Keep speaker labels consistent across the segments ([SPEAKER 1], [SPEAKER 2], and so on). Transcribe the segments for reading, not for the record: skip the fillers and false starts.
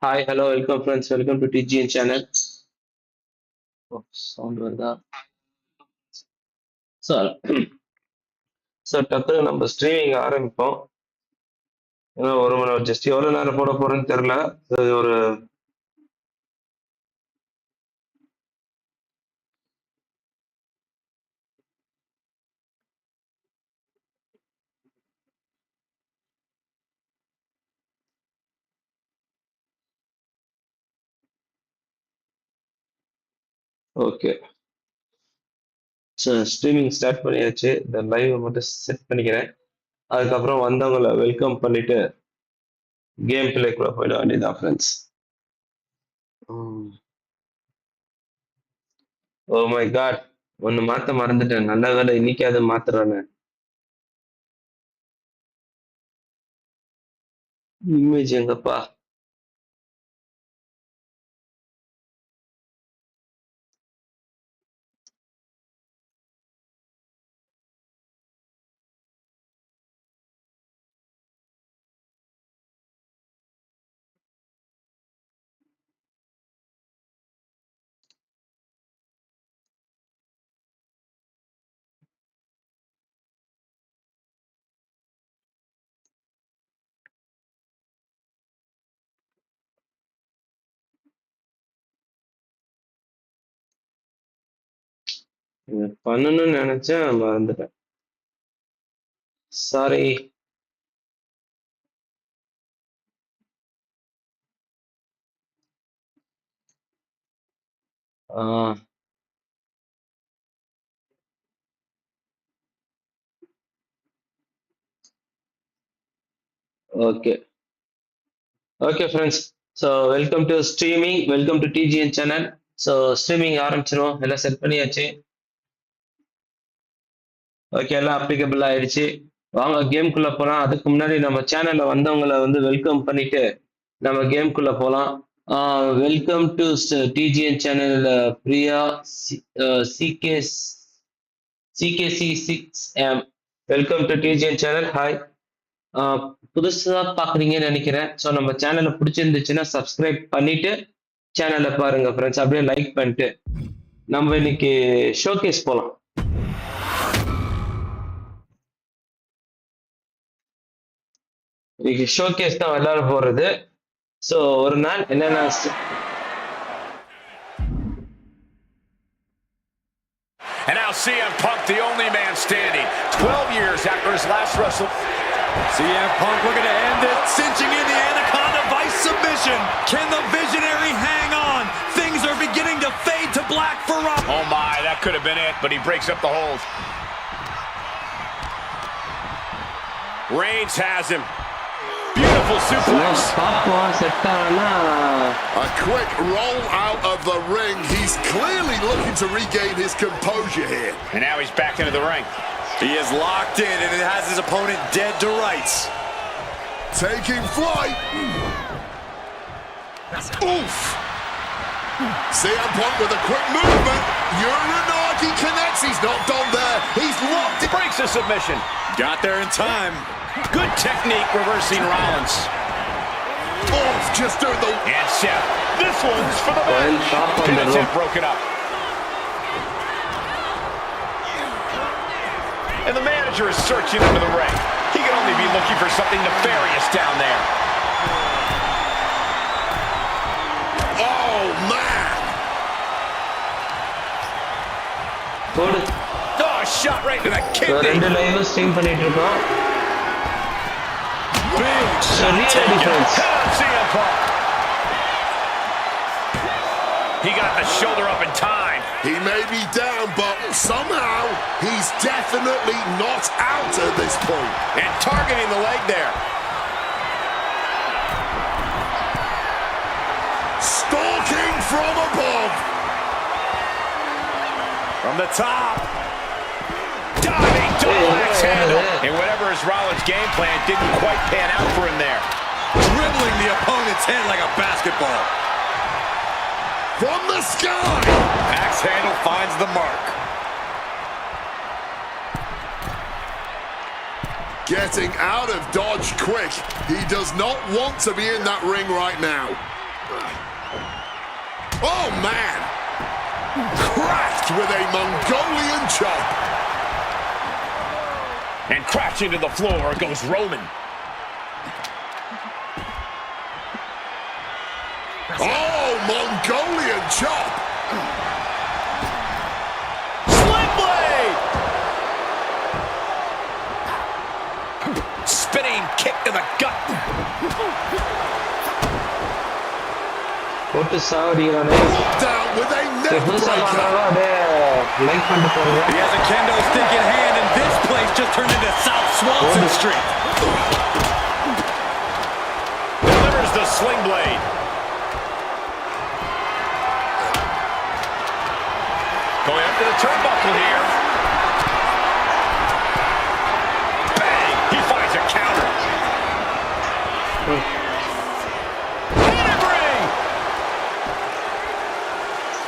[SPEAKER 1] Hi, hello, welcome friends, welcome to TGN channel. Oh, sound வருதா? So, so டக்குனு நம்ம streaming ஆரம்பிப்போம். ஏன்னா ஒரு மணி நேரம் ஜஸ்ட் எவ்வளவு நேரம் போட போறேன்னு தெரியல. ஒரு ஓகே. ஸோ ஸ்ட்ரீமிங் ஸ்டார்ட் பண்ணியாச்சு. இந்த லைவ் மட்டும் செட் பண்ணிக்கிறேன். அதுக்கப்புறம் வந்தவங்களை வெல்கம் பண்ணிட்டு கேம் பிளேக்குள்ள போயிட வேண்டியதான் ஃப்ரெண்ட்ஸ். ஓ மை காட், ஒன்னு மாத்த மறந்துட்டேன். நல்ல வேலை இன்னைக்காவது மாத்துறானே. இமேஜ் எங்கப்பா? பண்ணணும்னு நினைச்சேன், மறந்துட்டேன். Sorry. Okay okay friends. So welcome to streaming, welcome to DGN channel. So streaming ஆரம்பிச்சிரும். எல்லாம் செட் பண்ணியாச்சு. ஓகே, எல்லாம் அப்ளிகபிள் ஆயிடுச்சு. வாங்க கேம்குள்ள போலாம். அதுக்கு முன்னாடி நம்ம சேனல்ல வந்தவங்களை வந்து வெல்கம் பண்ணிட்டு நம்ம கேம்குள்ள போலாம். Welcome to DGN channel Priya CK சிகே6M. Welcome to DGN channel. Hi. புதுசா பாக்குறீங்கன்னு நினைக்கிறேன். ஸோ நம்ம சேனலை பிடிச்சிருந்துச்சுன்னா சப்ஸ்கிரைப் பண்ணிட்டு சேனலை பாருங்க ஃப்ரெண்ட்ஸ். அப்படியே லைக் பண்ணிட்டு நம்ம இன்னைக்கு ஷோகேஸ் போலாம். இன்னைக்கு ஷோகேஸ் தான் விளையாட போறது. ஸோ ஒரு நாள் என்னென்ன
[SPEAKER 2] And now CM Punk, the only man standing, 12 years after his last wrestle. CM Punk looking to end it, cinching in the Anaconda Vice submission. Can the Visionary hang on? Things are beginning to fade to black for Rob. Oh my, that could have been it, but he breaks up the hold. Reigns has him. Beautiful suplex.
[SPEAKER 3] A quick roll out of the ring. He's clearly looking to regain his composure here.
[SPEAKER 2] And now he's back into the ring.
[SPEAKER 4] He is locked in and it has his opponent dead to rights.
[SPEAKER 3] Taking flight. Oof. CM Punk with a quick movement. Uranagi connects. He's not done there. He's locked.
[SPEAKER 2] He breaks the submission.
[SPEAKER 4] Got there in time.
[SPEAKER 2] Good technique reversing Rollins.
[SPEAKER 3] Oh, just doing the...
[SPEAKER 2] And Seth. This one's for the match. Pin attempt broken up. And the manager is searching under the ring. He can only be looking for something nefarious down there.
[SPEAKER 3] Oh, man.
[SPEAKER 2] Oh, a shot right to the kidney.
[SPEAKER 1] Big difference.
[SPEAKER 2] CM Punk. He got the shoulder up in time.
[SPEAKER 3] He may be down, but somehow he's definitely not out at this point.
[SPEAKER 2] And targeting the leg there.
[SPEAKER 3] Stalking from above.
[SPEAKER 2] From the top. Diving double axe handle. And whatever his Rollins game plan didn't quite pan out for him there.
[SPEAKER 4] Dribbling the opponent's head like a basketball.
[SPEAKER 3] From the sky.
[SPEAKER 4] Axe handle finds the mark.
[SPEAKER 3] Getting out of dodge quick. He does not want to be in that ring right now. Oh, man. Cracked with a Mongolian chop.
[SPEAKER 2] And crashing to the floor goes Roman.
[SPEAKER 3] Oh, Mongolian chop.
[SPEAKER 2] Sling blade. Spinning kick to the gut.
[SPEAKER 1] போட்டு சாவடிக்கிறானே.
[SPEAKER 3] Down with a neck
[SPEAKER 1] புதுசா
[SPEAKER 3] breaker.
[SPEAKER 1] பண்றாங்க அப்படியே like பண்ணிட்டு போறீங்க.
[SPEAKER 4] He has a kendo stick in hand, and this place just turned into South Swanson Street.
[SPEAKER 2] Delivers the sling blade. Going up to the turnbuckle here. Bang! He finds a counter. Pedigree!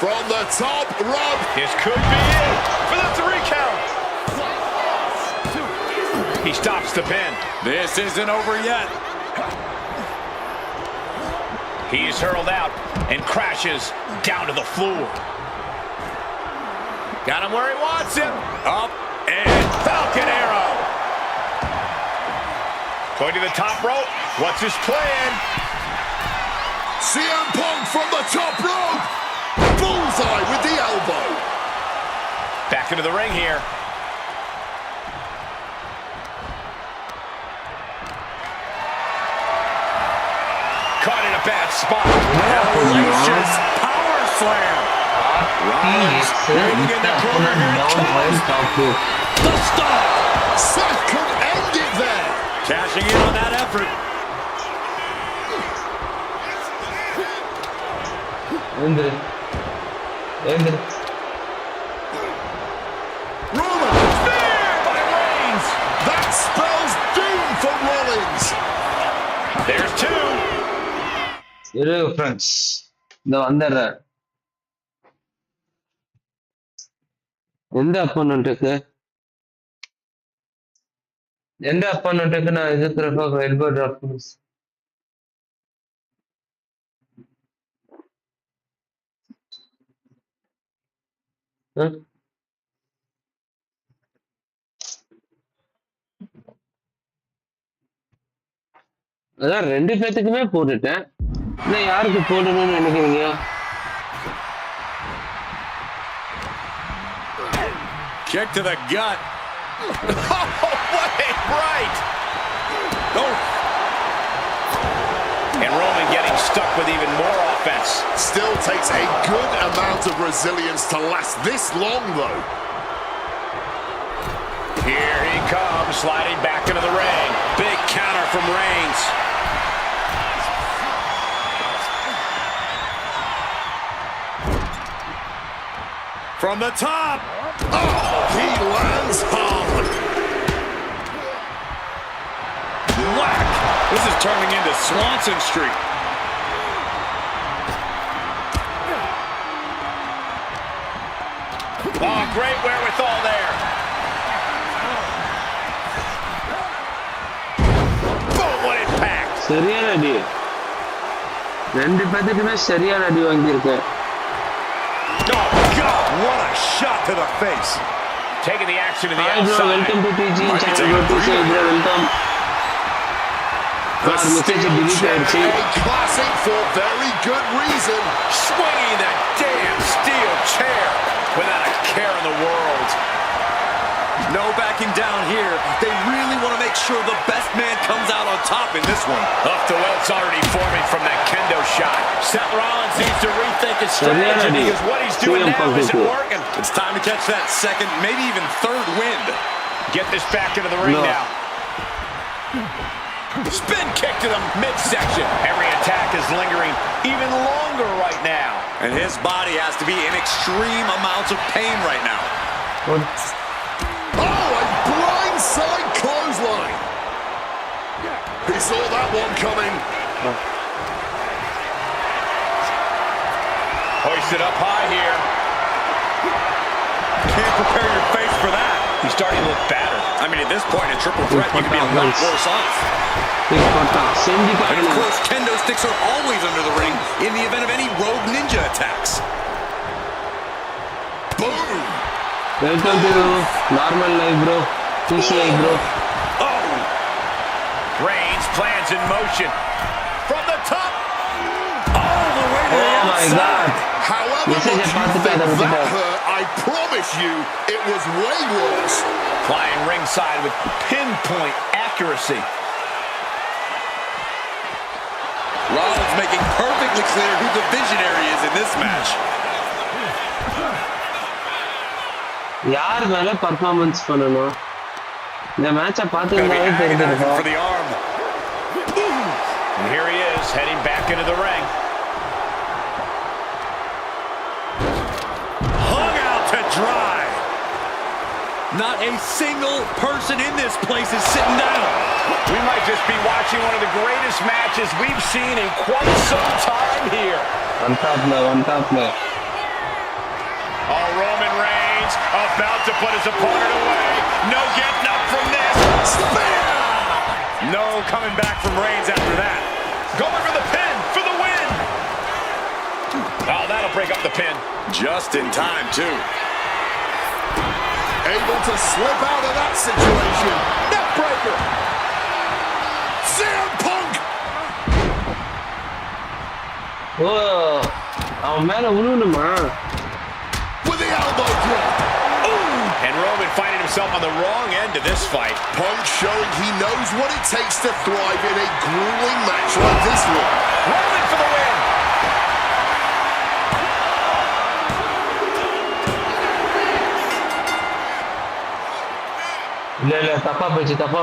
[SPEAKER 3] From the top rope.
[SPEAKER 2] This could be it for the 3 count. He stops the pin.
[SPEAKER 4] This isn't over yet.
[SPEAKER 2] He's hurled out and crashes down to the floor. Got him where he wants him. Up and Falcon Arrow. Going to the top rope. What's his plan?
[SPEAKER 3] CM Punk from the top rope. Bullseye with the elbow.
[SPEAKER 2] Back into the ring here. Caught in a bad spot.
[SPEAKER 4] Hellacious power slam.
[SPEAKER 1] Waiting
[SPEAKER 4] in the corner here. The stop.
[SPEAKER 3] Seth could end it there.
[SPEAKER 4] Cashing in on that effort.
[SPEAKER 1] எழுந்துரு எழுந்துரு.
[SPEAKER 3] Roman.
[SPEAKER 2] Spear by Reigns.
[SPEAKER 3] That spells doom for Rollins.
[SPEAKER 2] There's 2.
[SPEAKER 1] இரு friends, இந்த வந்துடுறேன். எந்த அப்போனண்ட்டுக்கு நான் எதிர்க்கிறப்ப elbow drop அதான் 2 பேத்துக்குமே போட்டுட்டேன். இன்னும் யாருக்கு போடணும்னு நினைக்கிறீங்க?
[SPEAKER 4] Kick to the gut.
[SPEAKER 2] Wait, right. Oh. And Roman getting stuck with even more offense.
[SPEAKER 3] Still takes a good amount of resilience to last this long, though.
[SPEAKER 2] Here he comes, sliding back into the ring. Big counter from Reigns.
[SPEAKER 4] From the top.
[SPEAKER 3] Oh, he lands hard.
[SPEAKER 4] Whack. This is turning into Swanson Street.
[SPEAKER 2] Oh, great wherewithal there. Boom, what impact.
[SPEAKER 1] சரியான அடி. 2 பேத்துக்குமே சரியான அடி வாங்கியிருக்கேன்.
[SPEAKER 4] Oh, God, what a shot to the face.
[SPEAKER 2] Taking the action to the
[SPEAKER 1] Hi bro,
[SPEAKER 2] outside.
[SPEAKER 1] welcome to TG channel. Bro, welcome.
[SPEAKER 3] The
[SPEAKER 1] message
[SPEAKER 3] steel
[SPEAKER 1] delete
[SPEAKER 3] chair,
[SPEAKER 1] ஆயிடுச்சு.
[SPEAKER 3] a classic for very good reason.
[SPEAKER 2] Swinging that damn steel chair without a care in the world.
[SPEAKER 4] No backing down here. They really want to make sure the best man comes out on top in this one.
[SPEAKER 2] Up to welts already forming from that kendo shot. Seth Rollins needs to rethink his strategy because what he's doing now isn't working.
[SPEAKER 4] It's time to catch that second, maybe even third wind.
[SPEAKER 2] Get this back into the ring now. Spin kick to the midsection. Every attack is lingering even longer right now.
[SPEAKER 4] And his body has to be in extreme amounts of pain right now.
[SPEAKER 3] Oh, a blindside clothesline. He saw that one coming.
[SPEAKER 2] Hoisted up high here.
[SPEAKER 4] Can't prepare your face for that.
[SPEAKER 2] He's starting to look battered.
[SPEAKER 4] I mean, at this point, a triple threat, you could be a lot worse off. And of course, kendo sticks are always under the ring in the event of any rogue ninja attacks.
[SPEAKER 3] Boom!
[SPEAKER 1] Welcome to normal life, bro. TCI, bro.
[SPEAKER 2] Oh! Reigns plans in motion. From the top. All the way to the
[SPEAKER 1] my
[SPEAKER 2] outside.
[SPEAKER 1] God.
[SPEAKER 3] However much you think that hurt, I promise you, it was way worse.
[SPEAKER 2] Flying ringside with pinpoint accuracy.
[SPEAKER 4] Rollins making perfectly clear who the visionary is in this match.
[SPEAKER 1] யார் மேல performance பண்ணனும் இந்த மேட்சை
[SPEAKER 2] Gonna be
[SPEAKER 1] பார்த்துக்கிட்டாலே
[SPEAKER 2] agonizing
[SPEAKER 1] தெரிஞ்சிருக்கும்.
[SPEAKER 2] for the arm. And here he is, heading back into the ring. Hung out to dry.
[SPEAKER 4] Not a single person in this place is sitting down.
[SPEAKER 2] We might just be watching one of the greatest matches we've seen in quite some time here.
[SPEAKER 1] One top play.
[SPEAKER 2] Oh, Roman Reigns about to put his opponent away. No getting up from this. Spear! No coming back from Reigns after that. Going for the pin for the win. Oh, that'll break up the pin.
[SPEAKER 4] Just in time, too.
[SPEAKER 3] Able to slip out of that situation. Neckbreaker. CM Punk.
[SPEAKER 1] ஓ அவன் மேல விழுணுமா?
[SPEAKER 3] With the elbow drop.
[SPEAKER 2] And Roman finding himself on the wrong end of this fight.
[SPEAKER 3] Punk showing he knows what it takes to thrive in a grueling match like this one.
[SPEAKER 2] Roman for the win.
[SPEAKER 1] இல்ல தப்பா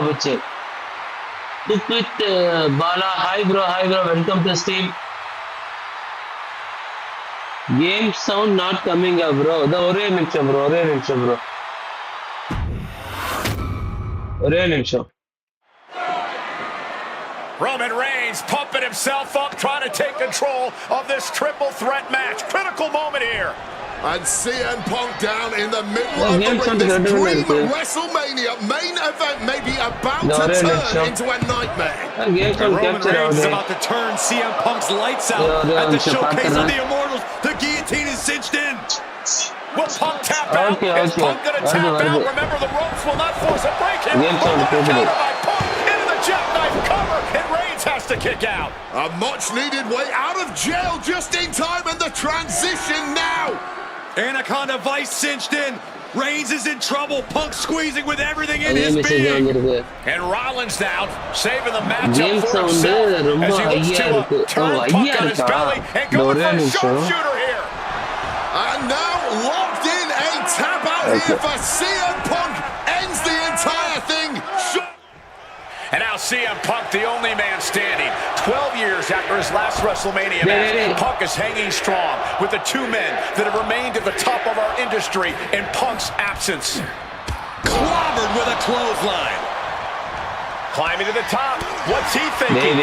[SPEAKER 1] போச்சு. Look with Bala. Hi bro, welcome to stream. Game sound not coming up bro. ஒரே நிமிஷம் bro.
[SPEAKER 2] Roman Reigns pumping himself up, trying to take control of this triple threat match. Critical moment here.
[SPEAKER 3] And CM Punk down in the middle of the ring. This dream WrestleMania main event may be about to turn into a nightmare.
[SPEAKER 4] Roman Reigns is about to turn CM Punk's lights out at the showcase of the Immortals. The guillotine is cinched in.
[SPEAKER 2] Will Punk tap out? Is Punk going to tap out? Remember, the ropes will not force a break here. Counter by Punk into the jackknife cover, and Reigns has to kick out.
[SPEAKER 3] A much-needed way out of jail just in time, and the transition now.
[SPEAKER 4] Anaconda Vice cinched in. Reigns is in trouble. Punk squeezing with everything in his being.
[SPEAKER 2] And Rollins now saving the matchup for himself as he looks to turn Punk on his belly and going for a sharpshooter here.
[SPEAKER 3] And now locked in, a tap out here for CM Punk ends the entire thing.
[SPEAKER 2] And now CM Punk, the only man standing. 12 years after his last WrestleMania match, Punk is hanging strong with the two men that have remained at the top of our industry in Punk's absence.
[SPEAKER 4] Clobbered with a clothesline.
[SPEAKER 2] Climbing to the top. What's he thinking?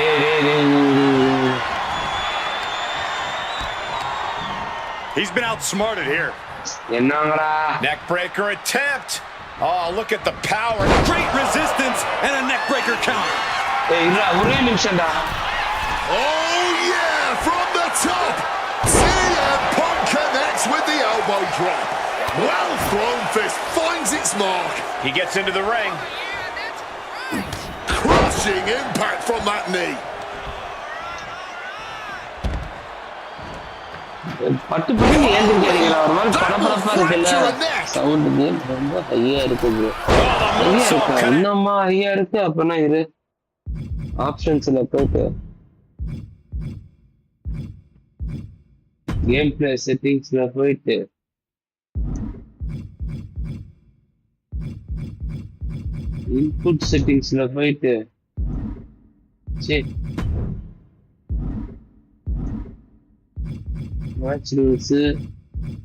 [SPEAKER 4] He's been outsmarted here.
[SPEAKER 2] Neckbreaker attempt. Oh, look at the power.
[SPEAKER 4] Great resistance and a neckbreaker counter.
[SPEAKER 3] Oh yeah, from the top. CM Punk connects with the elbow drop. Well thrown fist finds its mark.
[SPEAKER 2] He gets into the ring.
[SPEAKER 3] Crushing impact from that knee.
[SPEAKER 1] பட்டு ஏந்திருக்கீங்களா ஒரு மாதிரி படபடப்பா இருக்குல்ல sound ரொம்ப ஹையா இருக்கு bro ஹையா இருக்கா இன்னமா ஹையா இருக்கு அப்பனா இரு ஆப்ஷன்ஸ்ல போட்டு கேம் பிளே செட்டிங்ஸ்ல போயிட்டு இன்புட் செட்டிங்ஸ்ல போயிட்டு சரி மேட்ச் ரூல்ஸ்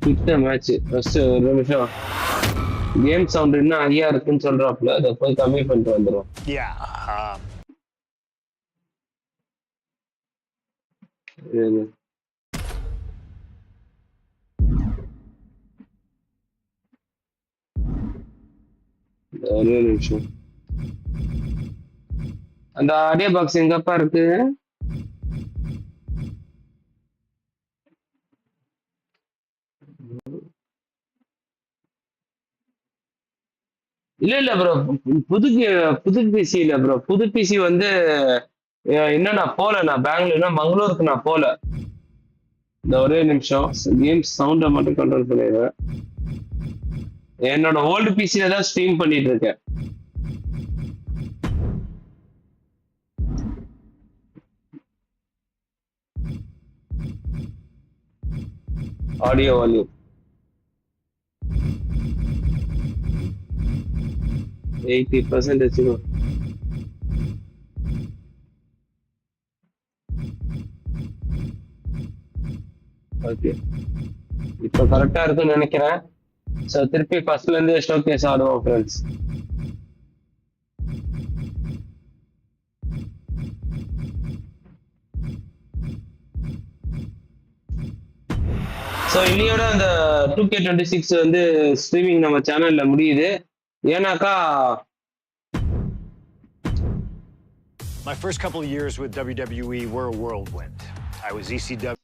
[SPEAKER 1] கிட்ட மேட்ச் ஃபர்ஸ்ட் ஒரு நிமிஷம் கேம் சவுண்ட் இன்னும் ஹையா இருக்குன்னு சொல்றாப்ல அதை போய் கம்மி பண்ணிட்டு வந்துடும் நிமிஷம். அந்த ஆடியோ பாக்ஸ் எங்கப்பா இருக்கு? இல்ல ப்ரோ, புது புது பிசி இல்ல ப்ரோ. புது பிசி வந்து இன்னும் நான் போல. நான் பெங்களூர்னா மங்களூருக்கு நான் போல. இந்த ஒரே நிமிஷம் கேம் சவுண்ட மட்டும் கண்ட்ரோல் பண்ணிடுறேன். என்னோட ஓல்டு பிசில தான் ஸ்ட்ரீம் பண்ணிட்டு இருக்கேன். ஆடியோ வால்யூம் 80% வச்சுக்கோ. ஓகே, இப்போ கரெக்டா இருக்குன்னு நினைக்கிறேன். சோ திருப்பி ஃபர்ஸ்ட்ல இருந்து ஷோகேஸ் ஆடுவோம் ஃப்ரெண்ட்ஸ். ஸோ இன்னையோட அந்த 2K26 வந்து ஸ்ட்ரீமிங் நம்ம சேனல்ல முடியுது. ஏன்னாக்கா
[SPEAKER 5] My first couple of years with WWE were a whirlwind. I was ECW.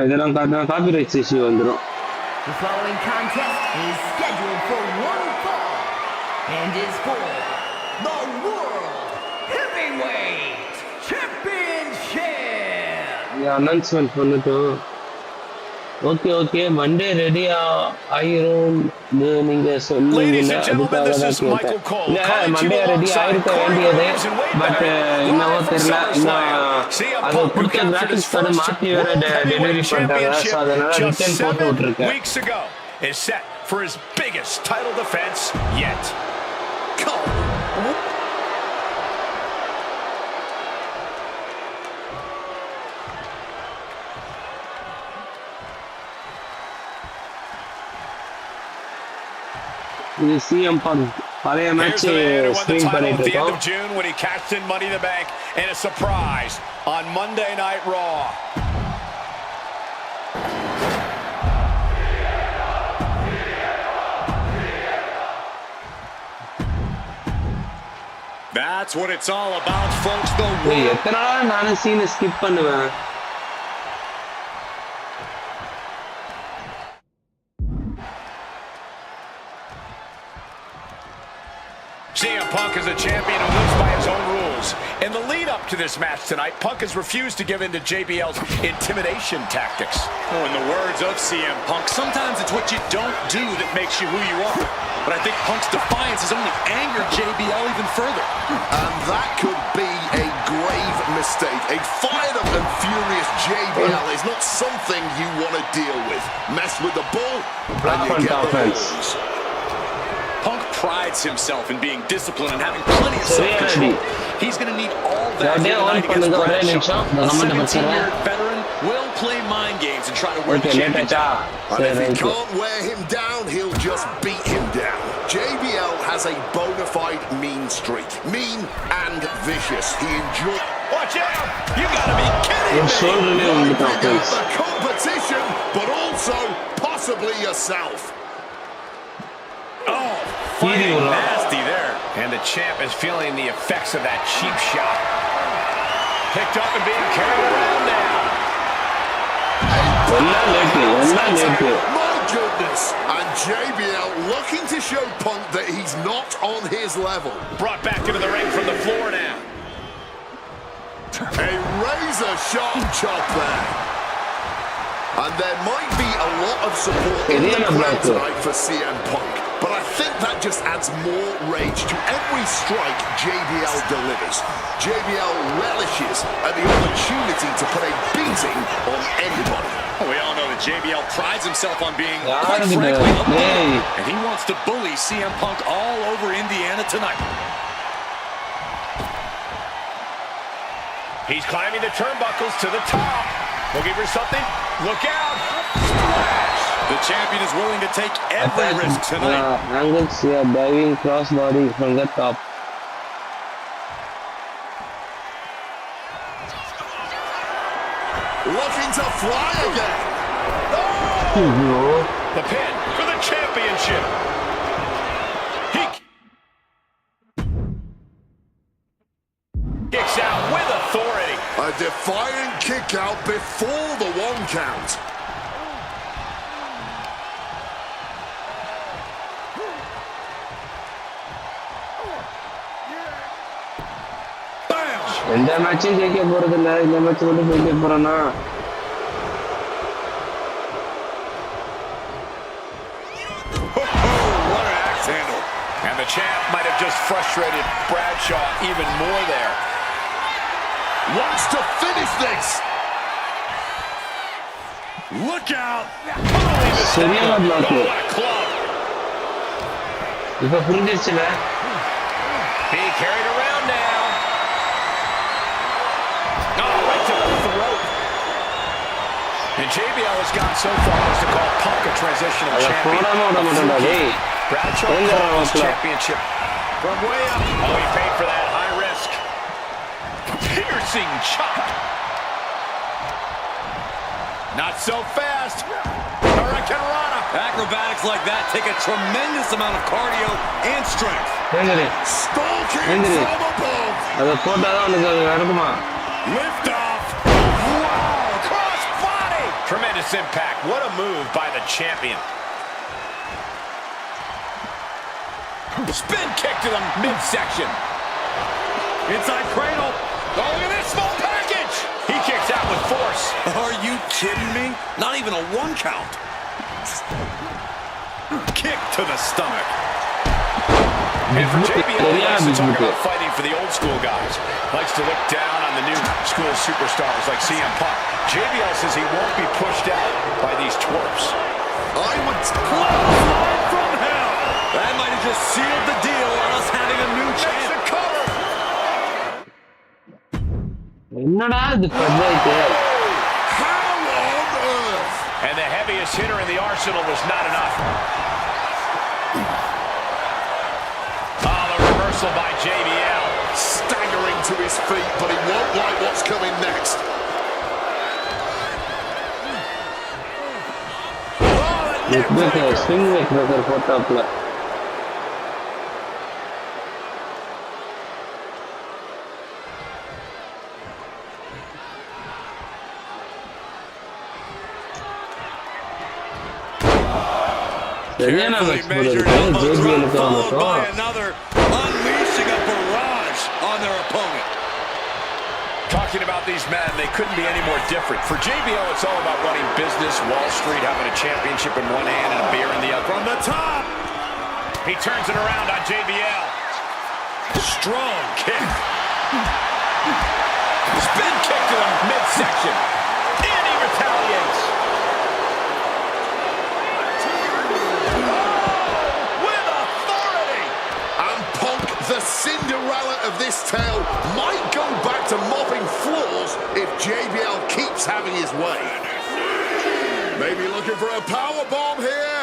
[SPEAKER 1] இதெல்லாம் காப்பிரைட்ஸ் இஷ்யூ வந்துடும்.
[SPEAKER 6] The following contest is scheduled for one fall and is for the World Heavyweight Championship.
[SPEAKER 1] Announcement பண்ணிட்டோம். Okay Monday ரெடியா ஆயிரும் நீங்க சொன்னீங்கல்ல, அதுக்காக தான் கேட்டேன். இல்ல மண்டே ரெடி ஆயிருக்க வேண்டியது, பட் என்னவோ தெரியல, இன்னும் அது கொடுத்த கிராஃபிக்ஸ் கார்டு மாத்தி வேற டெலிவரி பண்ணிட்டாங்க. ஸோ அதனால ரிட்டர்ன் போட்டு விட்டுருக்கேன்.
[SPEAKER 2] Is set for his biggest title defense yet.
[SPEAKER 1] இது சிஎம் பங்க் பழைய மேட்ச் ஸ்ட்ரீம் பண்ணிட்டு இருக்கோம்.
[SPEAKER 2] Of June when he cashed in Money in the Bank and a surprise on Monday Night Raw.
[SPEAKER 4] That's what it's all about, folks.
[SPEAKER 1] எத்தனை நாள் நானும் சீனை skip பண்ணுவேன்.
[SPEAKER 2] CM Punk is a champion who lives by his own rules. In the lead up to this match tonight, Punk has refused to give in to JBL's intimidation tactics.
[SPEAKER 4] Oh, in the words of CM Punk, sometimes it's what you don't do that makes you who you are. But I think Punk's defiance has only angered JBL even further.
[SPEAKER 3] And that could be a grave mistake. A fired up and furious JBL is not something you want to deal with. Mess with the bull and you get the horns.
[SPEAKER 4] Punk prides himself in being disciplined and having plenty of self-control. He's going to need all that here tonight against Bradshaw. A 17-year veteran will play mind games and try to wear the champion down.
[SPEAKER 3] And if he can't wear him down, he'll just beat him down. JBL has a bona fide mean streak. Mean and vicious. He enjoys...
[SPEAKER 2] Watch out! You gotta be kidding me!
[SPEAKER 3] The competition, but also possibly yourself.
[SPEAKER 2] Oh, fighting nasty there. And the champ is feeling the effects of that cheap shot. Picked up and being carried around now.
[SPEAKER 3] My goodness. And JBL looking to show Punk that he's not on his level.
[SPEAKER 2] Brought back into the ring from the floor now.
[SPEAKER 3] A razor sharp chop there. And there might be a lot of support in the crowd tonight for CM Punk. But I think that just adds more rage to every strike JBL delivers. JBL relishes at the opportunity to put a beating on anybody.
[SPEAKER 4] Well, we all know that JBL prides himself on being, quite frankly, a bully. And he wants to bully CM Punk all over Indiana tonight.
[SPEAKER 2] He's climbing the turnbuckles to the top. Looking for something. Look out. Splash.
[SPEAKER 4] The champion is willing to take every risk tonight.
[SPEAKER 1] Angles, diving crossbody from the top.
[SPEAKER 3] Looking to fly again.
[SPEAKER 2] The pin for the championship.
[SPEAKER 3] Defiant kick out before the 1 count.
[SPEAKER 1] எந்த மேட்சும் ஜெயிக்க போறது இல்ல, இந்த match மட்டும் ஜெயிக்க போறோம்னா
[SPEAKER 2] what an axe handle. And the champ might have just frustrated Bradshaw even more there.
[SPEAKER 3] Wants to finish this.
[SPEAKER 2] Look out.
[SPEAKER 1] சரியான black.
[SPEAKER 2] Oh, what a club.
[SPEAKER 1] இப்ப புரிஞ்சிருச்சுல.
[SPEAKER 2] Being carried around now. Oh, right to the throat. And JBL has gone so far as to call Punk a transitional champion. Bradshaw won his championship from way up. Oh, he paid for that high risk. Piercing chop. Not so fast. Hurricanrana.
[SPEAKER 4] Acrobatics like that take a tremendous amount of cardio and strength.
[SPEAKER 3] Stalking from above.
[SPEAKER 1] அத போட்டாதான் உனக்கு அது நடக்குமா?
[SPEAKER 2] Lift off. Wow, cross body. Tremendous impact. What a move by the champion. Spin kick to the midsection. Inside cradle. Oh, look at this small package. He kicks out with force.
[SPEAKER 4] Are you kidding me? Not even a 1 count.
[SPEAKER 2] Kick to the stomach. And for JBL, he likes to talk about fighting for the old school guys. Likes to look down on the new school superstars like CM Punk. JBL says he won't be pushed out by these twerps.
[SPEAKER 3] I would
[SPEAKER 2] From hell.
[SPEAKER 4] That might have just sealed the deal on us having a new champ.
[SPEAKER 1] என்னடா இது panchayat?
[SPEAKER 3] How on earth?
[SPEAKER 2] And the heaviest hitter in the arsenal was not enough. Oh, the reversal by JBL.
[SPEAKER 3] Staggering to his feet, but he won't like what's coming next.
[SPEAKER 1] Swing வைக்கிறார் போட்டாப்ல.
[SPEAKER 4] Carefully measured elbow drop followed by another, unleashing a barrage on their opponent.
[SPEAKER 2] Talking about these men, they couldn't be any more different. For JBL, it's all about running business, Wall Street, having a championship in one hand and a beer in the other.
[SPEAKER 4] From the top.
[SPEAKER 2] He turns it around on JBL. Strong kick. Spin kick to the midsection. And he retaliates. With authority.
[SPEAKER 3] And Punk, the Cinderella of this tale, might go back to mopping floors if JBL keeps having his way. Maybe looking for a power bomb here.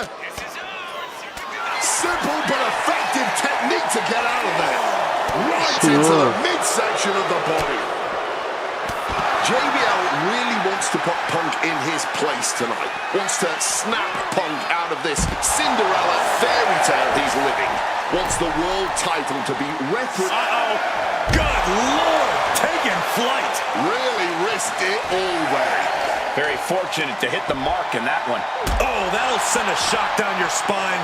[SPEAKER 3] Simple but effective technique to get out of there. Right into the midsection of the body. JBL really wants to put Punk in his place tonight. Wants to snap Punk out of this Cinderella fairy tale he's living. Wants the world title to be
[SPEAKER 2] Uh-oh. Good Lord. Taking flight.
[SPEAKER 3] Really risked it all there.
[SPEAKER 2] Very fortunate to hit the mark in that one.
[SPEAKER 4] Oh, that'll send a shock down your spine.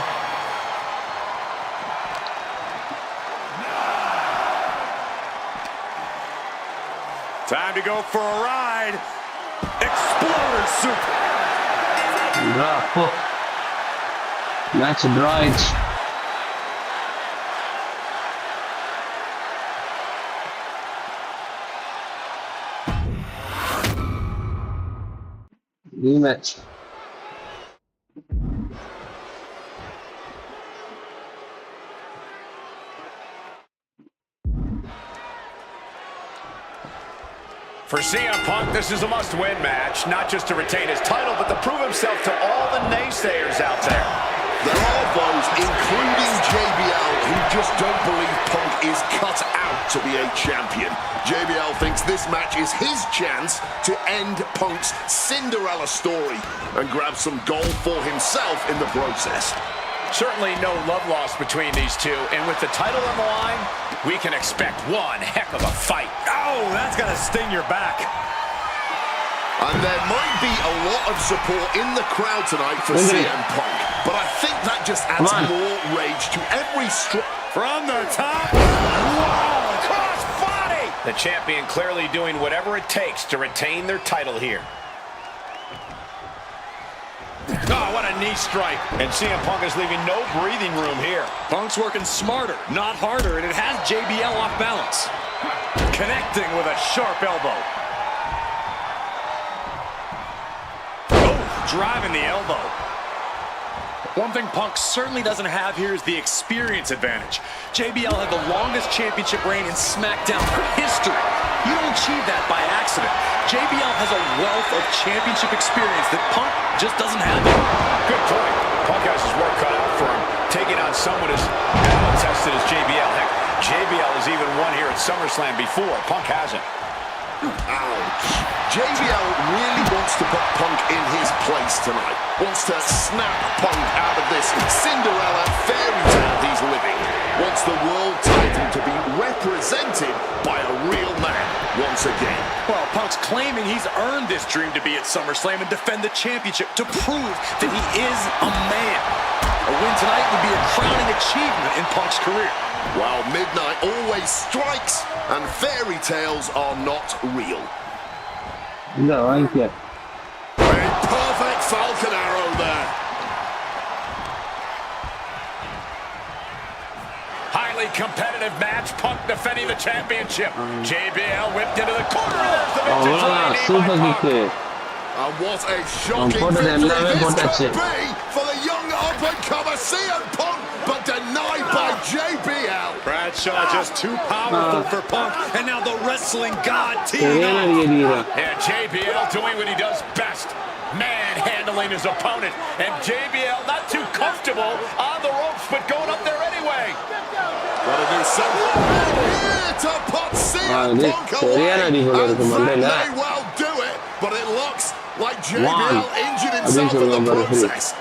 [SPEAKER 2] Time to go for a ride. Exploder super.
[SPEAKER 1] Bravo. Match draw. Rematch.
[SPEAKER 2] For CM Punk, this is a must-win match, not just to retain his title, but to prove himself to all the naysayers out there.
[SPEAKER 3] There are those, including JBL, who just don't believe Punk is cut out to be a champion. JBL thinks this match is his chance to end Punk's Cinderella story and grab some gold for himself in the process.
[SPEAKER 2] Certainly no love lost between these two, and with the title on the line, we can expect one heck of a fight.
[SPEAKER 4] Oh, that's gonna sting your back.
[SPEAKER 3] And there might be a lot of support in the crowd tonight for CM Punk, but I think that just adds more rage to every stroke.
[SPEAKER 2] From the top. Wow, cross body. The champion clearly doing whatever it takes to retain their title here. Oh, what a knee strike. And CM Punk is leaving no breathing room here.
[SPEAKER 4] Punk's working smarter, not harder, and it has JBL off balance.
[SPEAKER 2] Connecting with a sharp elbow. Driving the elbow.
[SPEAKER 4] One thing Punk certainly doesn't have here is the experience advantage. JBL had the longest championship reign in SmackDown history. You don't achieve that by accident. JBL has a wealth of championship experience that Punk just doesn't have it.
[SPEAKER 2] Good point. Punk has his work cut out for him, taking on someone as battle-tested as JBL. Heck, JBL has even won here at SummerSlam before. Punk hasn't.
[SPEAKER 3] Ouch. JBL really wants to put Punk in his place tonight. Wants to snap Punk out of this Cinderella fairy tale he's living. Wants the world title to be represented by a real man once again.
[SPEAKER 4] Well, Punk's claiming he's earned this dream to be at SummerSlam and defend the championship to prove that he is a man. A win tonight would be a crowning achievement in Punk's career.
[SPEAKER 3] Well, midnight always strikes, and fairy tales are not real.
[SPEAKER 1] No, I get.
[SPEAKER 3] A perfect Falcon Arrow there.
[SPEAKER 2] Highly competitive match. Punk defending the championship. JBL whipped into the corner. There's the
[SPEAKER 1] Super kick.
[SPEAKER 3] And what a shocking victory this could be for the young up-and-comer CM Punk, but denied by JBL.
[SPEAKER 4] Bradshaw just too powerful for Punk, and now the wrestling god teaming up.
[SPEAKER 2] And JBL doing what he does best, manhandling his opponent. And JBL not too comfortable on the ropes, but going up there anyway.
[SPEAKER 3] Gotta do something here to put CM Punk away, and that may well do it, but it looks like JBL injured himself in the process.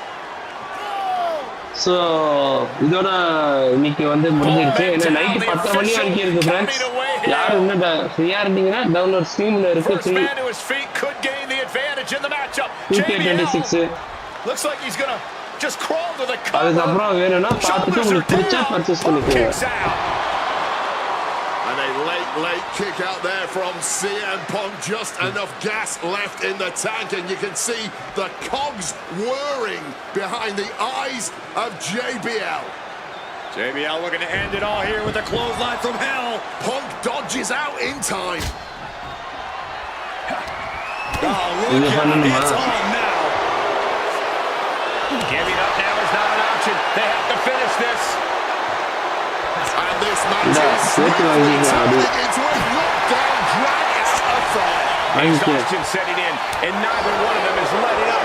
[SPEAKER 1] So, இதோட இன்னைக்கு வந்து முடிஞ்சிருச்சு. ஏன்னா night 10 மணி வரைக்கும் இருக்கு friends. யாரும் இன்னும் ஃப்ரீயா இருந்தீங்கன்னா டவுன்லோட் ஸ்ட்ரீம்ல இருக்கு free. 2K26.
[SPEAKER 2] Looks like he's gonna just crawl to the cover.
[SPEAKER 1] அதுக்கப்புறம் வேணும்னா பார்த்துட்டு உங்களுக்கு பிடிச்சா பர்ச்சேஸ் பண்ணிக்கோங்க.
[SPEAKER 3] And a late kick out there from CM Punk. Just enough gas left in the tank, and you can see the cogs whirring behind the eyes of JBL.
[SPEAKER 4] JBL looking to end it all here with a clothesline from hell.
[SPEAKER 3] Punk dodges out in time.
[SPEAKER 4] Oh, look at it. It's on now.
[SPEAKER 2] Giving up now is not an option. They have to finish this.
[SPEAKER 3] And this match is swiftly turning into a knockdown, drag-out affair.
[SPEAKER 2] Exhaustion setting in, and neither one of them is letting up.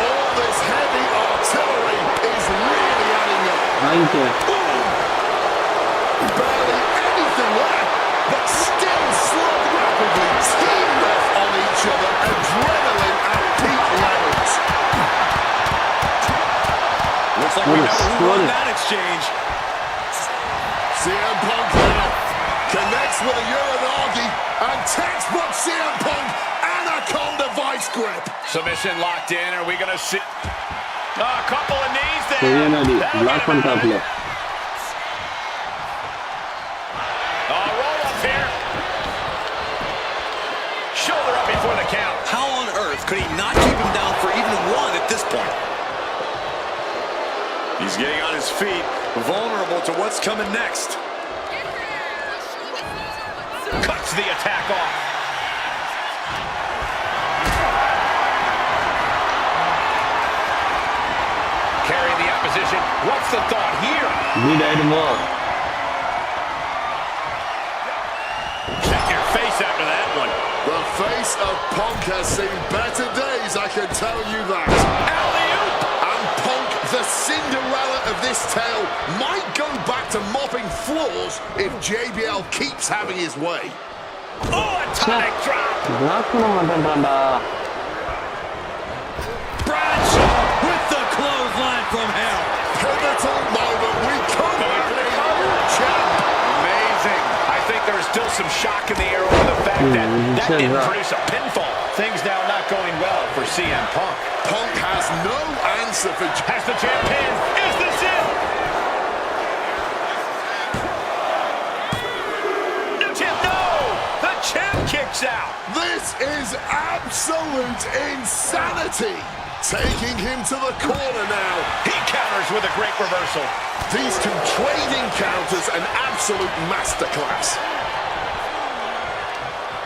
[SPEAKER 3] All this heavy artillery is really adding up. Barely anything left, but still slowed rapidly, teamed off on each other, adrenaline at peak levels.
[SPEAKER 4] Looks like we know who won that exchange.
[SPEAKER 3] CM Punk now connects with a Uranagi, and textbook CM Punk, Anaconda vice grip.
[SPEAKER 2] Submission locked in. Are we going to see a couple of knees there?
[SPEAKER 1] Block on top left.
[SPEAKER 2] Roll up here. Shoulder up before the count.
[SPEAKER 4] How on earth could he not keep him down for even one at this point? He's getting on his feet, vulnerable to what's coming next.
[SPEAKER 2] Cuts the attack off. Carrying the opposition. What's the thought here? Check your face after that one.
[SPEAKER 3] The face of Punk has seen better days, I can tell you that.
[SPEAKER 2] Alley-oop.
[SPEAKER 3] And Punk, the Cinderella of this tale, might go back to mopping floors if JBL keeps having his way.
[SPEAKER 2] Oh, atomic drop.
[SPEAKER 4] Bradshaw with the clothesline from hell.
[SPEAKER 3] Pivotal moment. We come back to the champ.
[SPEAKER 2] Amazing. I think there's still some shock in the air over the fact
[SPEAKER 4] That didn't produce a pinfall. Things now not going well for CM Punk.
[SPEAKER 3] Punk has no answer for...
[SPEAKER 4] Has the champ pinned. Is this it? The champ, no! The champ kicks out.
[SPEAKER 3] This is absolute insanity. Taking him to the corner now.
[SPEAKER 4] He counters with a great reversal.
[SPEAKER 3] These two trading counters, an absolute masterclass.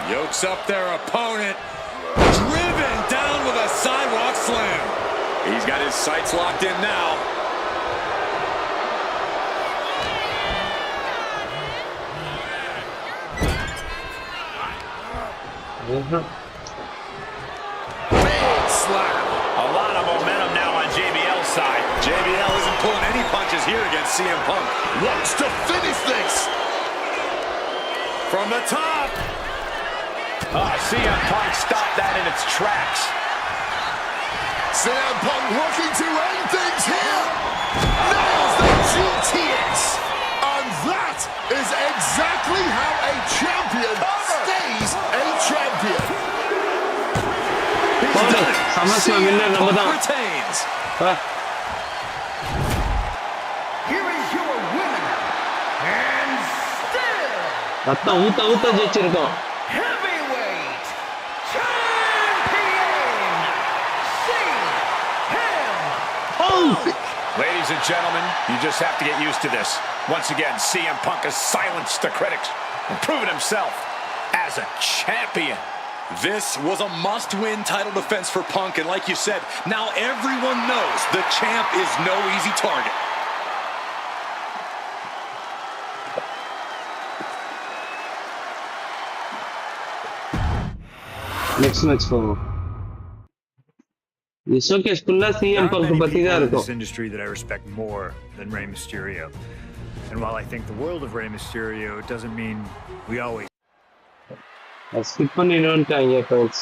[SPEAKER 2] Yokes up their opponent. Driven down with a sidewalk slam. He's got his sights locked in now.
[SPEAKER 3] Big slam.
[SPEAKER 4] A lot of momentum now on JBL's side.
[SPEAKER 2] JBL isn't pulling any punches here against CM Punk.
[SPEAKER 3] Wants to finish this.
[SPEAKER 2] From the top.
[SPEAKER 4] CM Punk stopped that in its tracks.
[SPEAKER 3] CM Punk looking to end things here. Nails the GTS. And that is exactly how a champion stays a champion.
[SPEAKER 2] He's done it. CM Punk retains.
[SPEAKER 6] Here is your winner, and still
[SPEAKER 1] ரத்தம் ஊத்த ஜெயிச்சிருக்கோம்.
[SPEAKER 6] heavyweight champion, CM Punk.
[SPEAKER 4] Ladies and gentlemen, you just have to get used to this. Once again, CM Punk has silenced the critics and proven himself as a champion.
[SPEAKER 2] This was a must-win title defense for Punk, and like you said, now everyone knows the champ is no easy target.
[SPEAKER 1] Next match போவோம். இந்த showcase ஃபுல்லா CM bunk பத்தி தான் இருக்கும்.
[SPEAKER 5] This industry that I respect more than Rey Mysterio. And while I think the world of Rey Mysterio doesn't mean we always
[SPEAKER 1] skip பண்ணிடுவோம்ட்டாங்க friends.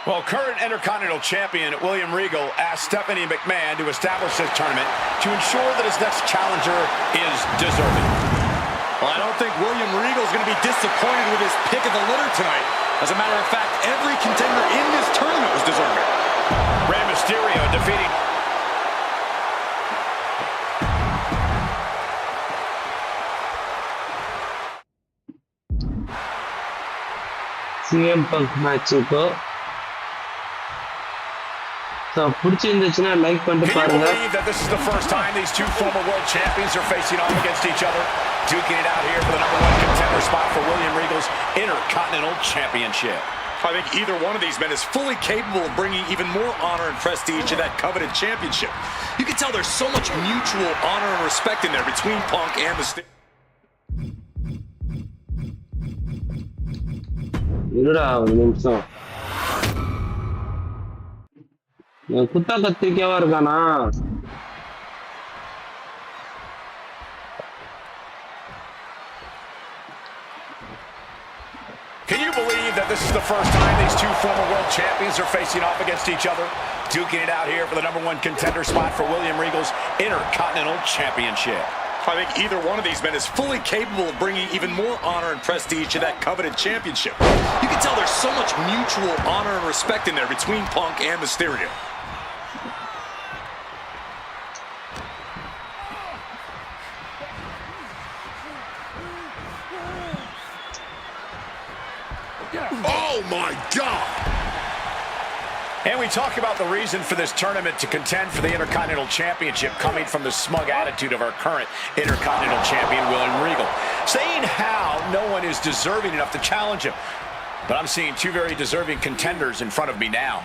[SPEAKER 4] Well, current Intercontinental Champion William Regal asked Stephanie McMahon to establish this tournament to ensure that his next challenger is deserving.
[SPEAKER 2] Well, I don't think William Regal is going to be disappointed with his pick of the litter tonight. As a matter of fact, every contender in this tournament was deserving.
[SPEAKER 4] Rey Mysterio defeating...
[SPEAKER 1] CM bunk match இப்போ பிடிச்சிருந்துச்சுன்னா like பண்ணிட்டு
[SPEAKER 4] Can you
[SPEAKER 1] பாருங்க.
[SPEAKER 4] believe that this is the first time these two former world champions are facing off against each other? Duking it out here for the #1 contender spot for William Regal's Intercontinental Championship.
[SPEAKER 2] I think either one of these men is fully capable of bringing even more honor and prestige to that coveted championship. You can tell there's so much mutual honor and respect in there between Punk and Mysterio.
[SPEAKER 1] இருடா ஒரு நிமிஷம். குத்தா கத்திரிக்காவா இருக்கானா?
[SPEAKER 4] Can you believe that this is the first time these two former world champions are facing off against each other? Duking it out here for the #1 contender spot for William Regal's Intercontinental Championship.
[SPEAKER 2] I think either one of these men is fully capable of bringing even more honor and prestige to that coveted championship. You can tell there's so much mutual honor and respect in there between Punk and Mysterio.
[SPEAKER 3] Oh my God!
[SPEAKER 4] And we talk about the reason for this tournament to contend for the Intercontinental Championship coming from the smug attitude of our current Intercontinental Champion, William Regal, saying how no one is deserving enough to challenge him. But I'm seeing two very deserving contenders in front of me now.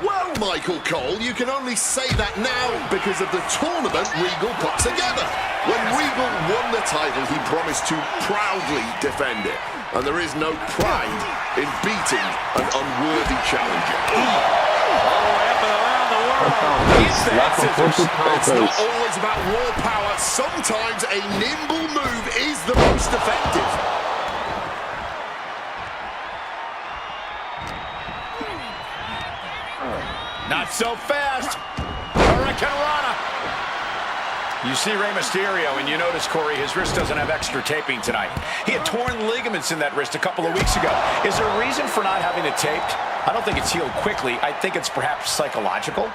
[SPEAKER 3] Well, Michael Cole, you can only say that now because of the tournament Regal put together. When Regal won the title, he promised to proudly defend it. And there is no pride in beating an unworthy challenger.
[SPEAKER 2] All the way up and around the world.
[SPEAKER 3] It's not always about raw power. Sometimes a nimble move is the most effective.
[SPEAKER 4] Not so fast. Hurricane Rana.
[SPEAKER 2] You see Rey Mysterio, and you notice, Corey, his wrist doesn't have extra taping tonight. He had torn ligaments in that wrist a couple of weeks ago. Is there a reason for not having it taped? I don't think it's healed quickly. I think it's perhaps psychological.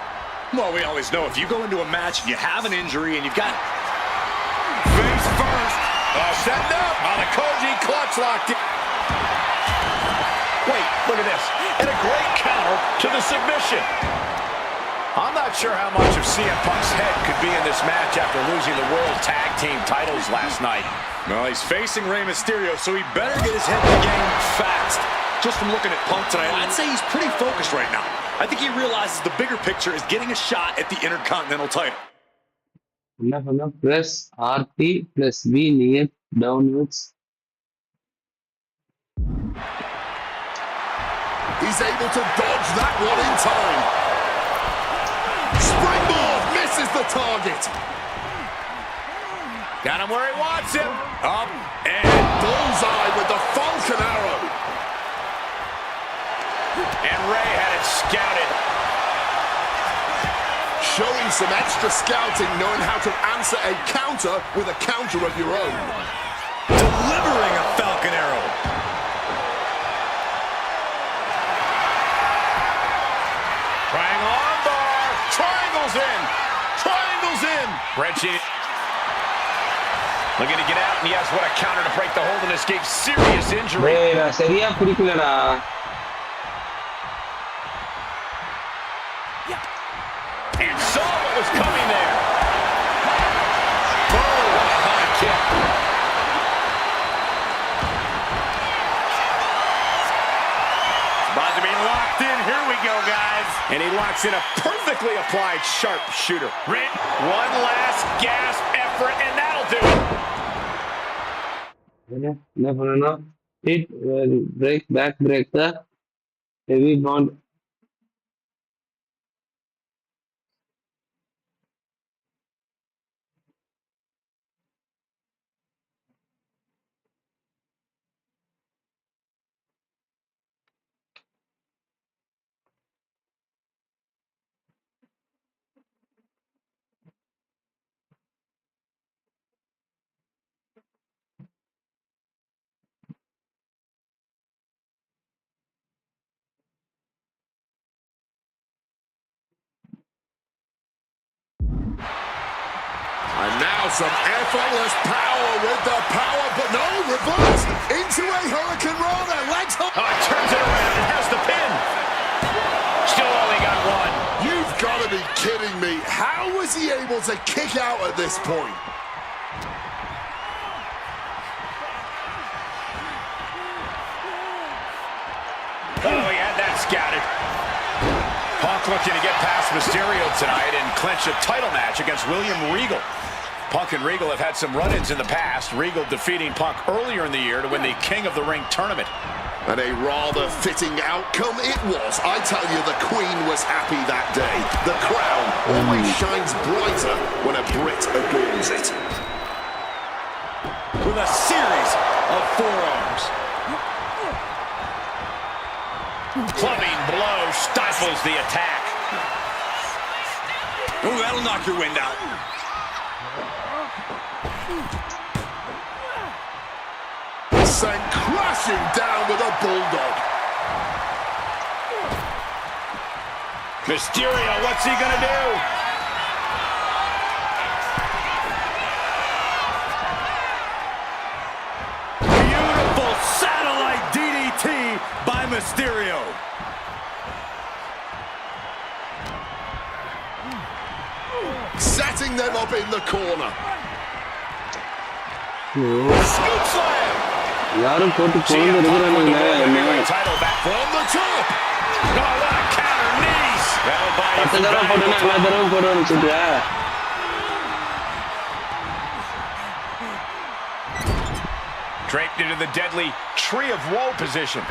[SPEAKER 4] Well, we always know if you go into a match and you have an injury and you've got face first.
[SPEAKER 2] Setting up on a Koji clutch locked in. Wait, look at this. And a great counter to the submission. I'm not sure how much of CM Punk's head could be in this match after losing the World Tag Team titles last night.
[SPEAKER 4] Well, he's facing Rey Mysterio, so he better get his head in the game fast. Just from looking at Punk tonight, I'd say he's pretty focused right now. I think he realizes the bigger picture is getting a shot at the Intercontinental title.
[SPEAKER 1] Press RT plus V near downwards.
[SPEAKER 3] He's able to dodge that one in time. Springboard misses the target.
[SPEAKER 2] Got him where he wants him.
[SPEAKER 3] Up and bullseye with the Falcon Arrow.
[SPEAKER 2] And Rey had it scouted.
[SPEAKER 3] Showing some extra scouting, knowing how to answer a counter with a counter of your own.
[SPEAKER 4] Delivering a Falcon Arrow.
[SPEAKER 2] Triangle armbar. Triangles in. Triangles in. Reggie looking to get out, and yes, what a counter to break the hold and escape serious injury.
[SPEAKER 1] சரியா பிடிக்கலடா.
[SPEAKER 2] And saw what was coming there. Oh, what a high kick.
[SPEAKER 4] About to be locked in. Here we go, guys.
[SPEAKER 2] And he locks in a perfectly applied sharpshooter. One last gasp effort, and that'll do it.
[SPEAKER 1] என்ன பண்ணணும்? Hit break back break the heavy bond.
[SPEAKER 3] And now some effortless power with the power, but no, reverse into a Hurricane Rana. Legs up.
[SPEAKER 2] Oh, it turns it around and has the pin. Still only got one.
[SPEAKER 3] You've got to be kidding me. How was he able to kick out at this point?
[SPEAKER 2] Oh, he had that scouted. Punk looking to get past Mysterio tonight and clinch a title match against William Regal. Punk and Regal have had some run-ins in the past. Regal defeating Punk earlier in the year to win the King of the Ring tournament.
[SPEAKER 3] And a rather fitting outcome it was. I tell you, the Queen was happy that day. The crown always shines brighter when a Brit adorns it.
[SPEAKER 4] With a series of forearms.
[SPEAKER 2] Clubbing blow stifles the attack.
[SPEAKER 4] Ooh, that'll knock your wind out.
[SPEAKER 3] Sent crashing down with a bulldog.
[SPEAKER 2] Mysterio, what's he gonna do?
[SPEAKER 4] Beautiful satellite DDT by Mysterio.
[SPEAKER 3] Setting them up in the corner.
[SPEAKER 2] Scoop slam.
[SPEAKER 1] யாரும் போட்டு
[SPEAKER 2] CM
[SPEAKER 1] போந்து
[SPEAKER 2] Punk with the World
[SPEAKER 1] இருக்கிறானுங்க.
[SPEAKER 2] Heavyweight title back
[SPEAKER 3] From the top.
[SPEAKER 2] Oh, what a counter knees. That'll buy you
[SPEAKER 1] 10
[SPEAKER 2] some
[SPEAKER 1] தடவை போட்டுனா
[SPEAKER 2] valuable
[SPEAKER 1] எல்லா
[SPEAKER 2] time.
[SPEAKER 1] தடவை போடுவேன்னு சொல்றியா?
[SPEAKER 2] Draped into the deadly Tree of Woe position.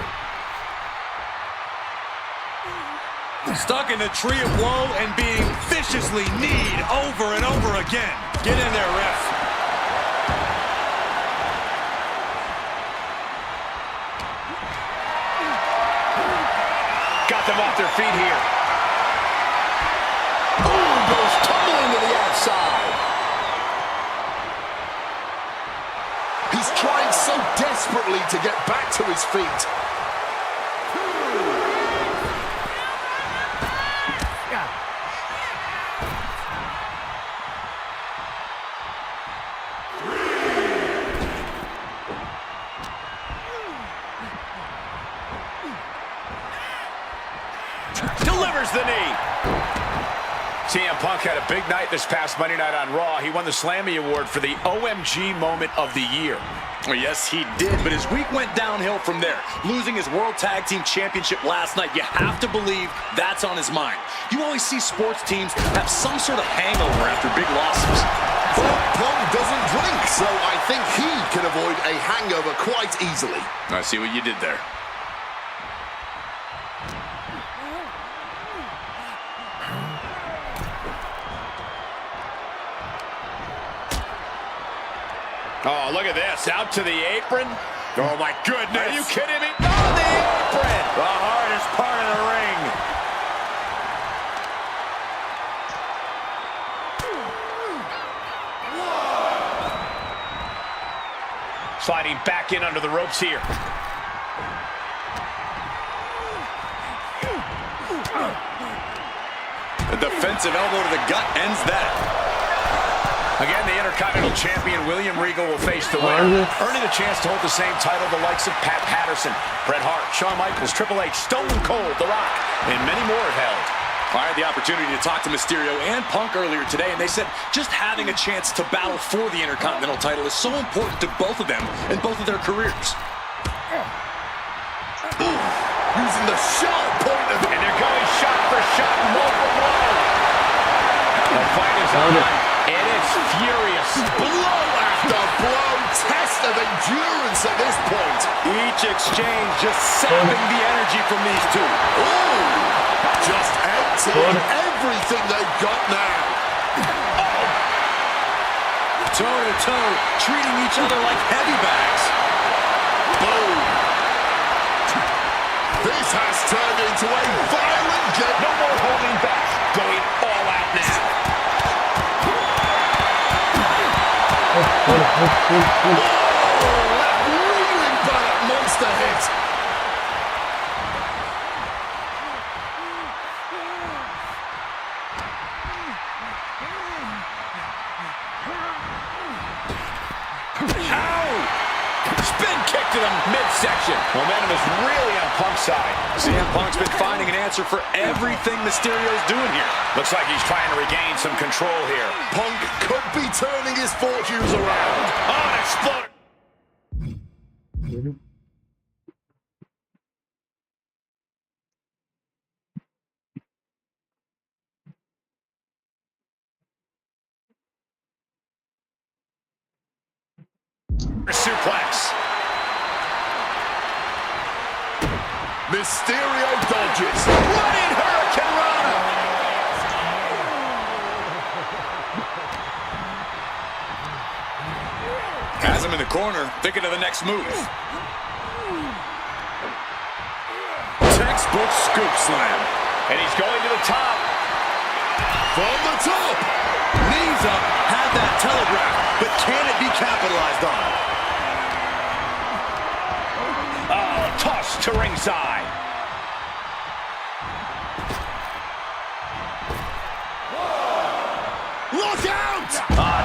[SPEAKER 4] Stuck in the Tree of Woe and being viciously kneed over and over again. Get in there, ref.
[SPEAKER 2] Got them off their feet here. Oh, goes tumbling to the outside.
[SPEAKER 3] to get back to his feet.
[SPEAKER 2] Delivers the knee. CM Punk had a big night this past Monday night on Raw. He won the Slammy Award for the OMG Moment of the Year.
[SPEAKER 4] Well, yes, he did, but his week went downhill from there. Losing his World Tag Team Championship last night, you have to believe that's on his mind. You always see sports teams have some sort of hangover after big losses.
[SPEAKER 3] But Punk doesn't drink, so I think he can avoid a hangover quite easily.
[SPEAKER 4] I see what you did there.
[SPEAKER 2] Oh, look at this. Out to the apron. Oh, my goodness. Are you kidding me? On the apron. The hardest part of the ring. Sliding back in under the ropes here.
[SPEAKER 4] A defensive elbow to the gut ends that.
[SPEAKER 2] Again, the Intercontinental Champion William Regal will face the winner, earning a chance to hold the same title the likes of Pat Patterson, Bret Hart, Shawn Michaels, Triple H, Stone Cold, The Rock, and many more have held.
[SPEAKER 4] I had the opportunity to talk to Mysterio and Punk earlier today, and they said just having a chance to battle for the Intercontinental title is so important to both of them and both of their careers.
[SPEAKER 3] Using the sharp point of it.
[SPEAKER 2] And they're going shot for shot, blow for blow. The fight is on, and it's furious.
[SPEAKER 3] Blow after blow. Test of endurance at this point.
[SPEAKER 4] Each exchange just sapping the energy from these two.
[SPEAKER 3] Ooh, just emptying everything they've got now.
[SPEAKER 4] Toe to toe, treating each other like heavy bags.
[SPEAKER 3] Boom. This has turned into a violent game.
[SPEAKER 2] No more holding back. Going all out now.
[SPEAKER 3] That reeling back monster hit.
[SPEAKER 2] Spin kick to the midsection. Momentum is really on Punk's side.
[SPEAKER 4] CM Punk's been finding an answer for everything Mysterio's doing here.
[SPEAKER 2] Looks like he's trying to regain some control here.
[SPEAKER 3] Punk could be turning his fortunes around.
[SPEAKER 2] Oh, an explode. Suplex.
[SPEAKER 3] Mysterio dodges.
[SPEAKER 2] Running Hurricane Rana.
[SPEAKER 4] Has him in the corner, thinking of the next move. Textbook scoop slam.
[SPEAKER 2] And he's going to the top.
[SPEAKER 3] From the top.
[SPEAKER 4] Knees up, had that telegraph, but can it be capitalized on?
[SPEAKER 2] Oh, toss to ringside.
[SPEAKER 3] Look out!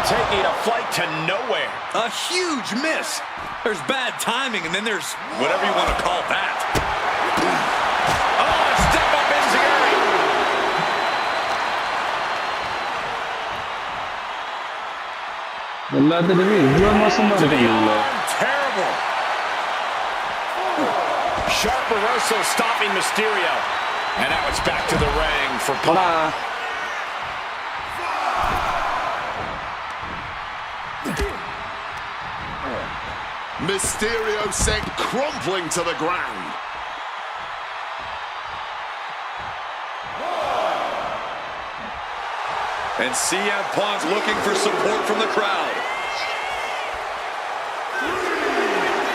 [SPEAKER 2] Taking a flight to nowhere.
[SPEAKER 4] A huge miss. There's bad timing, and then there's whatever you want to call that.
[SPEAKER 2] Oh, a step up Enziguri. Terrible. Sharp reversal stopping Mysterio. And now it's back to the ring for Punk.
[SPEAKER 3] Mysterio sent crumpling to the ground.
[SPEAKER 4] And CM Punk looking for support from the crowd.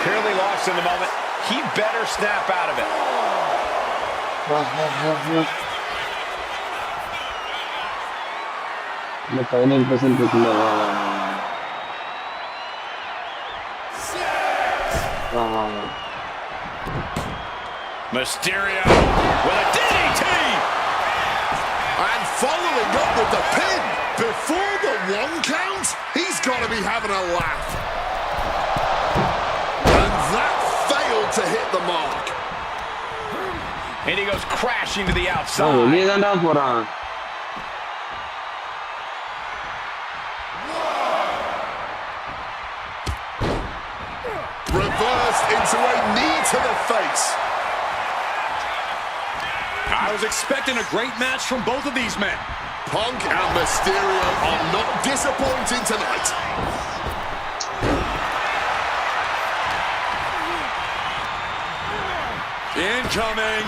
[SPEAKER 2] Clearly lost in the moment. He better snap out of it.
[SPEAKER 1] The 5%
[SPEAKER 2] Mysterio with a DDT!
[SPEAKER 3] And following up with the pin. Before the 1 count, he's got to be having a laugh. And that failed to hit the mark.
[SPEAKER 2] And he goes crashing to the outside.
[SPEAKER 3] Reversed into a knee to the face.
[SPEAKER 4] I was expecting a great match from both of these men.
[SPEAKER 3] Punk and Mysterio are not disappointing tonight.
[SPEAKER 4] Incoming.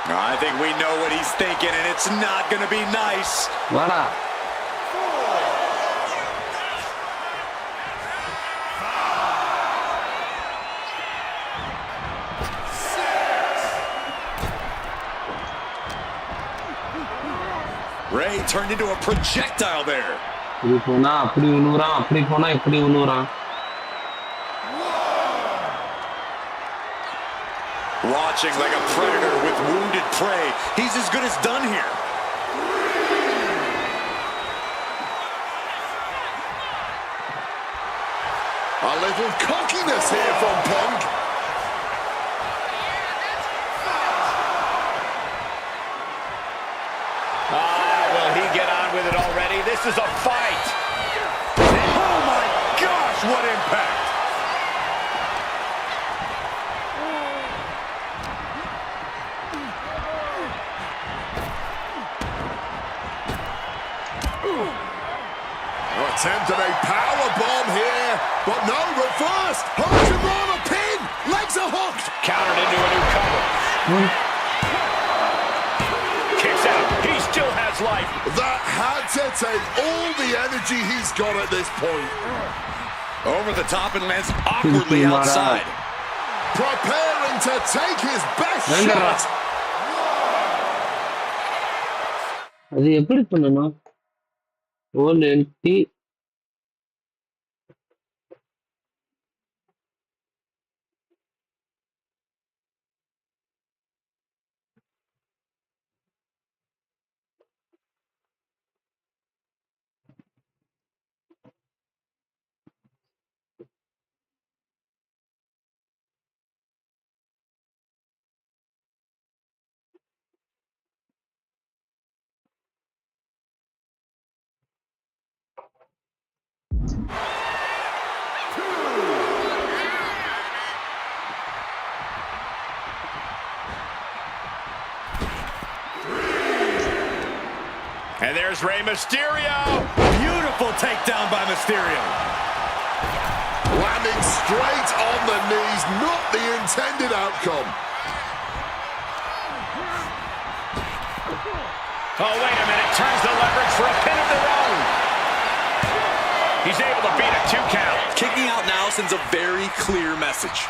[SPEAKER 4] I think we know what he's thinking, and it's not going to be nice. Ray turned into a projectile there. Watching like a predator with wounded prey. He's as good as done here.
[SPEAKER 3] A little cockiness here from Punk.
[SPEAKER 2] Will he get on with it already? This is a fight. Oh my gosh, what impact.
[SPEAKER 3] Attempted a power bomb here, but no, reverse. Hurricanrana pin. Legs are hooked.
[SPEAKER 2] Countered into a new cover. Kicks out. He still has life.
[SPEAKER 3] That had to take all the energy he's got at this point.
[SPEAKER 4] Over the top and lands awkwardly outside.
[SPEAKER 3] Preparing to take his best shot.
[SPEAKER 1] அது எப்படி பண்ணணும்? OLT
[SPEAKER 2] And there's Rey Mysterio.
[SPEAKER 4] Beautiful takedown by Mysterio.
[SPEAKER 3] Landing straight on the knees, not the intended outcome.
[SPEAKER 2] Oh, wait a minute. Turns the leverage for a pin of their own. He's able to beat a 2 count.
[SPEAKER 4] Kicking out now sends a very clear message.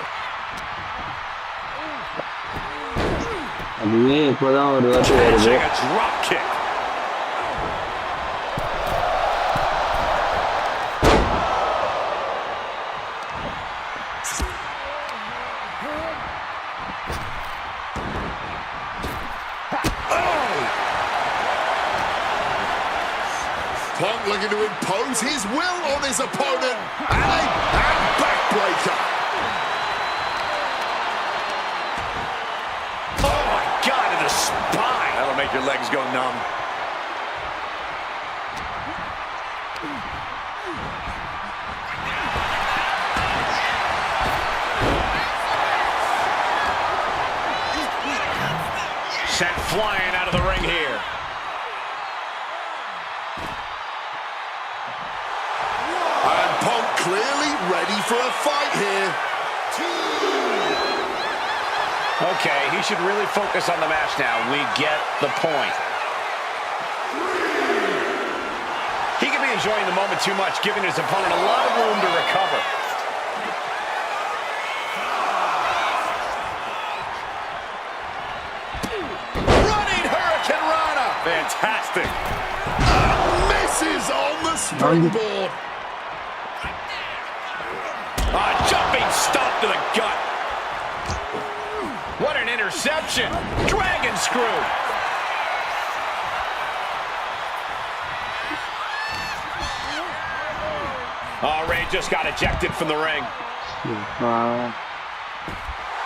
[SPEAKER 1] அதுவே இப்போதான் ஒரு வாட்டி வருது.
[SPEAKER 2] A drop kick.
[SPEAKER 3] Punk looking to impose his will on his opponent. And a backbreaker.
[SPEAKER 2] Oh, my God, to the spine. That'll make your legs go numb. Sent flying out of the ring here.
[SPEAKER 3] And Punk clearly ready for a fight here.
[SPEAKER 2] Okay, he should really focus on the match now. We get the point. He could be enjoying the moment too much, giving his opponent a lot of room to recover. Fantastic.
[SPEAKER 3] Misses on the springboard.
[SPEAKER 2] A jumping stomp to the gut. What an interception. Dragon screw. Oh, Ray just got ejected from the ring.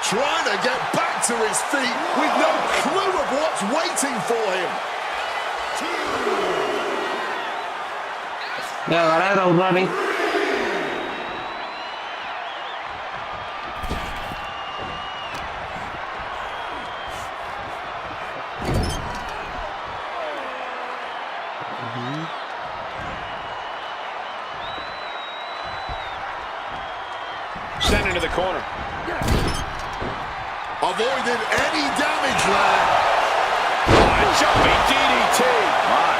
[SPEAKER 3] Trying to get back to his feet with no clue of what's waiting for him.
[SPEAKER 1] running.
[SPEAKER 2] Sent into the corner.
[SPEAKER 3] Avoided any damage there.
[SPEAKER 2] Jumping DDT. My.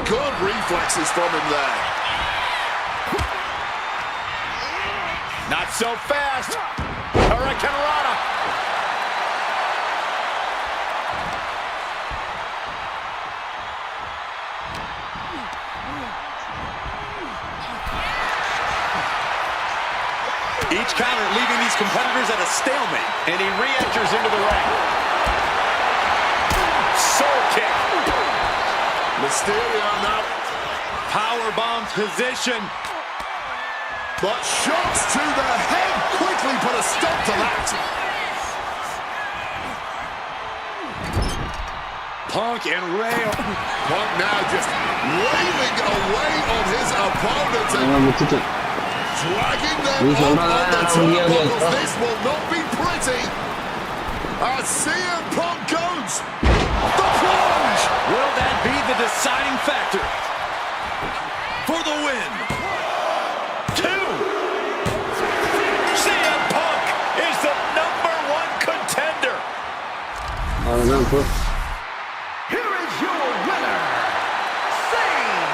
[SPEAKER 3] Good reflexes from him there.
[SPEAKER 2] Not so fast. Hurricane Rana. Each counter leaving these competitors at a stalemate. And he re-enters into the ring. Soul kick.
[SPEAKER 3] Mysterio now.
[SPEAKER 2] Powerbomb position.
[SPEAKER 3] But shots to the head quickly put a stop to that.
[SPEAKER 2] Punk and Ray.
[SPEAKER 3] Punk now just wailing away on his opponent and dragging them up on the turnbuckles. This will not be pretty. As CM Punk goes. The plunge.
[SPEAKER 2] Will that be the deciding factor? For the win. 2. CM Punk is the #1 contender.
[SPEAKER 6] Here is your winner, CM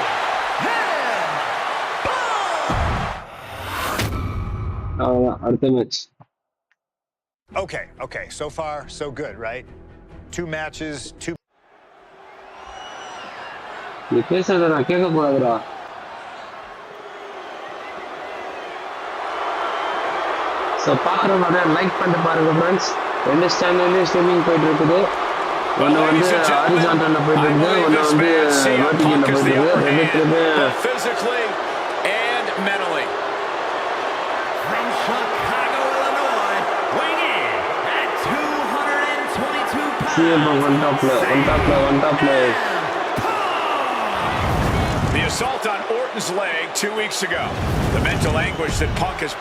[SPEAKER 6] Punk!
[SPEAKER 1] அடுத்த match.
[SPEAKER 5] Okay, so far, so good, right? 2 matches, 2...
[SPEAKER 1] நீ பேசுறத நான் கேட்க கூடாதுடா. So பார்க்குறவங்க like பண்ணிட்டு பாருங்க friends. 2 சேனல்லையும் streaming போயிட்டு இருக்குது. ஒன்று வந்து ஹாரிசான்டலில் போயிட்டு இருக்குது, ஒன்று வந்து வெர்டிகலில் போயிட்டு இருக்குது. ரெண்டுத்துலையுமே
[SPEAKER 2] physically and mentally.
[SPEAKER 6] From Chicago, Illinois, weighing in at 222 pounds.
[SPEAKER 1] CM on top.
[SPEAKER 2] The assault on Orton's leg 2 weeks ago. The mental anguish that Punk has...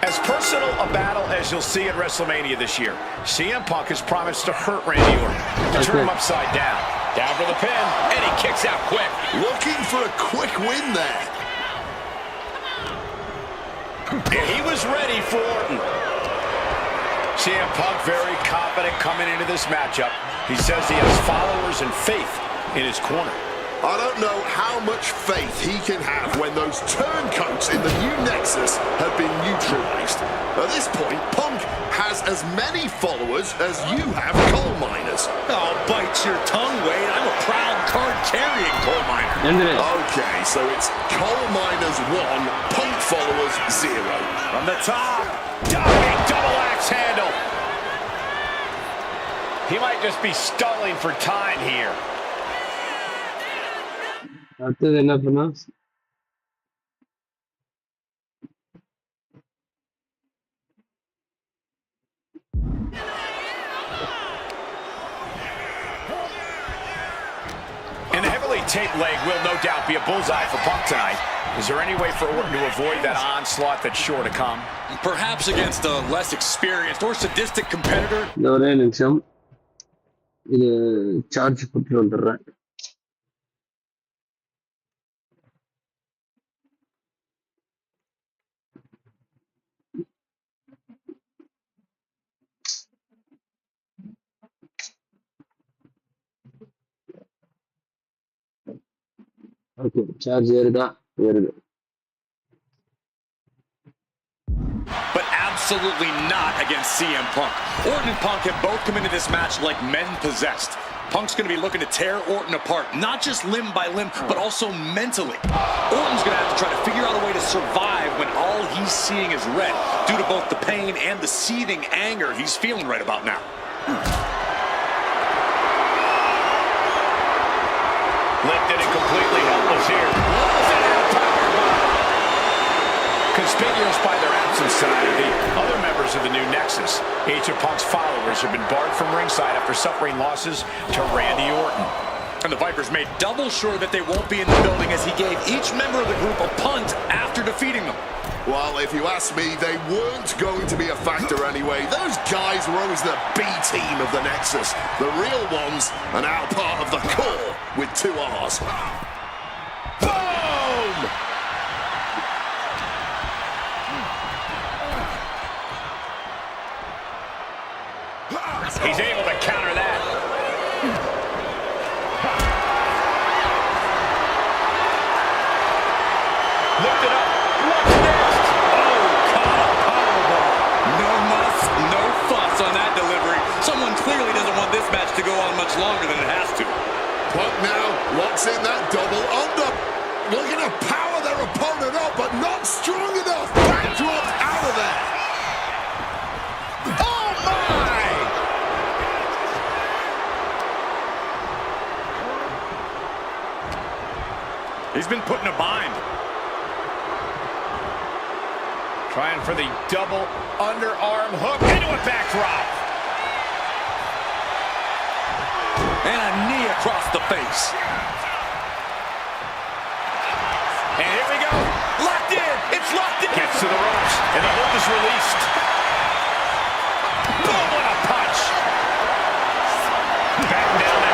[SPEAKER 2] As personal a battle as you'll see at WrestleMania this year, CM Punk has promised to hurt Randy Orton, to turn him upside down. Down for the pin, and he kicks out quick.
[SPEAKER 3] Looking for a quick win there.
[SPEAKER 2] And he was ready for Orton. CM Punk very confident coming into this matchup. He says he has followers and faith in his corner.
[SPEAKER 3] I don't know how much faith he can have when those turncoats in the new Nexus have been neutralized. At this point, Punk has as many followers as you have coal miners.
[SPEAKER 2] Oh, bite your tongue, Wade. I'm a proud card-carrying coal miner.
[SPEAKER 3] Okay, so it's coal miners 1, Punk followers 0.
[SPEAKER 2] From the top, diving double axe handle. He might just be stalling for time here.
[SPEAKER 1] அடுத்தது என்ன பண்ணா
[SPEAKER 2] And the heavily taped leg will no doubt be a bullseye for Punk tonight. Is there any way for Orton to avoid that onslaught that's sure to come?
[SPEAKER 4] Perhaps against a less experienced or sadistic competitor.
[SPEAKER 1] இந்த ஒரே நிமிஷம் இது charge போட்டு வந்துடுறேன். Okay charge ஏறுதா ஏறுது.
[SPEAKER 4] But absolutely not against CM Punk. Orton and Punk have both come into this match like men possessed. Punk's going to be looking to tear Orton apart, not just limb by limb, but also mentally. Orton's going to have to try to figure out a way to survive when all he's seeing is red, due to both the pain and the seething anger he's feeling right about now.
[SPEAKER 2] Lifted and completely helpless here. Conspicuous by their absence tonight are the other members of the new Nexus. Each of Punk's followers have been barred from ringside after suffering losses to Randy Orton.
[SPEAKER 4] And the Vipers made double sure that they won't be in the building as he gave each member of the group a punt after defeating them.
[SPEAKER 3] Well, if you ask me, they weren't going to be a factor anyway. Those guys were always the B team of the Nexus. The real ones are now part of the core with 2 R's. Boom!
[SPEAKER 2] He's able to counter that. Lift it up. What's next?
[SPEAKER 4] Oh, caught a powerbomb. No muss, no fuss on that delivery. Someone clearly doesn't want this match to go on much longer than it has to.
[SPEAKER 3] Punk now locks in that double under. Looking to power their opponent up, but not strong enough. Backdropped out of there. Oh, my!
[SPEAKER 4] He's been put in a bind.
[SPEAKER 2] Trying for the double underarm hook into a backdrop.
[SPEAKER 4] And a knee across the face.
[SPEAKER 2] And here we go. Locked in. It's locked in. Gets to the ropes, and the hold is released. Boom, what a punch. Back down to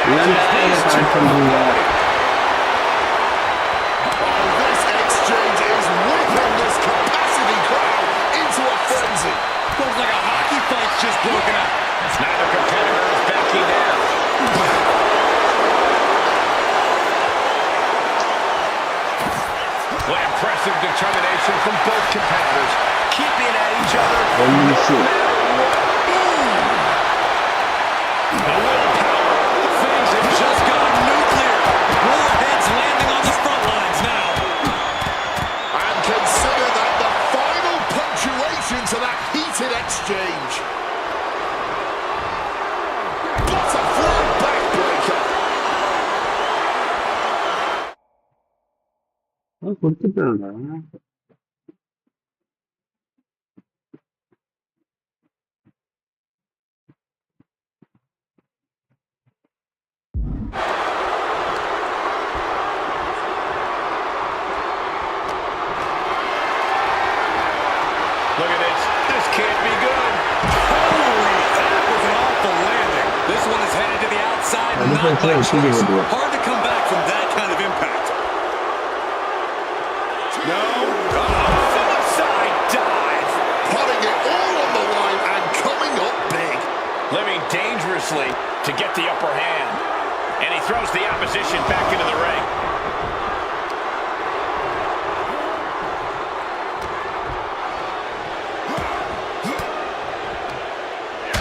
[SPEAKER 3] Oh, this exchange is whipping this capacity crowd into a frenzy.
[SPEAKER 4] Looks like a hockey fight's just broken up.
[SPEAKER 2] Neither competitor is backing down. What impressive determination from both competitors, keeping at each other. The willpower.
[SPEAKER 4] Things have just gone nuclear. Warheads landing on the front lines now.
[SPEAKER 3] And consider that the final punctuation to that heated exchange. Butterfly backbreaker.
[SPEAKER 1] கொடுத்துட்டாங்க.
[SPEAKER 2] Look at this. This can't be good.
[SPEAKER 4] Holy, that was an awful landing. This one is headed to the outside. Not by choice. Hard to come back from that kind of impact.
[SPEAKER 2] No. Suicide dive.
[SPEAKER 3] Putting it all on the line and coming up big.
[SPEAKER 2] Living dangerously to get the upper hand. And he throws the opposition back into the ring.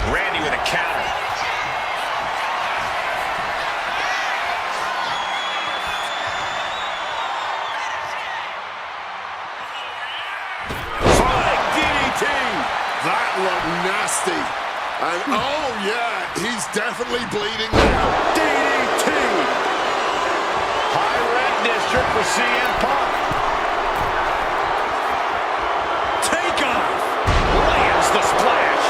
[SPEAKER 2] Randy with a counter.
[SPEAKER 3] That looked nasty. And oh yeah, he's definitely bleeding now.
[SPEAKER 2] DDT. High red district for CM Punk. Take off. Lands the splash.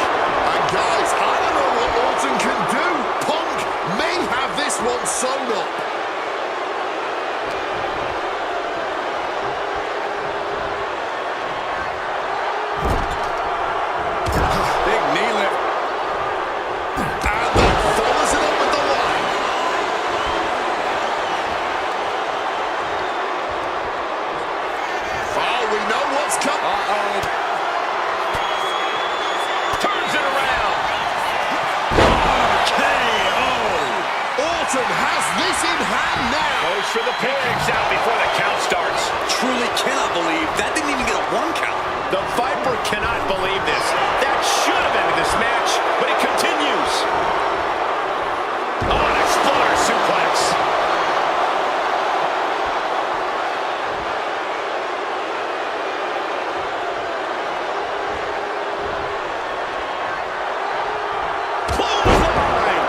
[SPEAKER 3] And guys, I don't know what Orton can do. Punk may have this one sewn up.
[SPEAKER 2] Big knee lift.
[SPEAKER 3] And that follows it up with the line. Oh, we know what's coming.
[SPEAKER 2] Uh-oh. Turns it around. KO.
[SPEAKER 3] Orton has this in hand now.
[SPEAKER 2] Goes for the pigs out before the count starts. Truly cannot believe that didn't even get a 1 count. The Viper cannot believe this. That should have ended this match, but it continues. Oh, an exploder suplex. Clothesline.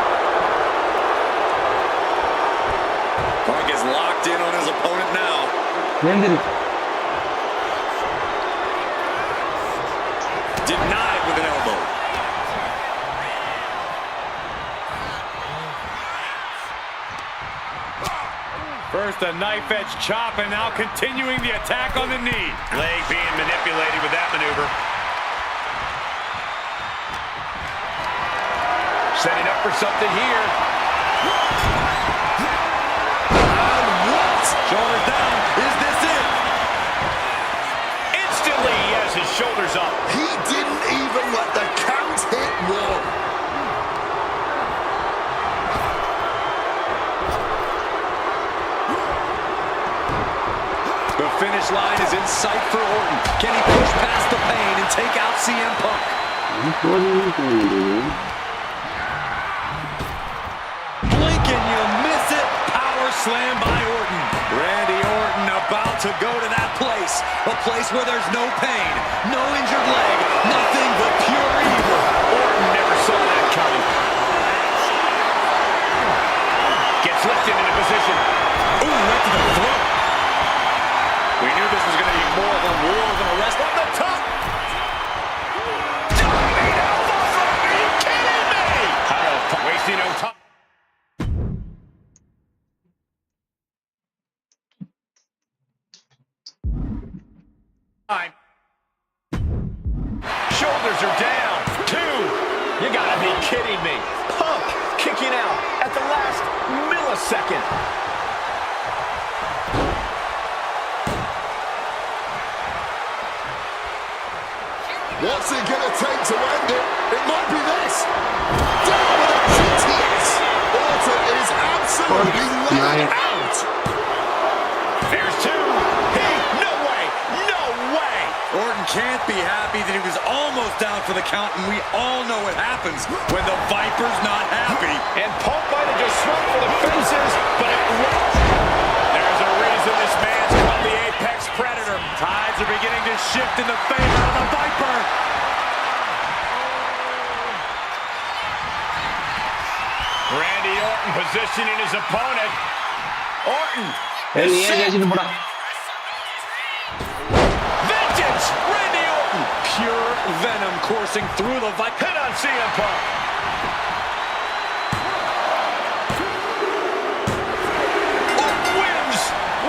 [SPEAKER 2] Punk is locked in on his opponent now. Denied with an elbow. First a knife edge chop and now continuing the attack on the knee. Leg being manipulated with that maneuver. Setting up for something here.
[SPEAKER 3] And what?
[SPEAKER 2] Shoulders down. Is this it? Instantly he has his shoulders up.
[SPEAKER 3] He didn't even let the count hit one.
[SPEAKER 2] The finish line is in sight for Orton. Can he push past the pain and take out CM Punk? Blink and you miss it. Power slam by Orton. Randy Orton about to go to that place. A place where there's no pain, no injured leg, nothing but pure evil. Orton never saw that coming. Gets lifted into position. Ooh, right to the throat. We knew this was going to be more of a war than a rest on the top. Diving elbow drop. Are you kidding me? Kyle wasting no time. Shoulders are down. 2. You gotta be kidding me. Punk kicking out at the last millisecond.
[SPEAKER 3] What's it going to take to end it? It might be this. Down with a GTS. Orton is absolutely laid out.
[SPEAKER 2] There's 2. No way. No way. Orton can't be happy that he was almost down for the count, and we all know what happens when the Viper's not happy. And Punk might have just swung for the fences, but it worked. There's a reason this man's called the Apex Predator. Tides are beginning to shift in the favor of the Viper. Randy Orton positioning his opponent. Orton. Vengeance! Randy Orton. Pure venom coursing through the Viper. Hit on CM Punk. Orton wins.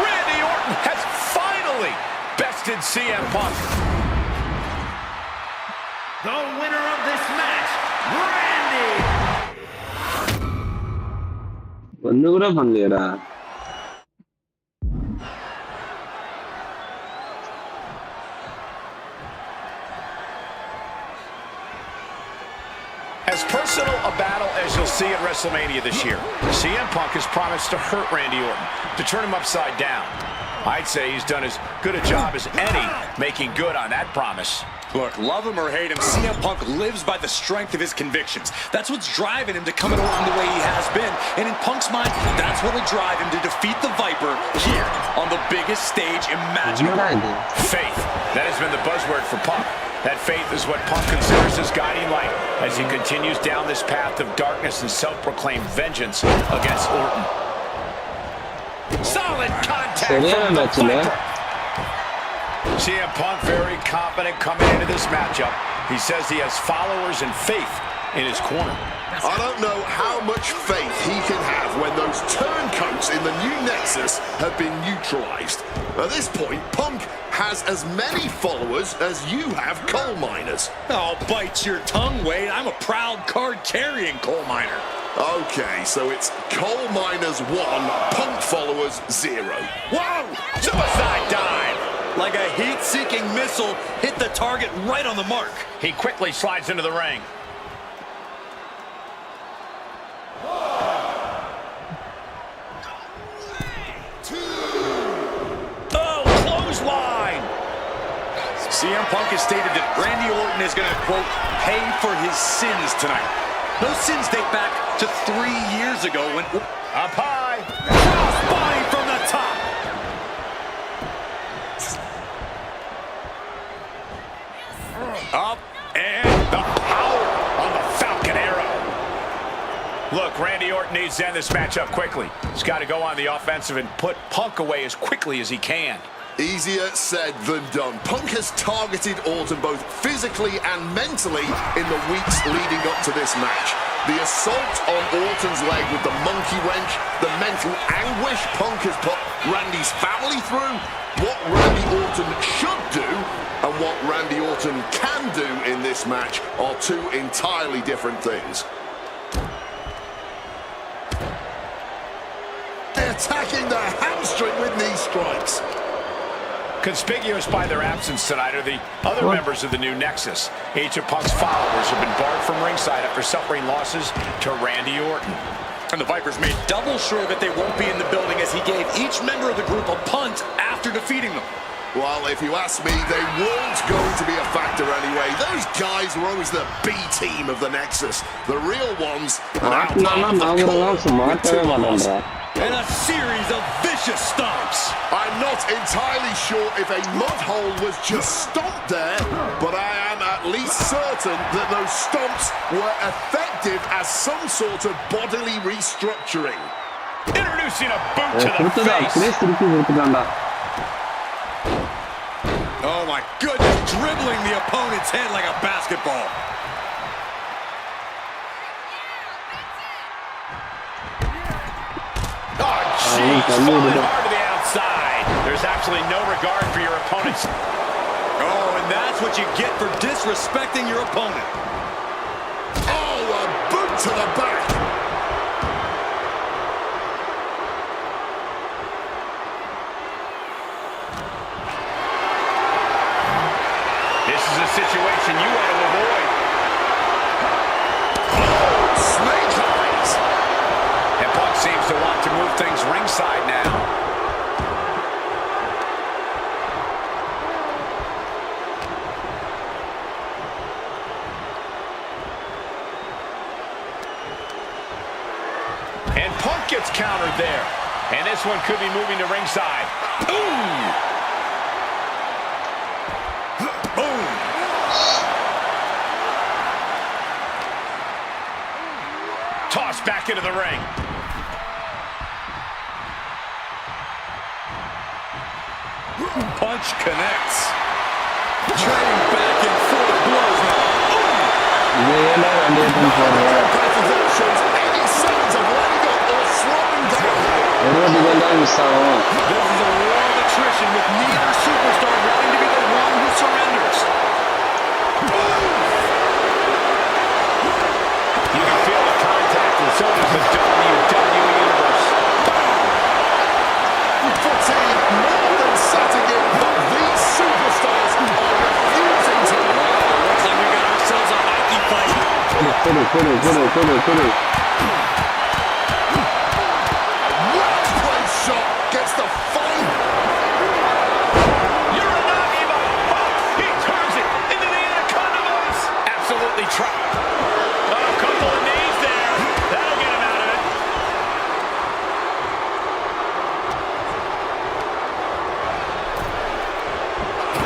[SPEAKER 2] Randy Orton has finally bested CM Punk.
[SPEAKER 6] The winner of this match, Randy.
[SPEAKER 1] ஒண்ணு கூட பண்ணலையடா.
[SPEAKER 2] As personal a battle as you'll see at WrestleMania this year, CM Punk has promised to hurt Randy Orton, to turn him upside down. I'd say he's done as good a job as any making good on that promise. Look, love him or hate him, CM Punk lives by the strength of his convictions. That's what's driving him to come at Orton the way he has been. And in Punk's mind, that's what'll drive him to defeat the Viper here on the biggest stage imaginable. Faith. That has been the buzzword for Punk. That faith is what Punk considers his guiding light as he continues down this path of darkness and self-proclaimed vengeance against Orton. Solid contact from the Viper. CM Punk very confident coming into this matchup. He says he has followers and faith in his corner.
[SPEAKER 3] I don't know how much faith he can have when those turncoats in the new Nexus have been neutralized. At this point, Punk has as many followers as you have coal miners.
[SPEAKER 4] Oh, bite your tongue, Wade. I'm a proud card-carrying coal miner.
[SPEAKER 3] Okay, so it's coal miners 1, Punk followers 0.
[SPEAKER 4] Whoa! Suicide dive! Like a heat-seeking missile, hit the target right on the mark.
[SPEAKER 2] He quickly slides into the ring.
[SPEAKER 4] CM Punk has stated that Randy Orton is going to, quote, pay for his sins tonight. Those sins date back to 3 years ago when...
[SPEAKER 2] Up high.
[SPEAKER 4] Crossbody from the top.
[SPEAKER 2] Up and the power on the Falcon Arrow. Look, Randy Orton needs to end this matchup quickly. He's got to go on the offensive and put Punk away as quickly as he can.
[SPEAKER 3] Easier said than done. Punk has targeted Orton both physically and mentally in the weeks leading up to this match. The assault on Orton's leg with the monkey wrench, the mental anguish Punk has put Randy's family through, what Randy Orton should do and what Randy Orton can do in this match are two entirely different things. They're attacking the hamstring with knee strikes.
[SPEAKER 2] Conspicuous by their absence tonight are the other members of the new Nexus. Each of Punk's followers have been barred from ringside after suffering losses to Randy Orton.
[SPEAKER 4] And the Vipers made double sure that they won't be in the building as he gave each member of the group a punt after defeating them.
[SPEAKER 3] Well, if you ask me, they weren't going to be a factor anyway. Those guys were always the B team of the Nexus. The real ones are
[SPEAKER 4] and a series of vicious stomps.
[SPEAKER 3] I'm not entirely sure if a mud hole was just stomped there, but I am at least certain that those stomps were effective as some sort of bodily restructuring.
[SPEAKER 2] Introducing a boot to the face.
[SPEAKER 4] Oh my goodness, dribbling the opponent's head like a basketball.
[SPEAKER 2] Jeez, falling hard to the outside. There's actually no regard for your opponents.
[SPEAKER 4] Oh, and that's what you get for disrespecting your opponent.
[SPEAKER 3] Oh, a boot to the back.
[SPEAKER 2] This is a situation you want to avoid.
[SPEAKER 3] Snake eyes.
[SPEAKER 2] And Punk seems to want to move things ringside now. And Punk gets countered there. And this one could be moving to ringside. Ooh! Boom! Tossed back into the ring.
[SPEAKER 4] Punch connects. Trading back and forth blows now.
[SPEAKER 3] Shows any signs of letting up or slowing down.
[SPEAKER 4] This is a war of attrition with neither superstar wanting to be the one who surrenders.
[SPEAKER 2] You can feel the contact and so does the WWE Universe.
[SPEAKER 3] Fatigue more than setting in, but these superstars are refusing to.
[SPEAKER 4] Looks like we got ourselves a hockey fight.
[SPEAKER 3] Well-placed shot gets the fight.
[SPEAKER 2] Uranagi by Punk. He turns it into the Anaconda Voice. Absolutely trapped. A couple of knees there. That'll get him out of it.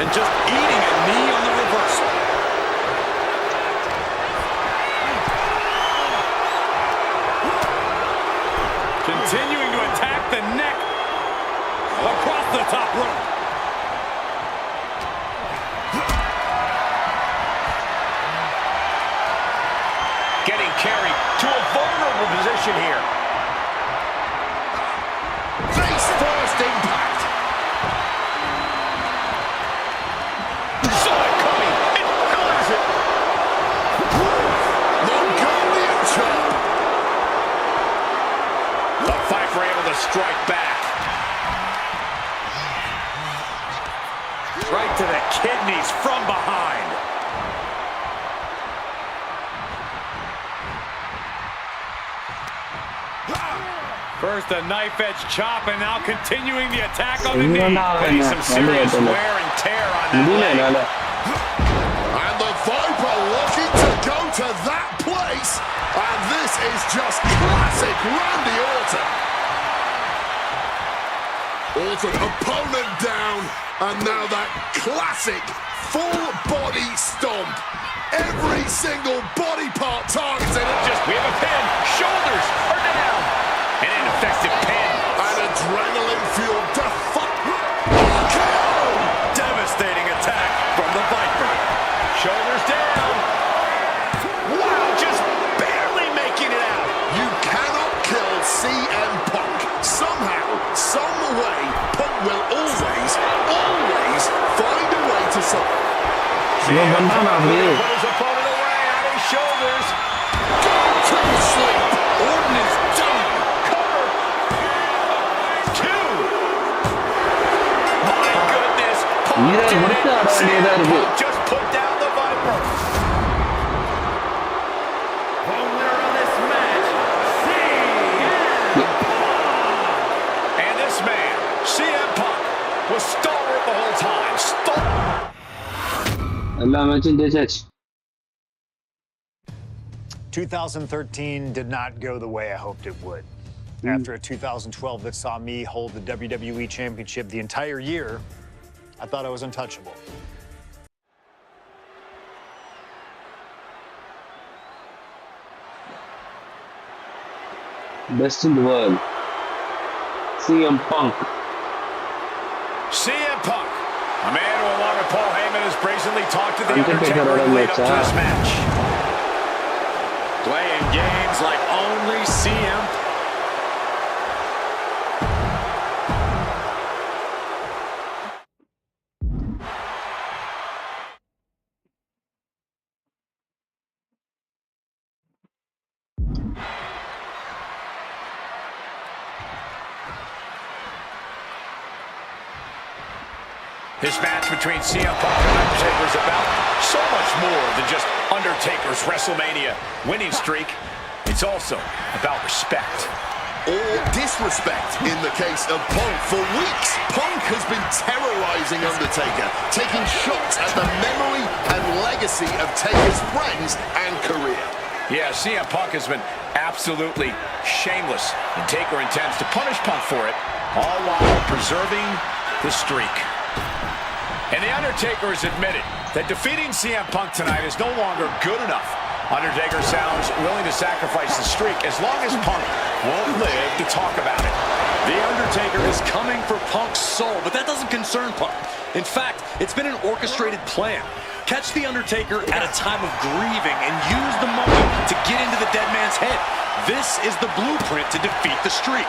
[SPEAKER 4] And just eating a knee on the reversal.
[SPEAKER 2] submission here.
[SPEAKER 3] Face first impact.
[SPEAKER 2] Saw it coming. It counters it.
[SPEAKER 3] Mongolian chop.
[SPEAKER 2] The Viper able to strike back. Right to the kidneys from behind. First a knife edge chop, and now continuing the attack on the knee. Putting some serious wear and tear on that leg.
[SPEAKER 3] And the Viper looking to go to that place. And this is just classic Randy Orton. Orton, opponent down. And now that classic full body stomp. Every single body part targeted.
[SPEAKER 2] We have a pin. Shoulders are down. An ineffective pin.
[SPEAKER 3] An adrenaline-fueled
[SPEAKER 2] Devastating attack from the Viper. Shoulders down. Wow, just barely making it out.
[SPEAKER 3] You cannot kill CM Punk. Somehow, some way, Punk will always find a way to solve.
[SPEAKER 2] CM Punk put his opponent away on his shoulders.
[SPEAKER 3] Go to sleep.
[SPEAKER 2] Orton is done. Cover. 2. My goodness. Punk did it. CM Punk just put down the Viper.
[SPEAKER 6] The winner of this match,
[SPEAKER 2] And this man, CM Punk, was stalwart the whole time.
[SPEAKER 5] 2013 did not go the way I hoped it would. After a 2012 that saw me hold the WWE Championship the entire year, I thought I was untouchable.
[SPEAKER 1] Best in the world. CM Punk.
[SPEAKER 2] CM Punk, a man who along with Paul Heyman has brazenly talked to the Undertaker
[SPEAKER 1] Undertaker
[SPEAKER 2] in the lead up to
[SPEAKER 1] match,
[SPEAKER 2] this match. Playing games like only CM Punk. This match between CM Punk and Undertaker is about so much more than just Undertaker's WrestleMania winning streak. It's also about respect.
[SPEAKER 3] Or disrespect in the case of Punk. For weeks, Punk has been terrorizing Undertaker, taking shots at the memory and legacy of Taker's friends and career.
[SPEAKER 2] Yeah, CM Punk has been absolutely shameless, and Taker intends to punish Punk for it, all while preserving the streak. And The Undertaker has admitted that defeating CM Punk tonight is no longer good enough. Undertaker sounds willing to sacrifice the streak as long as Punk won't live to talk about it.
[SPEAKER 4] The Undertaker is coming for Punk's soul, but that doesn't concern Punk. In fact, it's been an orchestrated plan. Catch The Undertaker at a time of grieving and use the moment to get into the dead man's head. This is the blueprint to defeat the streak.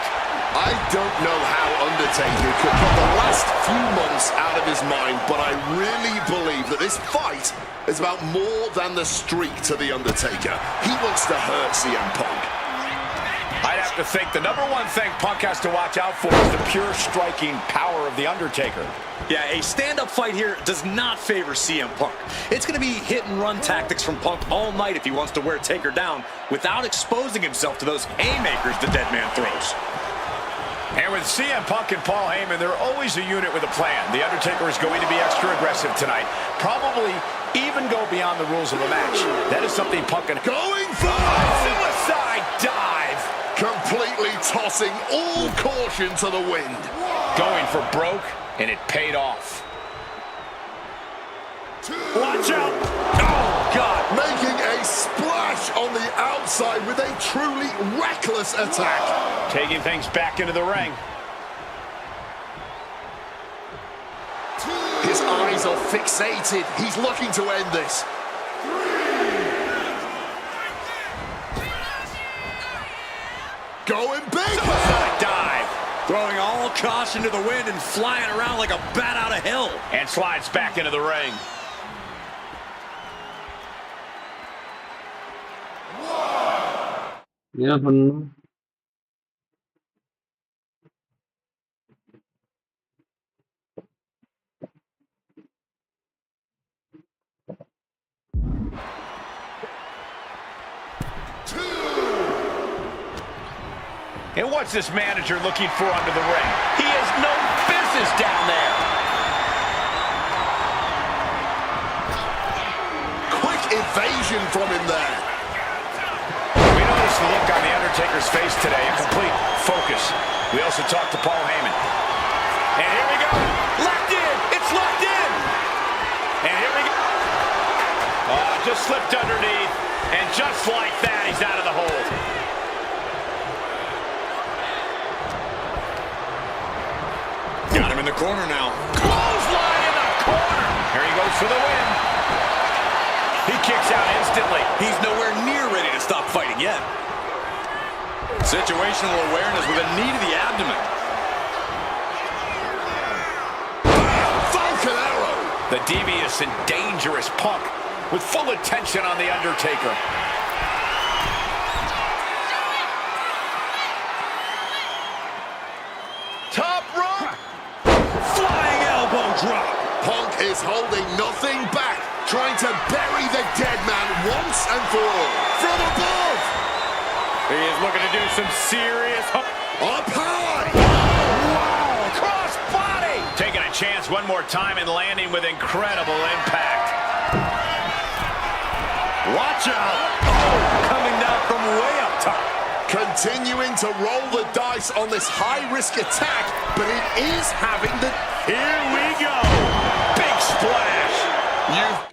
[SPEAKER 3] I don't know how Undertaker could put the last few months out of his mind, but I really believe that this fight is about more than the streak to The Undertaker. He wants to hurt CM Punk.
[SPEAKER 2] I'd have to think the number one thing Punk has to watch out for is the pure striking power of The Undertaker.
[SPEAKER 4] Yeah, a stand-up fight here does not favor CM Punk. It's going to be hit-and-run tactics from Punk all night if he wants to wear Taker down without exposing himself to those haymakers the dead man throws.
[SPEAKER 2] And with CM Punk and Paul Heyman, they're always a unit with a plan. The Undertaker is going to be extra aggressive tonight. Probably even go beyond the rules of the match. That is something Punk can...
[SPEAKER 3] Going for
[SPEAKER 2] suicide dive!
[SPEAKER 3] Completely tossing all caution to the wind.
[SPEAKER 2] Going for broke, and it paid off. Watch out! Oh, God!
[SPEAKER 3] Making a splash on the outside with a truly reckless attack.
[SPEAKER 2] Taking things back into the ring.
[SPEAKER 3] His eyes are fixated. He's looking to end this. Going big.
[SPEAKER 4] Suicide dive. Throwing all caution to the wind and flying around like a bat out of hell.
[SPEAKER 2] And slides back into the ring.
[SPEAKER 1] என்ன பண்ணணும்?
[SPEAKER 2] And what's this manager looking for under the ring? He has no business down there.
[SPEAKER 3] Quick evasion from him there.
[SPEAKER 2] We noticed the look on The Undertaker's face today, a complete focus. We also talked to Paul Heyman. And here we go. Locked in. It's locked in. And here we go. Just slipped underneath. And just like that, he's out of the hold.
[SPEAKER 4] Got him in the corner now.
[SPEAKER 2] Clothesline in the corner. Here he goes for the win. He kicks out instantly.
[SPEAKER 4] He's nowhere near ready to stop fighting yet. Situational awareness with a knee to the abdomen.
[SPEAKER 3] Falcon arrow.
[SPEAKER 2] The devious and dangerous Punk with full attention on The Undertaker. Top rope.
[SPEAKER 4] Flying elbow drop.
[SPEAKER 3] Punk is holding nothing back, trying to bury the dead man once and for all. From above.
[SPEAKER 2] He is looking to do some serious...
[SPEAKER 3] Up high.
[SPEAKER 2] Wow! Cross body! Taking a chance one more time and landing with incredible impact.
[SPEAKER 4] Watch out. Oh, coming down from way up top.
[SPEAKER 3] Continuing to roll the dice on this high-risk attack, but it is having the...
[SPEAKER 2] Here we go! Big splash!
[SPEAKER 3] You've...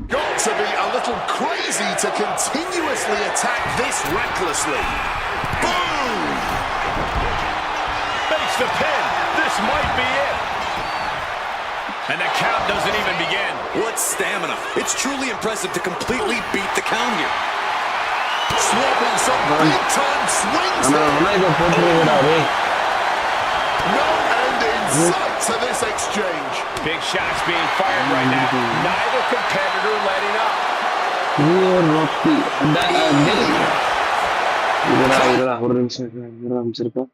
[SPEAKER 3] got to be a little crazy to continuously attack this recklessly. Boom!
[SPEAKER 2] Makes the pin. This might be it. And the count doesn't even begin.
[SPEAKER 4] What stamina. It's truly impressive to completely beat the count here.
[SPEAKER 3] Swapping some big-time swings.
[SPEAKER 1] ஆனா இதை போட்டுருக்கடா டேய்.
[SPEAKER 3] No end in sight to this exchange.
[SPEAKER 2] Big shots being fired right now. Neither competitor letting up.
[SPEAKER 1] ரொட்டி இருடா ஒரு நிமிஷம் ஆரம்பிச்சிருக்கோம்.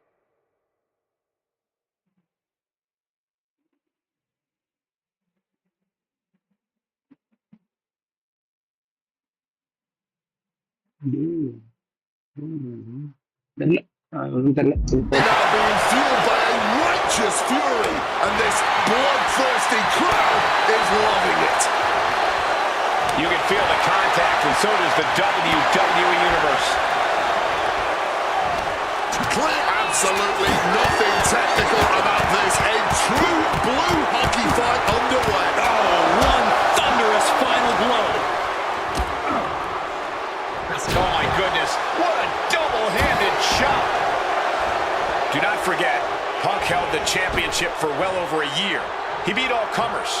[SPEAKER 1] தெரியல ஒன்றும் தெரியல.
[SPEAKER 3] Now being fueled by a righteous fury, and this bloodthirsty crowd is loving it.
[SPEAKER 2] You can feel the contact, and so does the WWE Universe.
[SPEAKER 3] Clear absolutely nothing technical about this. A true blue hockey fight underway.
[SPEAKER 4] Oh, one thunderous final blow.
[SPEAKER 2] Oh my goodness, what a double-handed shot. Do not forget, Punk held the championship for well over a year. He beat all comers.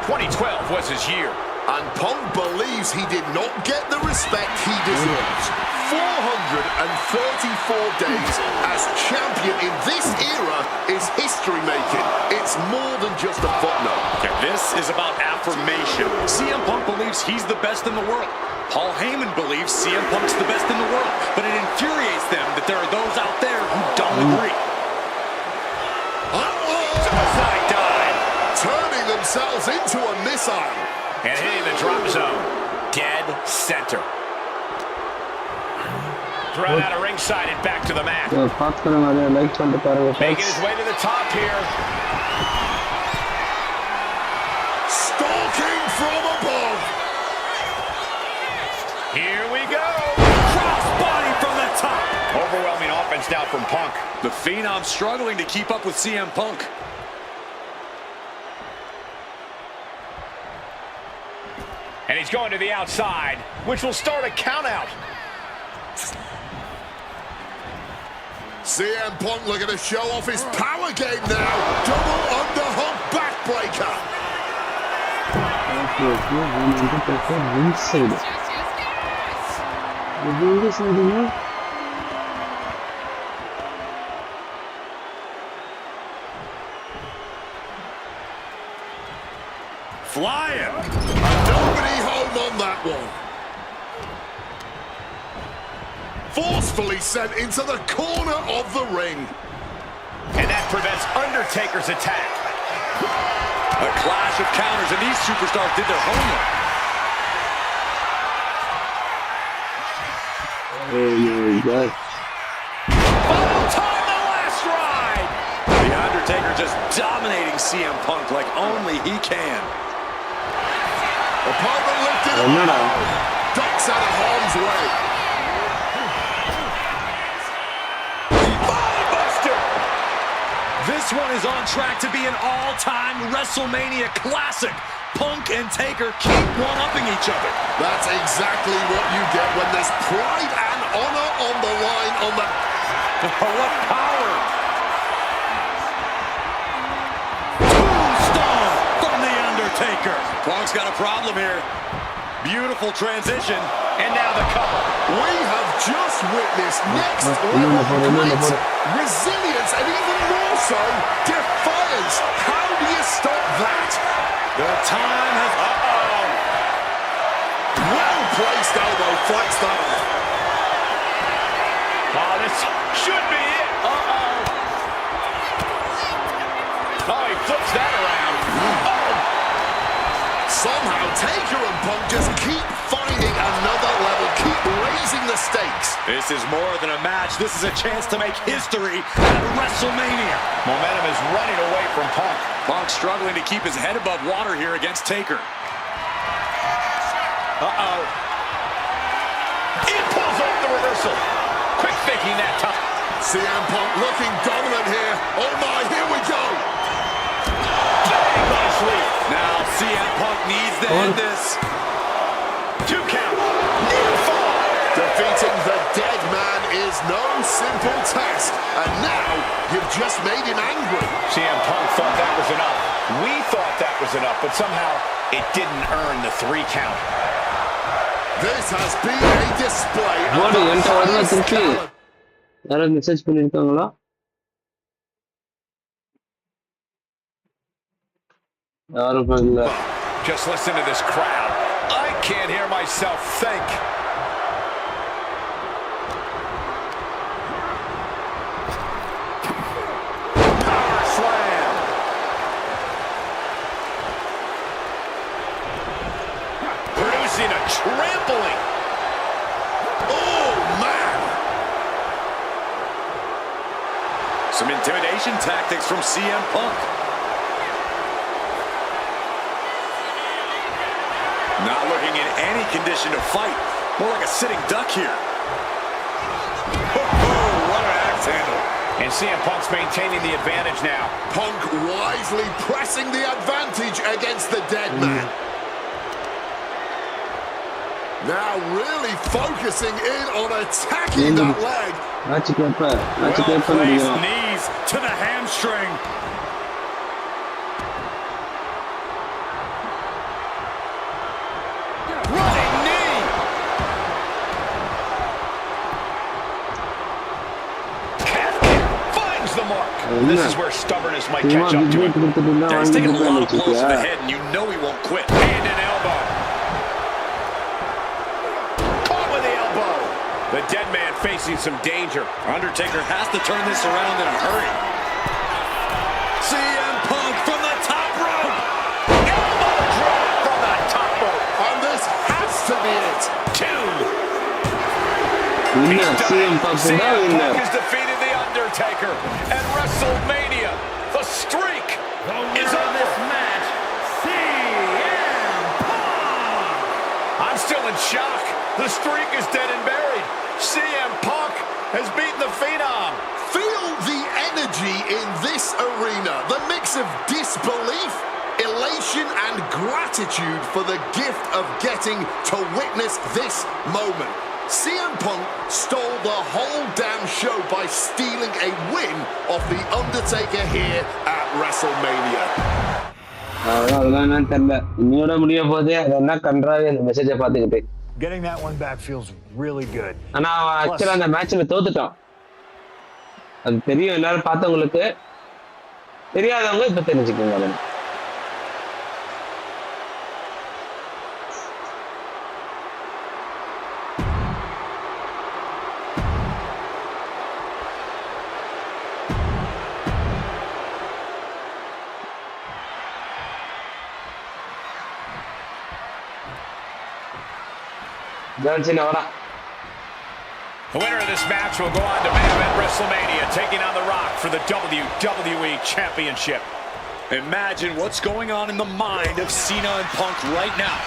[SPEAKER 2] 2012 was his year.
[SPEAKER 3] And Punk believes he did not get the respect he deserves. 434 days as champion in this era is history-making. It's more than just a footnote.
[SPEAKER 4] This is about affirmation. CM Punk believes he's the best in the world. Paul Heyman believes CM Punk's the best in the world. But it infuriates them that there are those out there who don't agree.
[SPEAKER 2] Suicide dive.
[SPEAKER 3] Turning themselves into a missile.
[SPEAKER 2] And hitting the drop zone. Dead center. Thrown out of ringside and back to the mat.
[SPEAKER 1] பார்த்துக்கிறேன் நிறைய like பண்ணிட்டு பாருங்க.
[SPEAKER 2] Making his way to the top here.
[SPEAKER 3] Stalking
[SPEAKER 2] Overwhelming offense now from Punk.
[SPEAKER 4] The Phenom struggling to keep up with CM Punk.
[SPEAKER 2] And he's going to the outside, which will start a countout.
[SPEAKER 3] CM Punk looking to show off his power game now. Double underhook backbreaker.
[SPEAKER 4] Flying.
[SPEAKER 3] Nobody home on that one. Forcefully sent into the corner of the ring.
[SPEAKER 2] And that prevents Undertaker's attack.
[SPEAKER 4] A clash of counters, and these superstars did their homework.
[SPEAKER 1] Oh my God.
[SPEAKER 2] Final time, the last ride.
[SPEAKER 4] The Undertaker just dominating CM Punk like only he can.
[SPEAKER 3] Opponent lifted up. Ducks out of harm's way.
[SPEAKER 2] Buster.
[SPEAKER 4] This one is on track to be an all-time WrestleMania classic. Punk and Taker keep one-upping each other.
[SPEAKER 3] That's exactly what you get when there's pride and honor on the line on the...
[SPEAKER 4] What power! Tombstone from The Undertaker. Punk's got a problem here. Beautiful transition.
[SPEAKER 2] And now the cover.
[SPEAKER 3] We have just witnessed next level grit, resilience, and even more so, defiance. How do you stop that?
[SPEAKER 4] The time has...
[SPEAKER 3] Well-placed elbow fights that off.
[SPEAKER 2] Oh, this should be it. Oh, he flips that around.
[SPEAKER 3] Somehow, Taker and Punk just keep finding another level, keep raising the stakes.
[SPEAKER 4] This is more than a match. This is a chance to make history at WrestleMania.
[SPEAKER 2] Momentum is running away from Punk.
[SPEAKER 4] Punk struggling to keep his head above water here against Taker.
[SPEAKER 2] He pulls off the reversal. Quick thinking that time.
[SPEAKER 3] CM Punk looking dominant here. Oh my, here we go.
[SPEAKER 4] Now CM Punk needs to end this.
[SPEAKER 2] 2 count. Near fall.
[SPEAKER 3] Defeating the dead man is no simple task. And now, you've just made him angry.
[SPEAKER 2] CM Punk thought that was enough. We thought that was enough, but somehow it didn't earn the 3 count.
[SPEAKER 3] This has been a display of
[SPEAKER 1] What
[SPEAKER 3] the
[SPEAKER 1] is
[SPEAKER 3] highest
[SPEAKER 1] it?
[SPEAKER 3] caliber.
[SPEAKER 1] யாராவது message பண்ணிருக்காங்களா? யாரும் பண்ணல.
[SPEAKER 2] Just listen to this crowd. I can't hear myself think. Power slam. Producing a trampling.
[SPEAKER 3] Oh, man.
[SPEAKER 4] Some intimidation tactics from CM Punk. Not looking in any condition to fight. More like a sitting duck here. Oh, what an axe handle.
[SPEAKER 2] And CM Punk's maintaining the advantage now.
[SPEAKER 3] Punk wisely pressing the advantage against the dead man. Now really focusing in on attacking that leg.
[SPEAKER 4] Well-placed knees to the hamstring.
[SPEAKER 2] Running knee. Calf kick finds the mark. This is where stubbornness might catch up to him.
[SPEAKER 4] Yeah, he's taking a lot of blows to the head, and you know he won't quit.
[SPEAKER 2] Hand and elbow. Caught with the elbow. The dead man facing some danger.
[SPEAKER 4] Undertaker has to turn this around in a hurry. CM Punk from the top rope.
[SPEAKER 2] Elbow drop from the top rope.
[SPEAKER 3] And this has to be it.
[SPEAKER 2] 2.
[SPEAKER 1] Winner, CM Punk
[SPEAKER 2] CM Punk
[SPEAKER 1] winner.
[SPEAKER 2] has defeated The Undertaker at WrestleMania. The streak is on this match. CM Punk. I'm still in shock. The streak is dead and buried. CM Punk has beaten the Phenom.
[SPEAKER 3] Feel the energy in this arena. The mix of disbelief, elation, and gratitude for the gift of getting to witness this moment. CM Punk stole the whole damn show by stealing a win off The Undertaker here at WrestleMania.
[SPEAKER 5] Getting that one back feels really good.
[SPEAKER 1] ஆனா ஆக்சுவலா அந்த மேட்ச்ல தோத்துட்டோம். அது தெரியும், எல்லாரும் பார்த்தவங்களுக்கு. தெரியாதவங்க இப்ப தெரிஞ்சுக்கோங்க அதை. John Cena, ahora.
[SPEAKER 2] The winner of this match will go on to main event WrestleMania, taking on The Rock for the WWE Championship.
[SPEAKER 4] Imagine what's going on in the mind of Cena and Punk right now.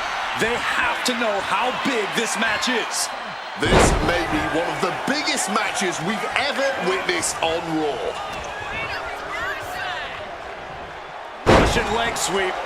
[SPEAKER 4] They have to know how big this match is.
[SPEAKER 3] This may be one of the biggest matches we've ever witnessed on Raw.
[SPEAKER 2] Russian leg sweep.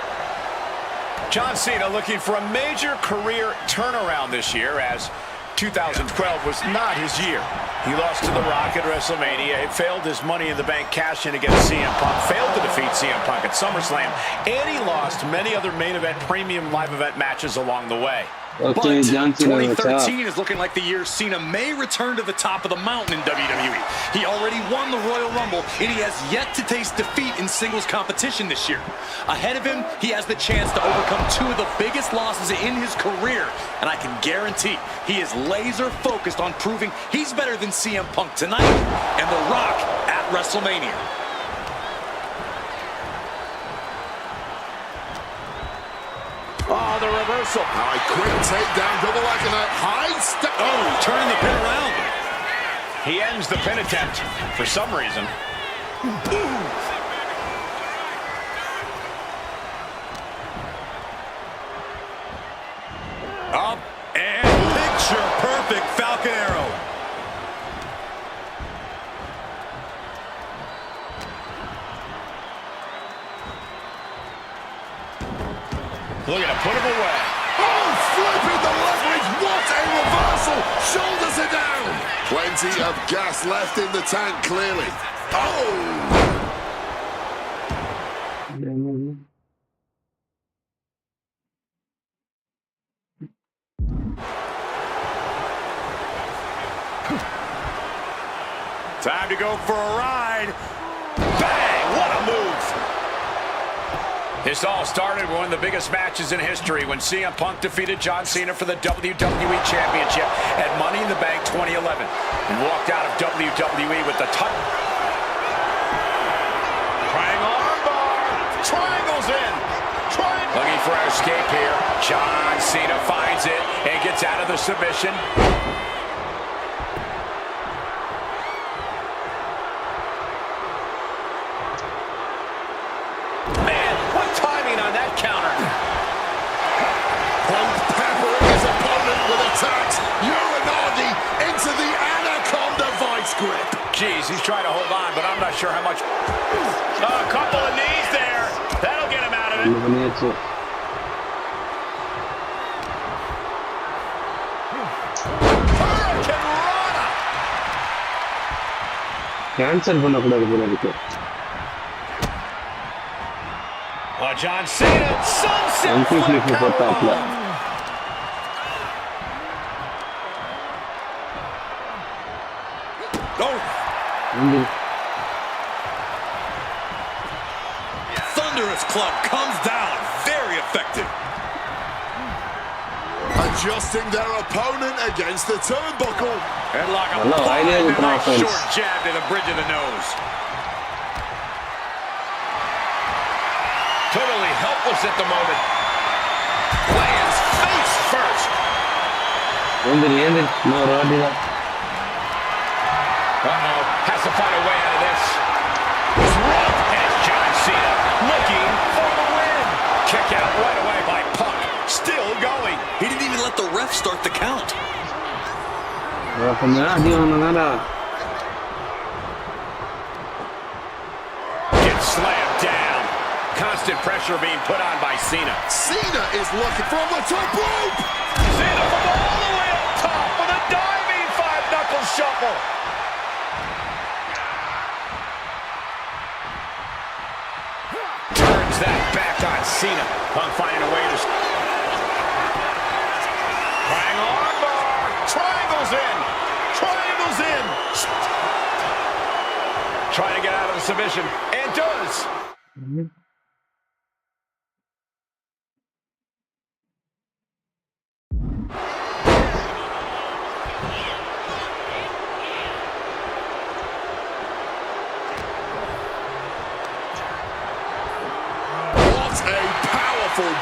[SPEAKER 2] John Cena looking for a major career turnaround this year, as 2012 was not his year. He lost to The Rock at WrestleMania. It failed his Money in the Bank cash-in against CM Punk. Failed to defeat CM Punk at SummerSlam. And he lost many other main event, premium live event matches along the way.
[SPEAKER 1] Okay,
[SPEAKER 4] but 2013 is looking like the year Cena may return to the top of the mountain in WWE. He already won the Royal Rumble, and he has yet to taste defeat in singles competition this year. Ahead of him, he has the chance to overcome two of the biggest losses in his career, and I can guarantee he is laser focused on proving he's better than CM Punk tonight and The Rock at WrestleMania.
[SPEAKER 2] Oh, the reversal.
[SPEAKER 3] All right, quick takedown, double leg and a high step.
[SPEAKER 4] Oh, turning the pin around.
[SPEAKER 2] He ends the pin attempt for some reason.
[SPEAKER 4] Up and picture perfect Falcon Arrow.
[SPEAKER 2] Looking to put him away.
[SPEAKER 3] Oh, flipping the leverage. What a reversal. Shoulders are down. Plenty of gas left in the tank, clearly. Oh!
[SPEAKER 2] Time to go for a ride. Bang! What a move. This all started with one of the biggest matches in history when CM Punk defeated John Cena for the WWE Championship at Money in the Bank 2011 and walked out of WWE with the title. Triangle armbar. Triangles in. Triangle. Looking for an escape here. John Cena finds it and gets out of the submission. Jeez, he's trying to hold on, but I'm not sure how much. A couple of knees there. That'll get him out of it.
[SPEAKER 1] Cancel பண்ணக்கூடாது போல இருக்கு.
[SPEAKER 2] John Cena, sunset
[SPEAKER 1] போட்டாப்ல.
[SPEAKER 4] Thunderous club comes down. Very effective.
[SPEAKER 3] Adjusting their opponent against the turnbuckle.
[SPEAKER 2] Headlock applied and a nice short jab to the bridge of the nose. Totally helpless at the moment. Lands face first.
[SPEAKER 1] No, Roddy.
[SPEAKER 2] Uh-oh, has to find a way out of this. And it's John Cena looking for the win. Kick out right away by Punk. Still going.
[SPEAKER 4] He didn't even let the ref start the count.
[SPEAKER 2] slammed down. Constant pressure being put on by Cena.
[SPEAKER 3] Cena is looking from the top rope.
[SPEAKER 2] Cena from all the way up top with a diving five-knuckle shuffle. Turns that back on Cena. Punk finding a way to... Hang on, bar. Triangles in. Triangles in. Trying to get out of the submission. And does.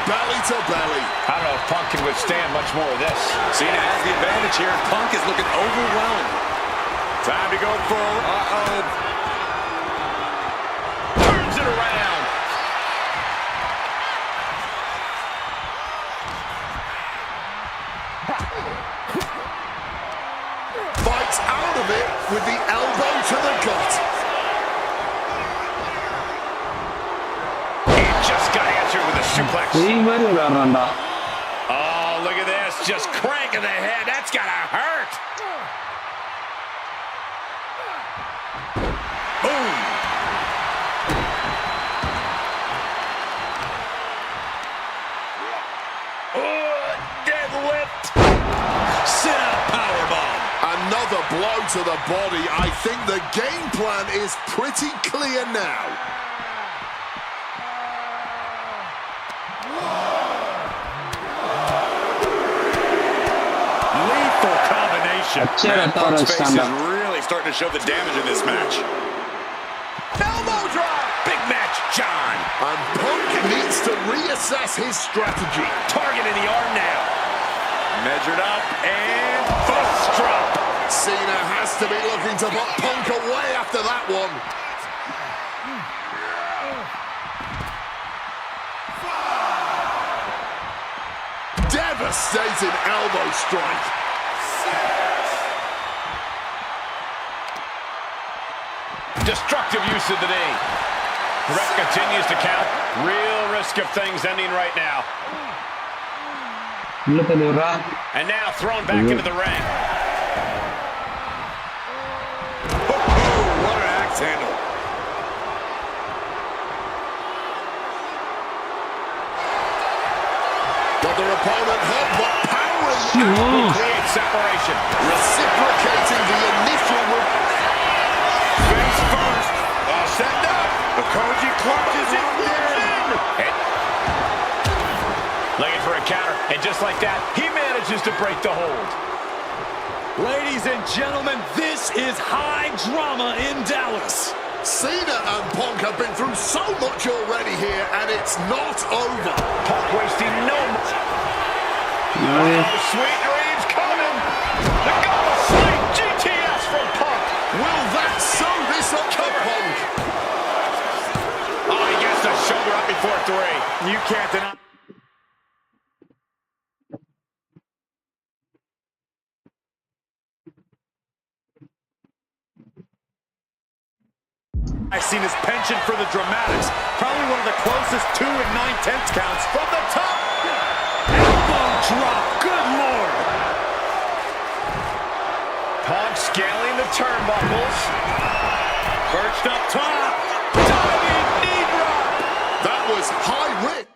[SPEAKER 3] Belly to belly.
[SPEAKER 2] I don't know if Punk can withstand much more of this.
[SPEAKER 4] Cena has the advantage here. Punk is looking overwhelmed.
[SPEAKER 2] Time to go for... Turns it around.
[SPEAKER 3] Fights out of it with the elbow to the gut.
[SPEAKER 2] Just got answered with a suplex. Oh, look at this. Just cranking the head. That's got to hurt. Boom. Oh, deadlift. Sit up, powerbomb.
[SPEAKER 3] Another blow to the body. I think the game plan is pretty clear now.
[SPEAKER 2] Punk's face is really starting to show the damage in this match. Elbow drop! Big match, John!
[SPEAKER 3] And Punk needs to reassess his strategy.
[SPEAKER 2] Target in the arm now. Measured up and fist drop.
[SPEAKER 3] Cena has to be looking to put Punk away after that one. Devastating elbow strike.
[SPEAKER 2] Destructive use of the knee. Ref continues to count. Real risk of things ending right now. And now thrown back into the ring.
[SPEAKER 3] What an axe handle. Got their opponent hurt, but powering
[SPEAKER 2] will create separation.
[SPEAKER 3] Reciprocating the initial
[SPEAKER 2] face first. Set up. The Koji clutches it. Looking for a counter. And just like that, he manages to break the hold.
[SPEAKER 4] Ladies and gentlemen, this is high drama in Dallas.
[SPEAKER 3] Cena and Punk have been through so much already here, and it's not over.
[SPEAKER 2] Punk wasting no more. Oh, sweet dreams coming. The goal sleep GTS from Punk.
[SPEAKER 3] Will that sew this up for Punk?
[SPEAKER 2] Oh, he gets the shoulder up before 3. You can't deny.
[SPEAKER 4] I've seen his penchant for the dramatics. Probably one of the closest 2 9/10 counts from the top. Elbow drop. Good Lord.
[SPEAKER 2] Punk scaling the turnbuckles.
[SPEAKER 4] Perched up top. Diving knee drop.
[SPEAKER 3] That was high risk.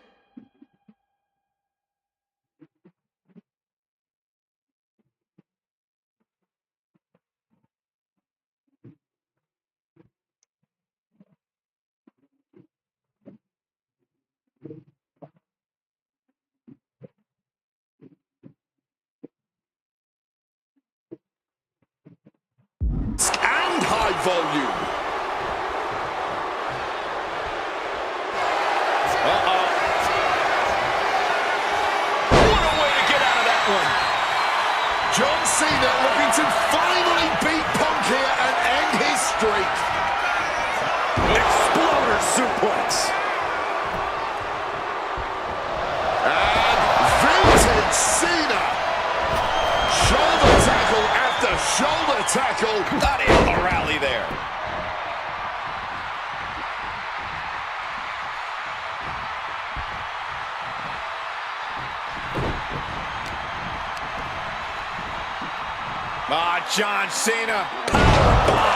[SPEAKER 3] And high volume.
[SPEAKER 2] Uh-oh. What a way to get out of that one.
[SPEAKER 3] John Cena looking to finally beat Punk here and end his streak.
[SPEAKER 4] Exploder suplex.
[SPEAKER 3] And vintage Cena. Shoulder tackle after shoulder tackle.
[SPEAKER 2] Not able to rally there. John Cena. Powerbomb.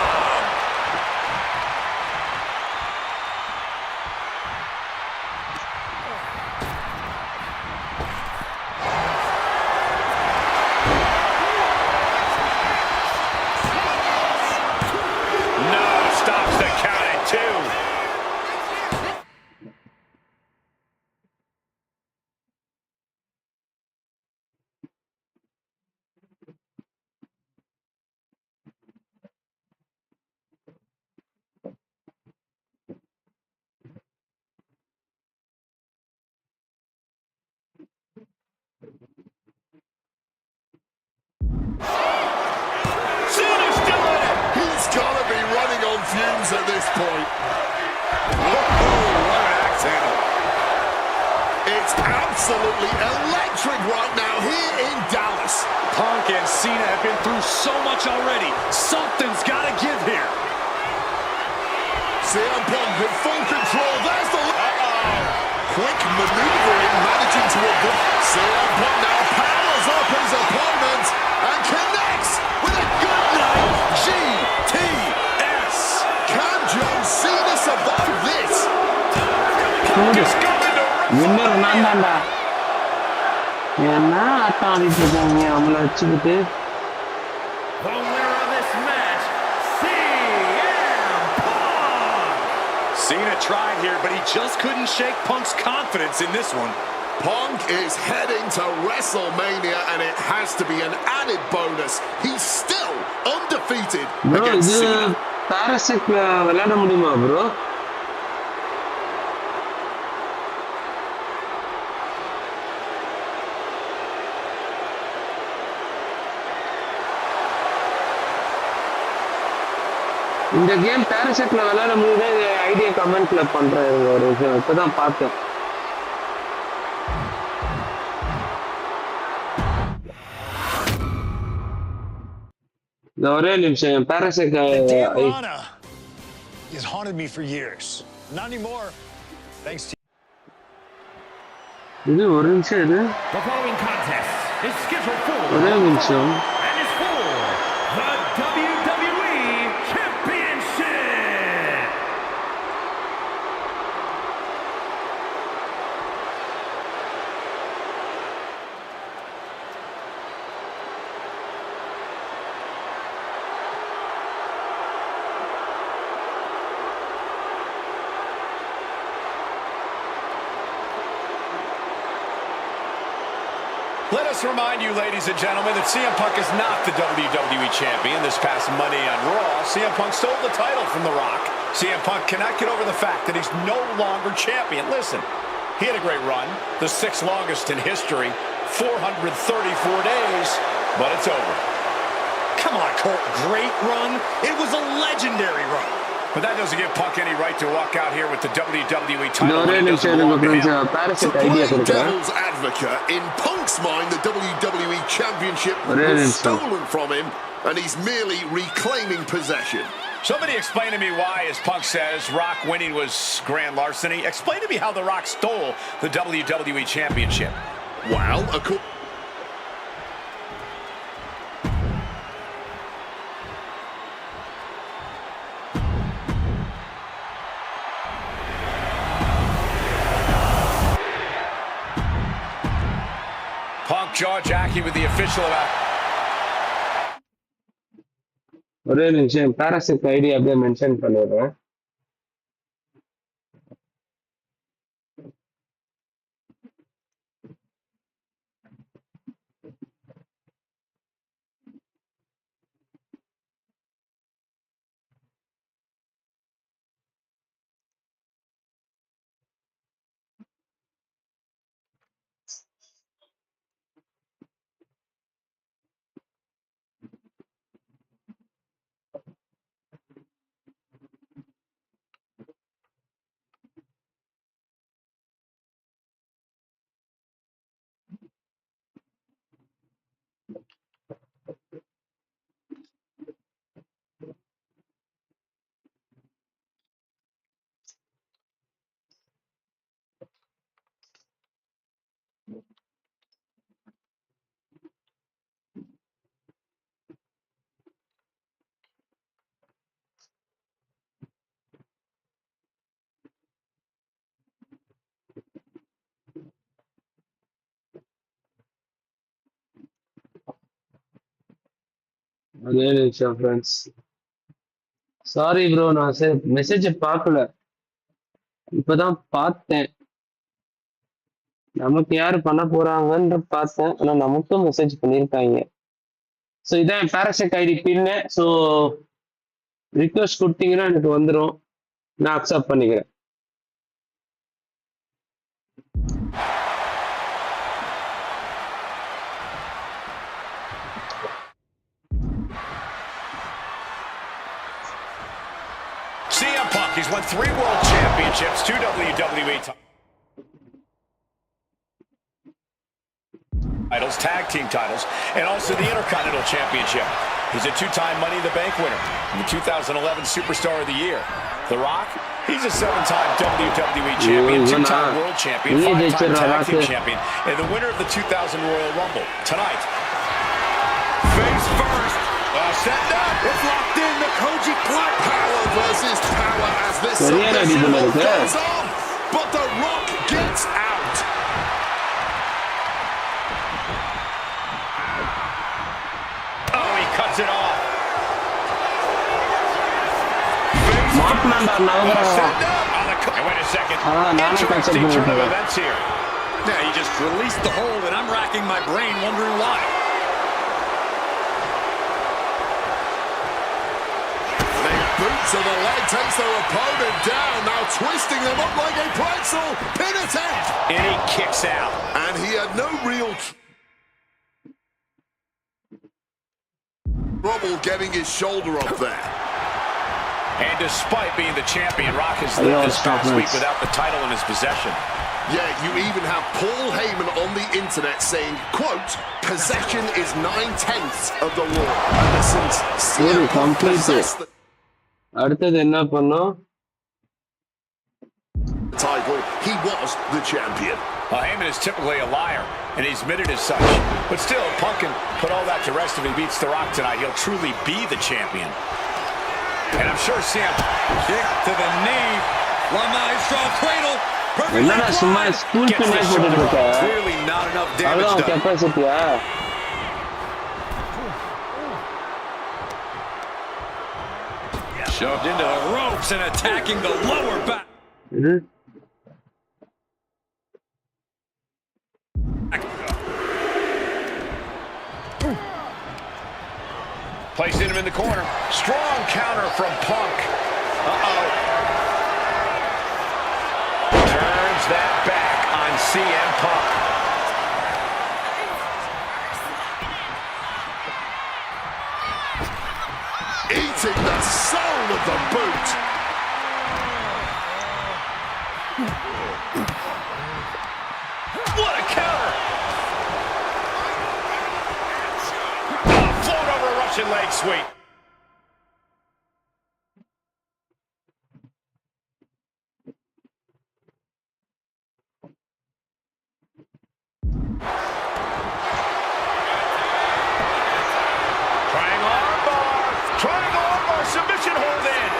[SPEAKER 2] No, stops the count at 2. Cena's still in it.
[SPEAKER 3] He's got to be running on fumes at this point. Whoa, what an axe handle. It's absolutely electric right now here in Dallas.
[SPEAKER 4] Punk and Cena have been through so much already. Something's got to give here.
[SPEAKER 3] CM Punk in full control. There's the... Quick maneuvering, managing to avoid. CM Punk now powers up his opponent and connects with a good night GTS. Can John Cena survive this?
[SPEAKER 2] Punk is going to
[SPEAKER 1] winner நான்தான்டா. என்ன ஆட்டம் ஆடிட்டு இருக்காங்க அவங்கள வச்சுக்கிட்டு.
[SPEAKER 6] The winner of this match, CM Punk!
[SPEAKER 4] Cena tried here, but he just couldn't shake Punk's confidence in this one.
[SPEAKER 3] Punk is heading to WrestleMania and it has to be an added bonus. He's still undefeated
[SPEAKER 1] Bro,
[SPEAKER 3] against
[SPEAKER 1] இது
[SPEAKER 3] Cena.
[SPEAKER 1] பாரசெட்ல விளையாட முடியுமா bro? இந்த game பாரசெட்ல விளையாட முடியுதா? Idea கமெண்ட்ல பண்றேன் ஒரு விஷயம். இப்பதான் பார்த்தேன். ஒரே நிமிஷம் பாரசெட்
[SPEAKER 5] Diorama has haunted me for years. Not anymore. Thanks to
[SPEAKER 1] இது ஒரு நிமிஷம் இது
[SPEAKER 6] The following contest is scheduled for
[SPEAKER 1] ஒரே நிமிஷம்
[SPEAKER 6] and is for the WWE Championship.
[SPEAKER 2] Let us remind you, ladies and gentlemen, that CM Punk is not the WWE Champion. This past Monday on Raw, CM Punk stole the title from The Rock. CM Punk cannot get over the fact that he's no longer champion. Listen, he had a great run, the 6th longest in history, 434 days, but it's over.
[SPEAKER 4] Come on, Colt. Great run. It was a legendary run.
[SPEAKER 2] But that doesn't give Punk any right to walk out here with the WWE title.
[SPEAKER 1] ஒரே
[SPEAKER 2] when it
[SPEAKER 1] நிமிஷம்
[SPEAKER 2] doesn't
[SPEAKER 1] எனக்கு
[SPEAKER 2] belong to him.
[SPEAKER 1] Friends
[SPEAKER 3] To
[SPEAKER 1] பாரசெட்
[SPEAKER 3] play
[SPEAKER 1] idea கொடுக்குறேன்.
[SPEAKER 3] devil's advocate, in Punk's mind, the WWE Championship
[SPEAKER 1] Really?
[SPEAKER 3] was stolen from him, and he's merely reclaiming possession.
[SPEAKER 2] Somebody explain to me why, as Punk says, Rock winning was grand larceny. Explain to me how The Rock stole the WWE Championship.
[SPEAKER 3] Well,
[SPEAKER 2] Punk jaw-jacking with the official about...
[SPEAKER 1] ஒரே நிமிஷம் பாரசெட் idea அப்படியே mention பண்ணிடுறேன். அதே நிமிஷம் friends. Sorry bro, நான் மெசேஜை பார்க்கல, இப்பதான் பார்த்தேன். நமக்கு யாரு பண்ண போறாங்கன்னு பார்த்தேன், ஆனா நமக்கும் மெசேஜ் பண்ணியிருக்காங்க. ஸோ இதான் பேராசெக் ஐடி பின்னு. ஸோ ரிக்வெஸ்ட் கொடுத்தீங்கன்னா எனக்கு வந்துடும், நான் அக்செப்ட் பண்ணிக்கிறேன்.
[SPEAKER 2] CM Punk, he's won 3 World Championships, 2 WWE titles, tag team titles, and also the Intercontinental Championship. He's a 2-time Money in the Bank winner and the 2011 Superstar of the Year. The Rock, he's a 7-time WWE Champion, 2-time World Champion, 5-time Tag Team Champion, and the winner of the 2000 Royal Rumble. Tonight, face first, set up, it's locked in, the Koji Club.
[SPEAKER 3] Power versus power as this submission goes on, but The Rock gets out.
[SPEAKER 2] Oh, he cuts it off. And wait a second, interesting turn of events here.
[SPEAKER 4] Yeah, he just released the hold, and I'm racking my brain wondering why.
[SPEAKER 3] Boot to the leg takes their opponent down, now twisting them up like a pretzel. Pin attempt.
[SPEAKER 2] And he kicks out.
[SPEAKER 3] And he had no real trouble getting his shoulder up there.
[SPEAKER 2] And despite being the champion, Rock has lived this past week without the title in his possession.
[SPEAKER 3] Yeah, you even have Paul Heyman on the internet saying, quote, possession is 9/10 of the law. And since CM Punk possessed the
[SPEAKER 1] அடுத்தது என்ன பண்ணோம்?
[SPEAKER 3] title, he was the champion.
[SPEAKER 2] Well, Heyman is typically a liar, and he's admitted as such. But still, Punk can put all that to rest if he beats The Rock tonight. He'll truly be the champion. And I'm sure CM
[SPEAKER 4] Kick to the knee. One Maestro cradle.
[SPEAKER 1] என்னடா சும்மா school பின்னே போட்டுட்டு இருக்க?
[SPEAKER 2] Clearly not enough damage
[SPEAKER 1] அவ்வளோ
[SPEAKER 2] done.
[SPEAKER 1] கெப்பாசிட்டியா?
[SPEAKER 4] Shoved into the ropes and attacking the lower back.
[SPEAKER 2] Placing him in the corner. Strong counter from Punk. Uh-oh. Turns that back on CM Punk.
[SPEAKER 3] Eating the soul of the boot.
[SPEAKER 2] What a counter! Float over a Russian leg sweep. Triangle armbar, submission hold in.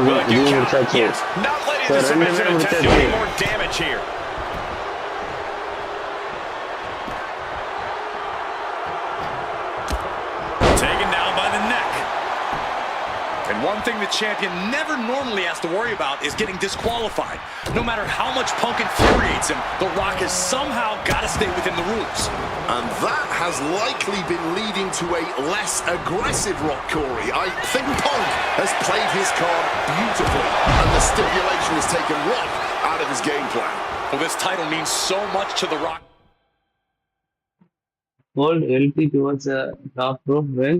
[SPEAKER 2] Will it do count? Yes, not letting the submission attempt to do any more damage here.
[SPEAKER 4] Taken down by the neck. And one thing the champion never normally has to worry about is getting disqualified. No matter how much Punk infuriates him, The Rock has somehow got to stay within the rules.
[SPEAKER 3] And that has likely been leading to a less aggressive Rock, Corey. I think Punk has played his card beautifully, and the stipulation has taken Rock out of his game plan.
[SPEAKER 4] Well, this title means so much to The Rock.
[SPEAKER 1] Hold LT towards a top rope when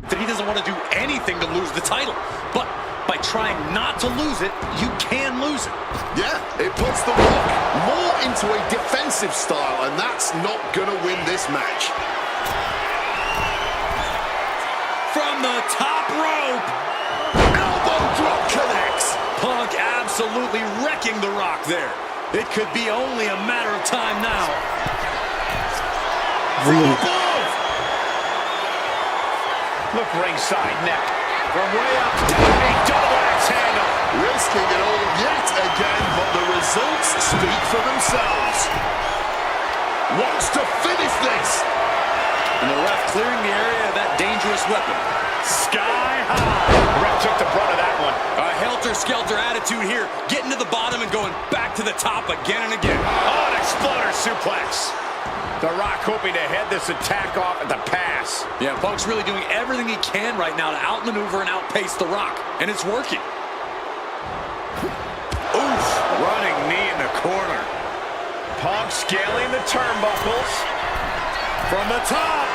[SPEAKER 4] That he doesn't want to do anything to lose the title. But by trying not to lose it, you can lose it.
[SPEAKER 3] Yeah, it puts The Rock more into a defensive style, and that's not going to win this match.
[SPEAKER 4] From the top rope,
[SPEAKER 3] Elbow drop connects.
[SPEAKER 4] Punk absolutely wrecking The Rock there. It could be only a matter of time now.
[SPEAKER 2] Look ringside neck. From way up, a double axe handle.
[SPEAKER 3] Risking it all yet again, but the results speak for themselves. wants to finish this.
[SPEAKER 4] And the ref clearing the area of that dangerous weapon.
[SPEAKER 2] Sky high. The ref took the brunt of that one.
[SPEAKER 4] A helter-skelter attitude here, getting to the bottom and going back to the top again and again.
[SPEAKER 2] Oh, an exploder suplex. The Rock hoping to head this attack off at the pass.
[SPEAKER 4] Yeah, Punk's really doing everything he can right now to outmaneuver and outpace The Rock, and it's working.
[SPEAKER 2] Oof, running knee in the corner. Punk scaling the turnbuckles. From the top.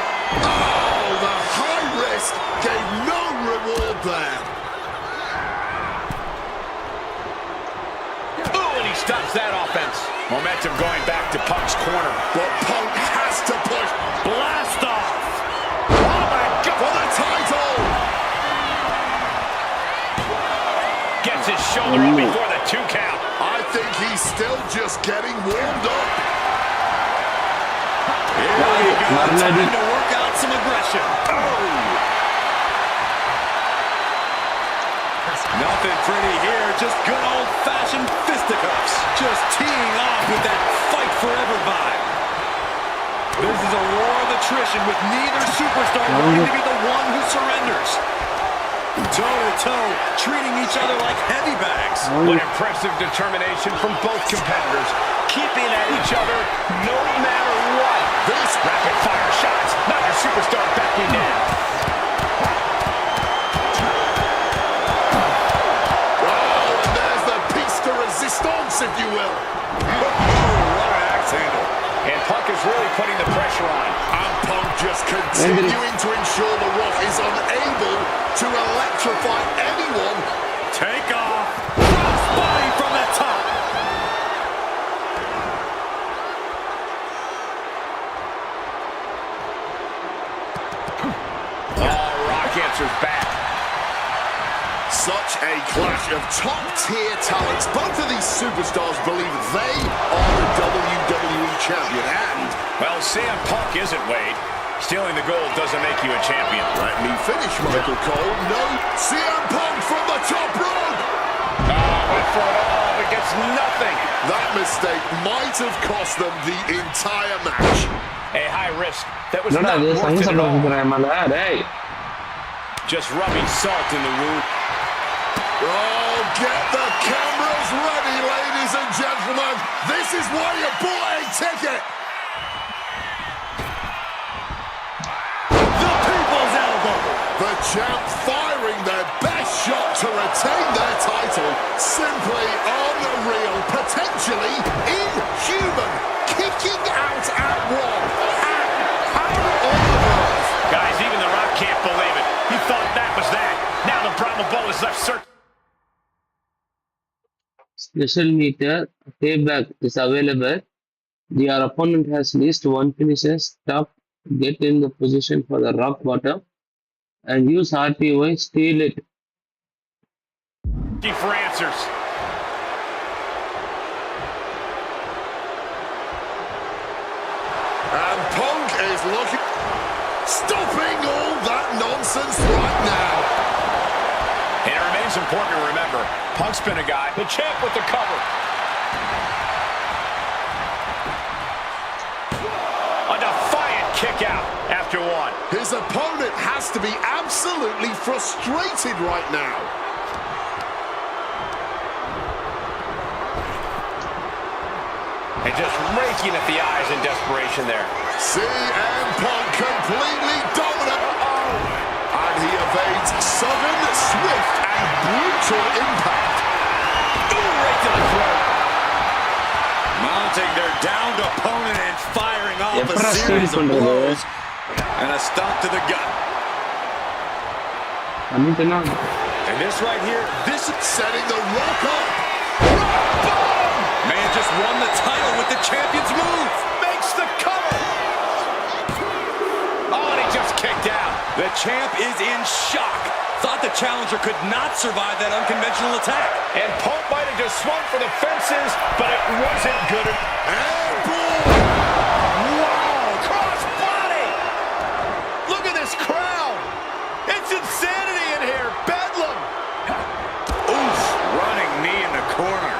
[SPEAKER 3] Oh, the high risk gave no reward there.
[SPEAKER 2] Ooh, and he stops that offense. Momentum going back to Punk's corner.
[SPEAKER 3] But Punk has to push.
[SPEAKER 2] Blast off. Oh, my God.
[SPEAKER 3] For the title.
[SPEAKER 2] Gets his shoulder up before the 2 count.
[SPEAKER 3] I think he's still just getting warmed up.
[SPEAKER 4] Time to work out some aggression. Nothing pretty here, just good old-fashioned fisticuffs. Just teeing off with that fight forever vibe. This is a war of attrition with neither superstar wanting to be the one who surrenders. Toe-to-toe, treating each other like heavy bags.
[SPEAKER 2] What impressive determination from both competitors. Keeping at each other no matter what.
[SPEAKER 3] This
[SPEAKER 2] Rapid-fire shots. Neither superstar backing down.
[SPEAKER 3] Oh, and there's the piece de resistance, if you will.
[SPEAKER 2] What an axe handle. And Punk is really putting the pressure on.
[SPEAKER 3] And Punk just continuing to ensure The Rock is unable to electrify anyone.
[SPEAKER 4] Take off. Cross body from the top.
[SPEAKER 2] Oh, Rock answers back.
[SPEAKER 3] Such a clash of top-tier talents. Both of these superstars believe they are the WWE champion. And,
[SPEAKER 2] Well, CM Punk isn't, Wade. Stealing the gold doesn't make you a champion.
[SPEAKER 3] let me finish, Michael Cole. No, CM Punk from the top rope.
[SPEAKER 2] Went for it all, but gets nothing.
[SPEAKER 3] That mistake might have cost them the entire match.
[SPEAKER 2] A high risk that was
[SPEAKER 1] என்னடா
[SPEAKER 2] not
[SPEAKER 1] இது
[SPEAKER 2] worth
[SPEAKER 1] சங்கு
[SPEAKER 2] it at
[SPEAKER 1] சத்தம்
[SPEAKER 2] all.
[SPEAKER 1] கேக்குறேன் மேல டேய்
[SPEAKER 2] Just rubbing salt in the wound.
[SPEAKER 3] Oh, get the cameras ready, ladies and gentlemen. This is why you bought a ticket.
[SPEAKER 4] The people's elbow.
[SPEAKER 3] The champ firing their best shot to retain their title. Simply unreal. Potentially inhuman. Kicking out at one. How on earth?
[SPEAKER 2] Guys, even The Rock can't believe it. He thought that was that. Now the Brahma Bull is left searching.
[SPEAKER 1] special meter payback is available. Your opponent has least one finisher. Stop, get in the position for the rock bottom, and use RPY. Steal it.
[SPEAKER 2] For answers.
[SPEAKER 3] And Punk is looking... Stopping all that nonsense right now.
[SPEAKER 2] And it remains important to remember, Punk's been a guy, the champ with the cover. A defiant kick out after one.
[SPEAKER 3] His opponent has to be absolutely frustrated right now.
[SPEAKER 2] And just raking at the eyes in desperation there.
[SPEAKER 3] CM Punk completely dominant. And he evades sudden, swift, and brutal impact.
[SPEAKER 2] Ooh, right to the throat.
[SPEAKER 4] Mounting their downed opponent and firing off a
[SPEAKER 1] எப்படா steal
[SPEAKER 4] series of
[SPEAKER 1] பண்றது?
[SPEAKER 4] blows. And a stomp to the gut.
[SPEAKER 1] பண்ணிட்டேன்னா
[SPEAKER 4] And this right here, this is
[SPEAKER 3] Setting the Rock up.
[SPEAKER 4] man just won the title with the champion's move.
[SPEAKER 2] Makes the cover. Oh, and he just kicked out.
[SPEAKER 4] The champ is in shock. Thought the challenger could not survive that unconventional attack.
[SPEAKER 2] And Punk might have just swung for the fences, but it wasn't good enough.
[SPEAKER 3] Airborne.
[SPEAKER 2] Wow, cross body. Look at this crowd. It's insanity in here. Bedlam.
[SPEAKER 4] Oof, running knee in the corner.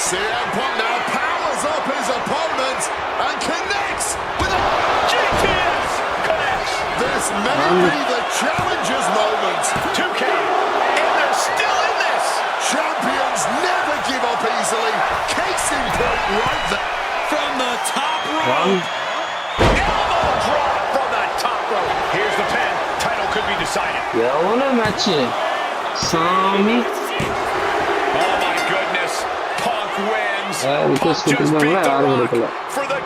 [SPEAKER 3] CM Punk now powers it be the challenger's moment?
[SPEAKER 2] 2K, and they're still in this.
[SPEAKER 3] Champions never give up easily. Case in point right there.
[SPEAKER 2] From the top rope. Elbow drop from the top rope. Here's the pin. Title could be decided.
[SPEAKER 1] எவ்வளோ match சாமி
[SPEAKER 2] Oh my goodness. Punk wins.
[SPEAKER 1] request
[SPEAKER 2] Punk just beat
[SPEAKER 1] கொடுத்திருந்தாங்களா?
[SPEAKER 2] The
[SPEAKER 1] யாரும்
[SPEAKER 2] Rock
[SPEAKER 1] கொடுக்கல.
[SPEAKER 2] for the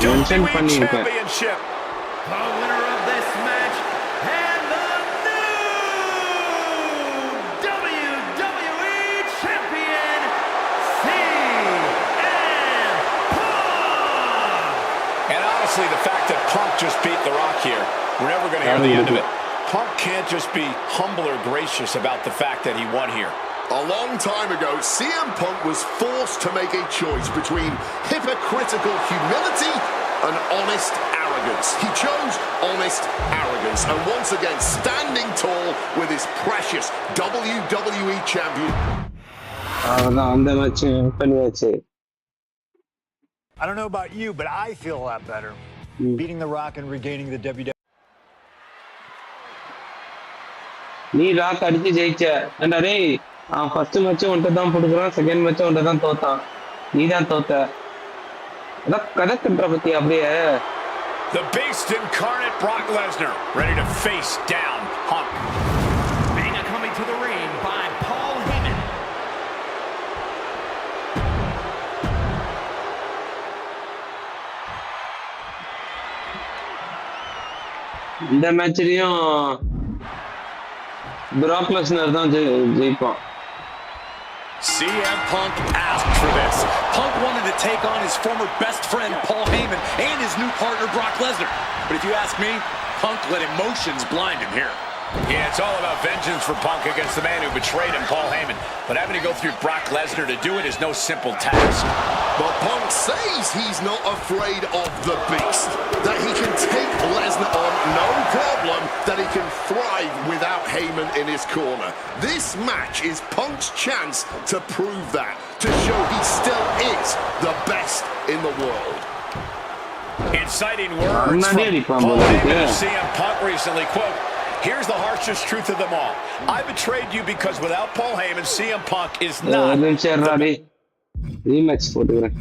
[SPEAKER 1] Mention
[SPEAKER 2] WWE
[SPEAKER 1] பண்ணிருக்கேன்.
[SPEAKER 2] Championship.
[SPEAKER 6] The winner of this match and the new WWE Champion, CM Punk!
[SPEAKER 2] And honestly, the fact that Punk just beat The Rock here, we're never going to hear the end of it. Punk can't just be humble or gracious about the fact that he won here.
[SPEAKER 3] A long time ago, CM Punk was forced to make a choice between hypocritical humility and honest arrogance. He chose honest arrogance, and once again, standing tall with his precious WWE Champion.
[SPEAKER 1] அவ்வளோதான் அந்த match பண்ணியாச்சு.
[SPEAKER 5] I don't know about you, but I feel a lot better. Beating The Rock and regaining the WWE.
[SPEAKER 1] நீ rock அடிச்சு ஜெயிச்ச ஏண்டா டேய் அவன் first match ஒன்றை தான் போட்டுக்கிறான், செகண்ட் மேட்ச் ஒன்றை தான் தோத்தான், நீ தான் தோத்த. அதான் கதை கட்டுற பத்தி அப்படியே.
[SPEAKER 2] The beast incarnate Brock Lesnar ready to face down Punk.
[SPEAKER 6] Mania coming to the ring by Paul Heyman.
[SPEAKER 1] இந்த மேட்ச்லயும் Brock Lesnar தான் ஜெயிப்பான்.
[SPEAKER 4] CM Punk asked for this. Punk wanted to take on his former best friend Paul Heyman and his new partner Brock Lesnar. But if you ask me, Punk let emotions blind him here.
[SPEAKER 2] Yeah, it's all about vengeance for Punk against the man who betrayed him, Paul Heyman. But having to go through Brock Lesnar to do it is no simple task.
[SPEAKER 3] But Punk says he's not afraid of the beast, that he can take Lesnar on no problem, that he can thrive without Heyman in his corner. This match is Punk's chance to prove that, to show he still is the best in the world.
[SPEAKER 2] Inciting words from Paul Heyman to CM Punk recently, quote, "Here's the harshest truth of them all. I betrayed you because without Paul Heyman, CM Punk is not."
[SPEAKER 1] Rematch போட்டுக்கிறேன்.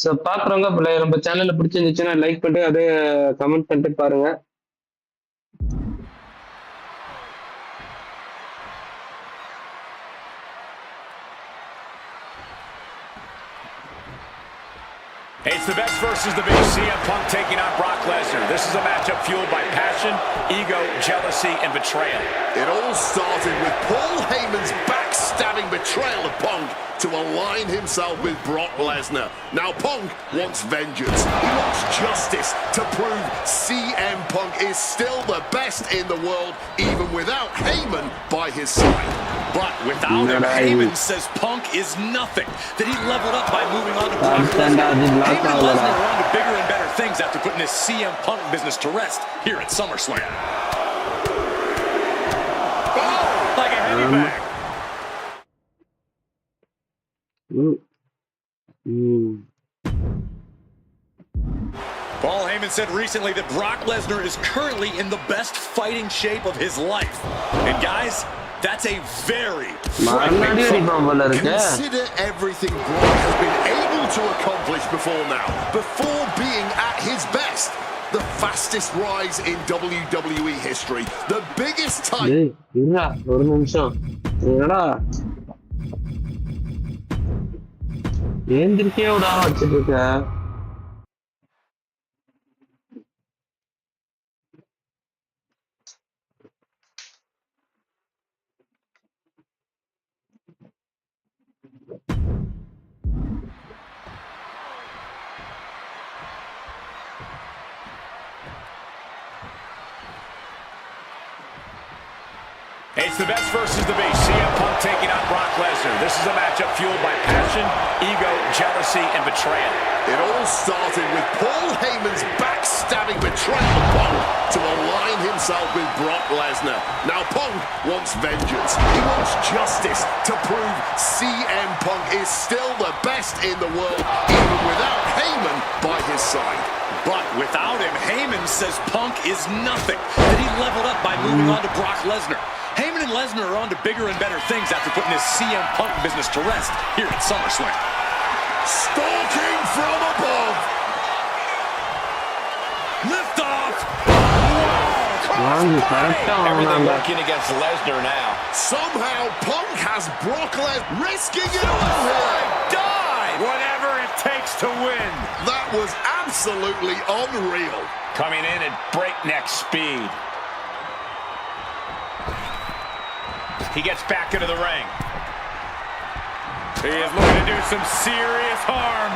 [SPEAKER 1] So பார்க்குறவங்க நம்ம சேனலில் பிடிச்சிருந்துச்சுன்னா like பண்ணிட்டு அதே comment பண்ணிட்டு பாருங்க.
[SPEAKER 2] It's the best versus the beast. CM Punk taking on Brock Lesnar. This is a matchup fueled by passion, ego, jealousy, and betrayal.
[SPEAKER 3] It all started with Paul Heyman's backstabbing betrayal of Punk to align himself with Brock Lesnar. Now Punk wants vengeance. He wants justice to prove CM Punk is still the best in the world, even without Heyman by his side.
[SPEAKER 4] But without him, Heyman says Punk is nothing. That he leveled up by moving on to Brock Lesnar. Heyman and Lesnar are on to bigger and better things after putting this CM Punk business to rest here at SummerSlam. Oh, like a heavy bag. Paul Heyman said recently that Brock Lesnar is currently in the best fighting shape of his life. And guys, that's a very frightening thought.
[SPEAKER 3] Consider everything Brock has been able to accomplish before now, before being at his best. The fastest rise in WWE history, the biggest time.
[SPEAKER 1] ஒரு நிமிஷம் என்னடா ஏந்திரிக்கே விடாம வச்சுட்டு இருக்க.
[SPEAKER 2] It's the best versus the beast. CM Punk taking on Brock Lesnar. This is a matchup fueled by passion, ego, jealousy, and betrayal.
[SPEAKER 3] It all started with Paul Heyman's backstabbing betrayal of Punk to align himself with Brock Lesnar. Now, Punk wants vengeance. He wants justice to prove CM Punk is still the best in the world, even without Heyman by his side.
[SPEAKER 4] But without him, Heyman says Punk is nothing, that he leveled up by moving on to Brock Lesnar. Heyman and Lesnar are on to bigger and better things after putting his CM Punk business to rest here at SummerSlam.
[SPEAKER 3] Stalking from above.
[SPEAKER 4] Lift off.
[SPEAKER 2] Everything working against Lesnar now.
[SPEAKER 3] Somehow Punk has Brock Lesnar risking it all here.
[SPEAKER 4] Dive. Whatever it takes to win.
[SPEAKER 3] That was absolutely unreal.
[SPEAKER 2] Coming in at breakneck speed. He gets back into the ring.
[SPEAKER 4] He is looking to do some serious harm.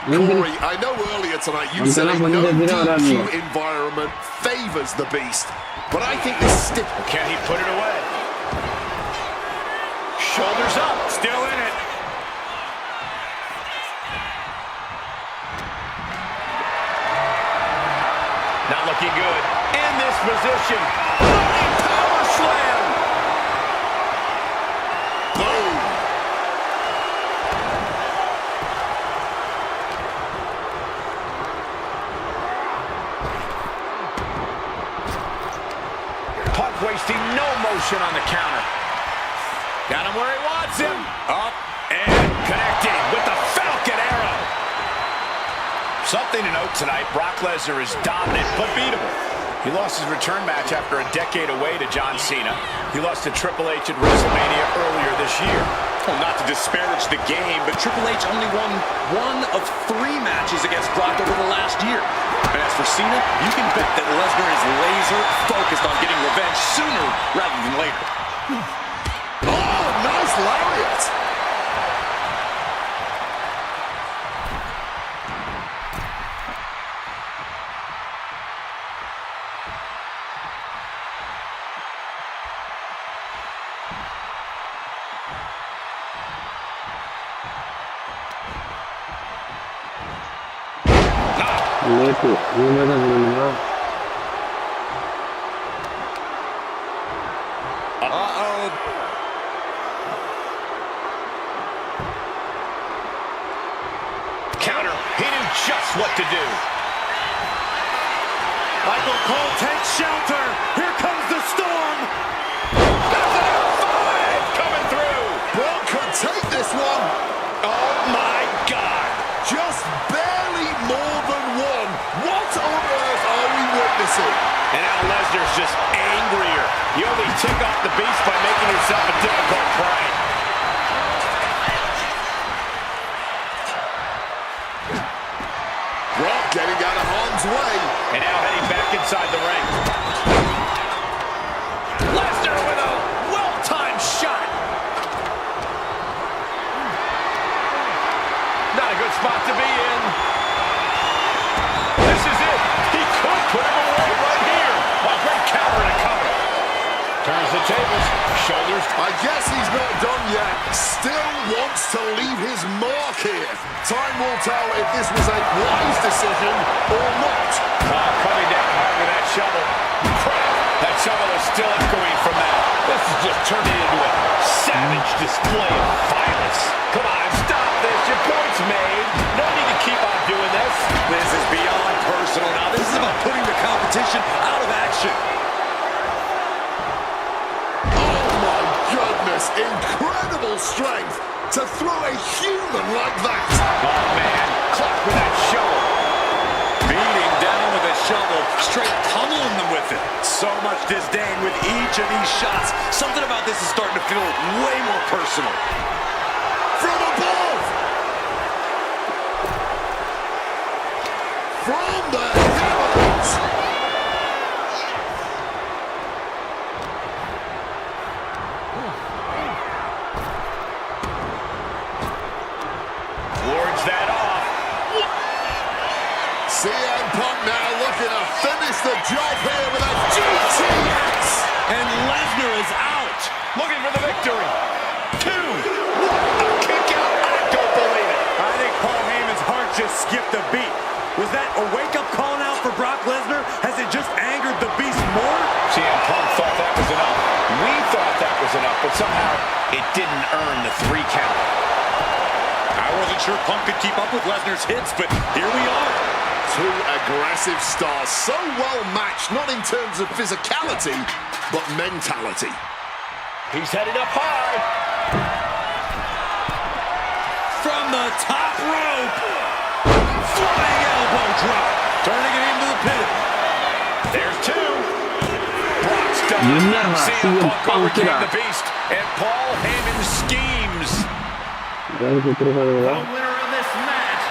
[SPEAKER 3] Corey, I know earlier tonight you said no DQ environment favors the beast, but I think this stick...
[SPEAKER 2] Can he put it away? Shoulders up, still in it. Not looking good. In this position. Power slam.
[SPEAKER 3] Boom.
[SPEAKER 2] Punk wasting no motion on the counter. Got him where he wants him. Up and connecting with the Falcon Arrow. Something to note tonight, Brock Lesnar is dominant but beatable. He lost his return match after a decade away to John Cena. He lost to Triple H at WrestleMania earlier this year.
[SPEAKER 4] Well, not to disparage the game, but Triple H only won 1 of 3 matches against Brock over the last year. And as for Cena, you can bet that Lesnar is laser focused on getting revenge sooner rather than later.
[SPEAKER 3] Oh, nice lariat.
[SPEAKER 2] Counter. He knew just what to do.
[SPEAKER 4] Michael Cole takes shelter. Here comes the storm.
[SPEAKER 2] That's an F5 coming through.
[SPEAKER 3] Brock could take this one.
[SPEAKER 2] Oh my God.
[SPEAKER 3] Just barely more than one. What on earth are we witnessing?
[SPEAKER 2] And now Lesnar's just angrier. You only tick off the beast by making yourself a difficult prey.
[SPEAKER 3] Brock getting out of harm's way.
[SPEAKER 2] And now heading back inside the ring. Lesnar with a well-timed shot. Not a good spot to be in. This is it. He could put him away right here. A great counter and a cover. Turns the tables. Shoulders.
[SPEAKER 3] I guess he's not done yet. Still wants to leave his mark here. Time will tell if this was a wise decision or not.
[SPEAKER 2] Coming down hard with that shovel. That shovel is still echoing from that. This is just turning into a savage display of violence. Come on, stop this. Your point's made. No need to keep on doing this.
[SPEAKER 4] This is beyond personal now. This is about putting the competition out of action.
[SPEAKER 3] Oh my goodness, incredible strength to throw a human like that.
[SPEAKER 2] Oh man, clock with that shovel.
[SPEAKER 4] Beating down with a shovel, straight pummeling them with it. So much disdain with each of these shots. Something about this is starting to feel way more personal.
[SPEAKER 3] From above. From the heavens.
[SPEAKER 2] Wards that off.
[SPEAKER 3] CM Punk now looking to finish the job here with a GTS.
[SPEAKER 4] And Lesnar is out.
[SPEAKER 2] Looking for the victory. 2. A kick out. I don't believe it.
[SPEAKER 4] I think Paul Heyman's heart just skipped a beat. Was that a wake-up call now for Brock Lesnar? Has it just keep up with Lesnar's hits, but here we are.
[SPEAKER 3] Two aggressive stars, so well matched, not in terms of physicality, but mentality.
[SPEAKER 2] He's headed up high.
[SPEAKER 4] From the top rope. Flying elbow drop. Turning it into the pin. There's two. Brock's done. CM Punk overcame the beast. And Paul Heyman schemes.
[SPEAKER 6] The winner of this match,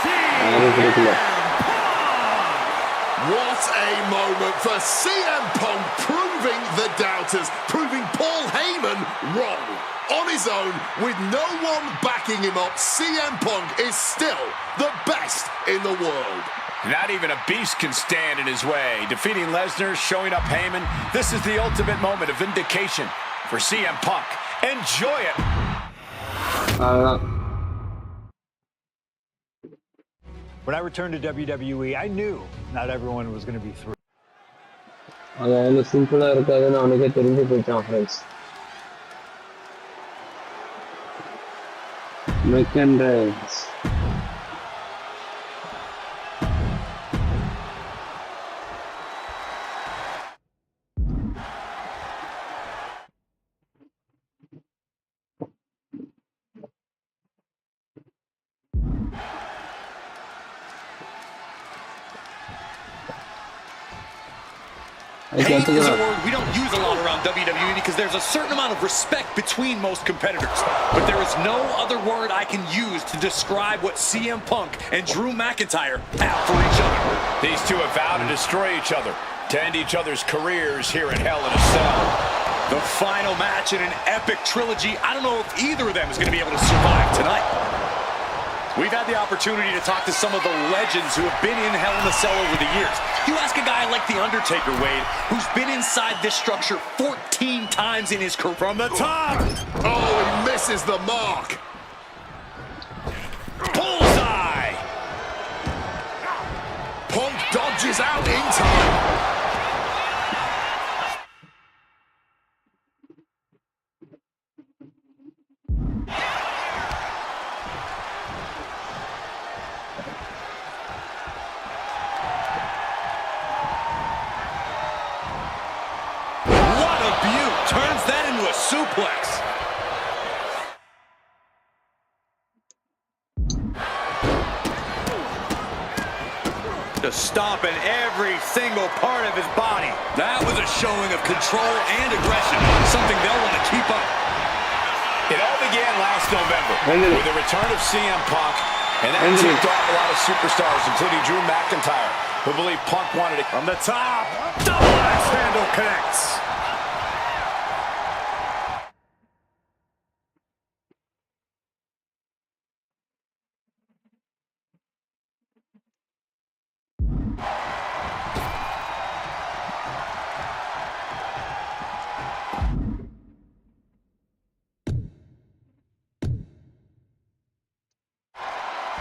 [SPEAKER 6] CM Punk.
[SPEAKER 3] What a moment for CM Punk, proving the doubters, proving Paul Heyman wrong. On his own, with no one backing him up, CM Punk is still the best in the world.
[SPEAKER 2] Not even a beast can stand in his way. Defeating Lesnar, showing up Heyman. This is the ultimate moment of vindication for CM Punk. Enjoy it.
[SPEAKER 5] When I returned to WWE, I knew not everyone was going to be through.
[SPEAKER 1] அது சிம்பிளா இருக்காதுன்னு அவனுக்கே தெரிஞ்சு போயிட்டான் friends. மெக்கன்ரைஸ்
[SPEAKER 4] Hate is a word we don't use a lot around WWE because there's a certain amount of respect between most competitors. But there is no other word I can use to describe what CM Punk and Drew McIntyre have for each other.
[SPEAKER 2] These two have vowed to destroy each other, to end each other's careers here in Hell in a Cell.
[SPEAKER 4] The final match in an epic trilogy. I don't know if either of them is going to be able to survive tonight. We've had the opportunity to talk to some of the legends who have been in Hell in a Cell over the years. You ask a guy like The Undertaker, Wade, who's been inside this structure 14 times in his career.
[SPEAKER 2] From the top!
[SPEAKER 3] Oh, he misses the mark.
[SPEAKER 4] Bullseye!
[SPEAKER 3] Punk dodges out in time.
[SPEAKER 4] Turns that into a suplex. Just stomping every single part of his body. That was a showing of control and aggression, something they'll want to keep up.
[SPEAKER 2] It all began last November with the return of CM Punk, and that tipped off a lot of superstars, including Drew McIntyre, who believed Punk wanted it.
[SPEAKER 4] From the top, double axe handle connects.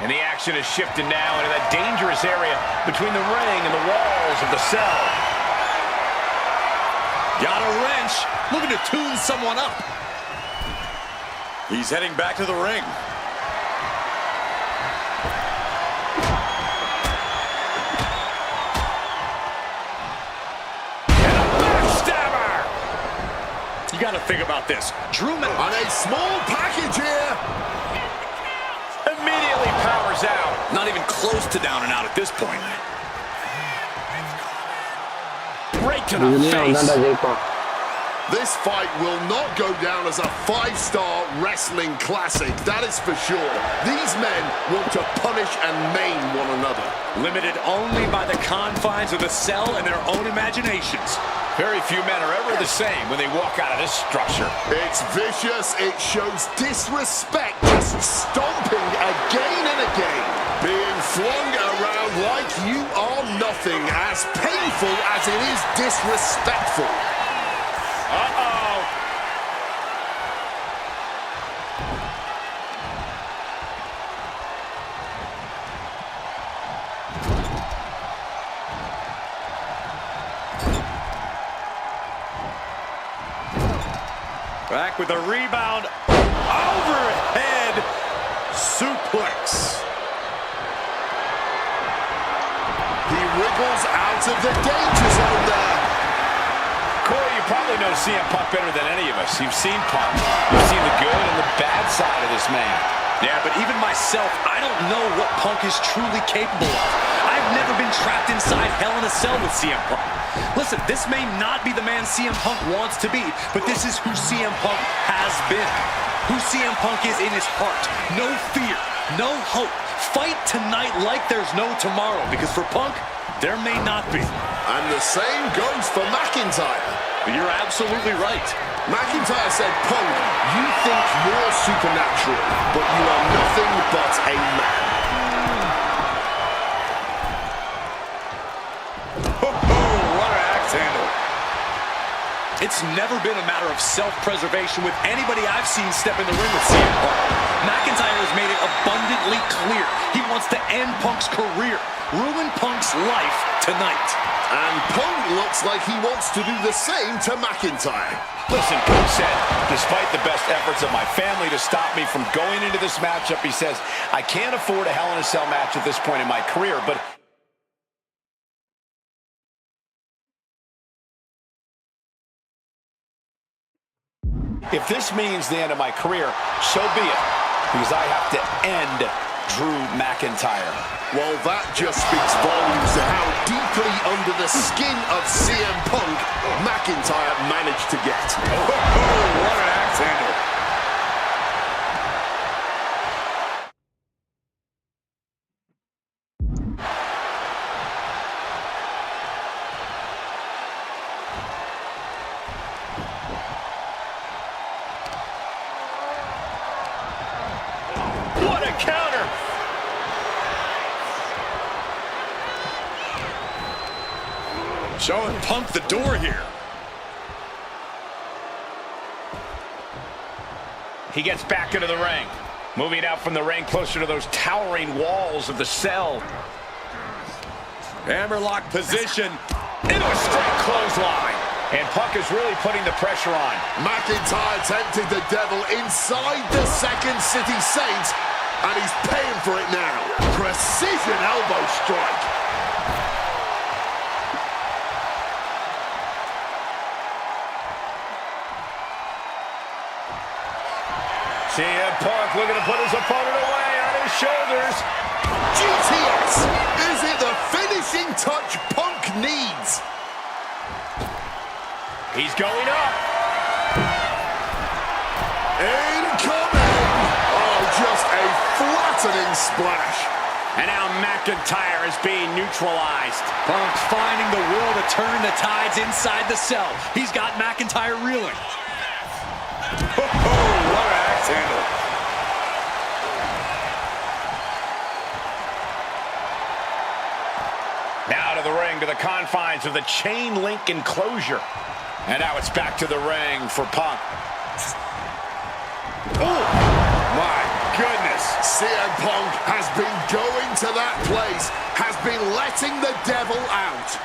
[SPEAKER 2] And the action is shifted now into that dangerous area between the ring and the walls of the cell.
[SPEAKER 4] Got a wrench, looking to tune someone up. He's heading back to the ring. And a backstabber! You got to think about this. Drew
[SPEAKER 3] On a small package here.
[SPEAKER 2] Immediately powers out.
[SPEAKER 4] Not even close to down and out at this point.
[SPEAKER 2] Right to the face.
[SPEAKER 3] This fight will not go down as a 5-star wrestling classic, that is for sure. These men want to punish and maim one another.
[SPEAKER 4] Limited only by the confines of the cell and their own imaginations.
[SPEAKER 2] Very few men are ever the same when they walk out of this structure.
[SPEAKER 3] It's vicious, it shows disrespect, just stomping again and again. Being flung around like you are nothing, as painful as it is disrespectful.
[SPEAKER 2] Uh-oh.
[SPEAKER 4] Back with a rebound. Overhead suplex.
[SPEAKER 3] He wriggles out of the danger zone there.
[SPEAKER 2] Corey, you probably know CM Punk better than any of us. You've seen Punk. You've seen the good and the bad side of this man.
[SPEAKER 4] Yeah, but even myself, I don't know what Punk is truly capable of. I've never been trapped inside Hell in a Cell with CM Punk. Listen, this may not be the man CM Punk wants to be, but this is who CM Punk has been. Who CM Punk is in his heart. No fear, no hope. Fight tonight like there's no tomorrow, because for Punk, there may not be.
[SPEAKER 3] And the same goes for McIntyre.
[SPEAKER 4] You're absolutely right.
[SPEAKER 3] McIntyre said, Punk, you think you're supernatural, but you are nothing but a man.
[SPEAKER 2] What an axe handle.
[SPEAKER 4] It's never been a matter of self-preservation with anybody I've seen step in the ring with CM Punk. McIntyre has made it abundantly clear he wants to end Punk's career, ruin Punk's life tonight.
[SPEAKER 3] And Punk looks like he wants to do the same to McIntyre.
[SPEAKER 2] Listen, Punk said, despite the best efforts of my family to stop me from going into this matchup, he says, I can't afford a Hell in a Cell match at this point in my career, but if this means the end of my career, so be it, because I have to end Drew McIntyre.
[SPEAKER 3] Well, that just speaks volumes to how deeply under the skin of CM Punk McIntyre managed to get.
[SPEAKER 2] Oh, what an axe handle. What a counter!
[SPEAKER 4] Showing Punk the door here.
[SPEAKER 2] He gets back into the ring. Moving out from the ring closer to those towering walls of the cell.
[SPEAKER 4] Hammerlock position.
[SPEAKER 2] Into a straight clothesline. And Punk is really putting the pressure on.
[SPEAKER 3] McIntyre tempted the devil inside the Second City Saints, and he's paying for it now. Precision elbow strike.
[SPEAKER 2] CM Punk looking to put his opponent away on his shoulders.
[SPEAKER 3] GTS! Is it the finishing touch Punk needs?
[SPEAKER 2] He's going up.
[SPEAKER 3] Incoming! Oh, just a flattening splash.
[SPEAKER 2] And now McIntyre is being neutralized.
[SPEAKER 4] Punk finding the will to turn the tides inside the cell. He's got McIntyre reeling.
[SPEAKER 2] What an axe handle. Now to the ring, to the confines of the chain link enclosure. And now it's back to the ring for Punk. Oh, my goodness.
[SPEAKER 3] CM Punk has been going to that place, has been letting the devil out.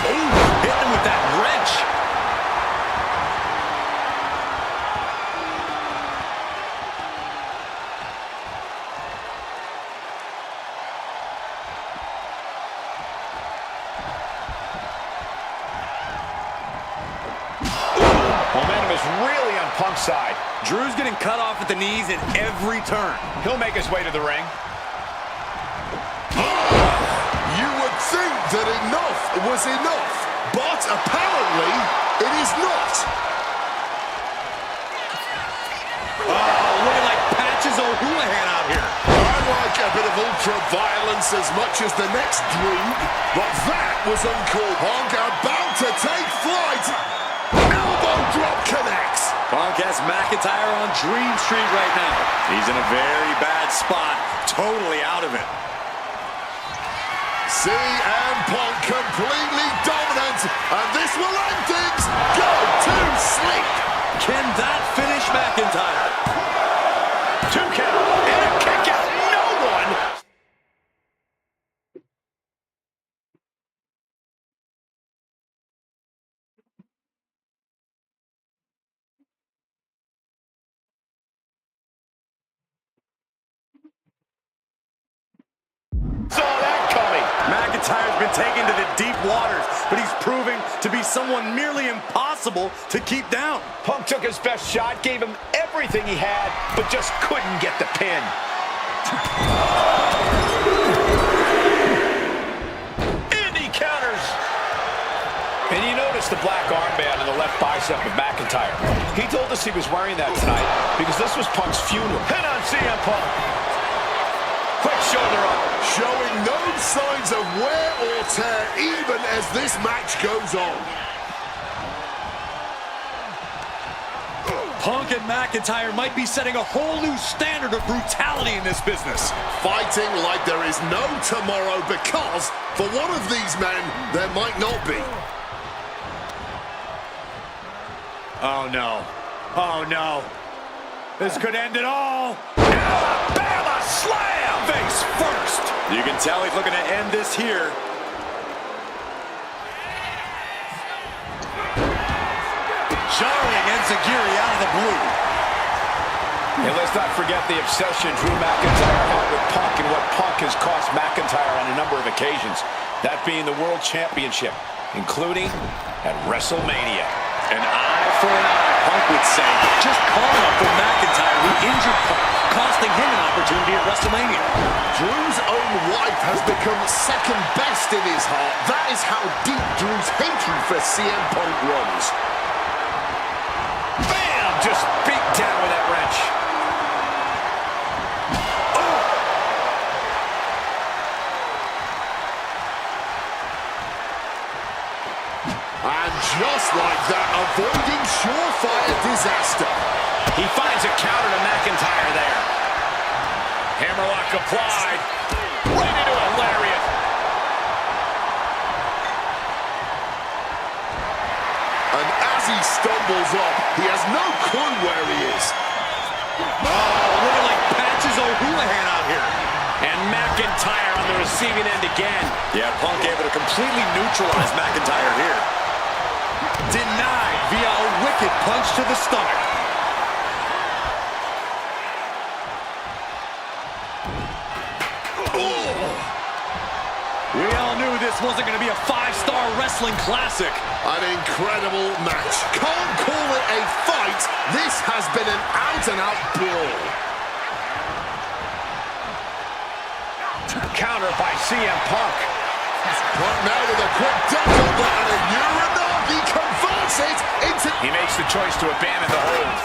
[SPEAKER 4] Ooh, hitting him with that wrench.
[SPEAKER 2] Momentum is really on Punk's side.
[SPEAKER 4] Drew's getting cut off at the knees in every turn.
[SPEAKER 2] He'll make his way to the ring.
[SPEAKER 3] You would think that enough was enough, but apparently it is not.
[SPEAKER 4] Oh, looking like Patches O'Houlihan out here.
[SPEAKER 3] I like a bit of ultra-violence as much as the next Drew, but that was uncalled. Punk about to take flight. Elbow drop connects.
[SPEAKER 4] Punk has McIntyre on Dream Street right now. He's in a very bad spot, totally out of it.
[SPEAKER 3] CM Punk completely dominant, and this will end things. Go to sleep.
[SPEAKER 4] Can that finish McIntyre?
[SPEAKER 2] 2 count and a kick out. No one. Saw that coming.
[SPEAKER 4] McIntyre's been taken to the deep waters, but he's proving to be someone merely impossible to keep down.
[SPEAKER 2] Punk took his best shot, gave him everything he had, but just couldn't get the pin. And he counters. And you notice the black armband on the left bicep of McIntyre. He told us he was wearing that tonight because this was Punk's funeral. Pin on CM Punk. Quick shoulder up.
[SPEAKER 3] Showing no signs of wear or tear even as this match goes on.
[SPEAKER 4] Punk and McIntyre might be setting a whole new standard of brutality in this business.
[SPEAKER 3] Fighting like there is no tomorrow because for one of these men, there might not be.
[SPEAKER 4] Oh no. Oh no. This could end it all. Alabama slam! Face first. You can tell he's looking to end this here. Jarring enziguri out of the blue.
[SPEAKER 2] And let's not forget the obsession Drew McIntyre had with Punk and what Punk has cost McIntyre on a number of occasions. That being the World Championship, including at WrestleMania.
[SPEAKER 4] An eye for an eye, Punk would say. Just calling up for McIntyre, who injured Punk, costing him an opportunity at WrestleMania.
[SPEAKER 3] Drew's own wife has become second best in his heart. That is how deep Drew's hatred for CM Punk runs.
[SPEAKER 2] Bam! Just beat down with that wrench.
[SPEAKER 3] And just like that, avoiding surefire disaster.
[SPEAKER 2] He finds a counter to McIntyre there. Hammerlock applied. Right into a lariat.
[SPEAKER 3] And as he stumbles up, he has no clue where he is.
[SPEAKER 4] Oh, looking like Patches O'Houlihan out here.
[SPEAKER 2] And McIntyre on the receiving end again.
[SPEAKER 4] Yeah, Punk able to completely neutralize McIntyre here. Denied via a wicked punch to the stomach. We all knew this wasn't going to be a five-star wrestling classic.
[SPEAKER 3] An incredible match. Can't call it a fight. This has been an out-and-out brawl.
[SPEAKER 2] Counter by CM Punk.
[SPEAKER 3] Punk now with a quick double and a Uranagi converts it into...
[SPEAKER 2] He makes the choice to abandon the hold.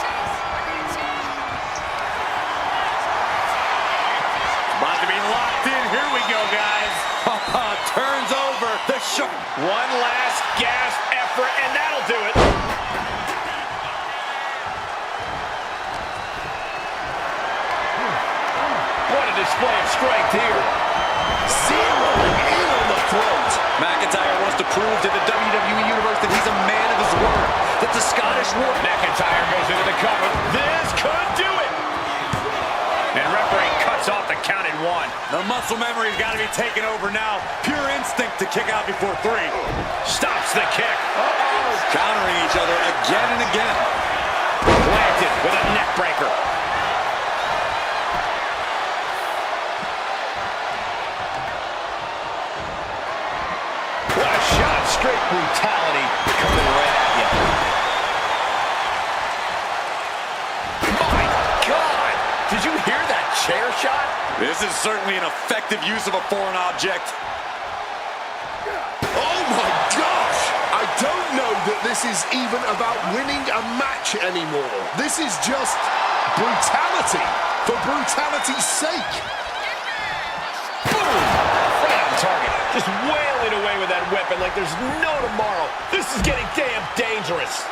[SPEAKER 4] About to be locked in. Here we go, guys. Turns over the show.
[SPEAKER 2] One last gasp effort, and that'll do it. What a display of strength here.
[SPEAKER 3] zeroing in on the throat.
[SPEAKER 4] McIntyre wants to prove to the WWE Universe that he's a man of his word. That the Scottish War...
[SPEAKER 2] McIntyre goes into the cover. This could do it. And referee cuts off the count at one.
[SPEAKER 4] The muscle memory's got to be taken over now. Pure instinct to kick out before three.
[SPEAKER 2] Stops the kick.
[SPEAKER 4] Countering each other again and again.
[SPEAKER 2] Planted with a neck breaker. What a shot. Straight brutality coming right at you. My God. Did you hear that chair shot?
[SPEAKER 4] This is certainly an effective use of a foreign object.
[SPEAKER 3] Oh my gosh! I don't know that this is even about winning a match anymore. This is just brutality for brutality's sake.
[SPEAKER 2] Boom! Right on target. Just wailing away with that weapon like there's no tomorrow. This is getting damn dangerous.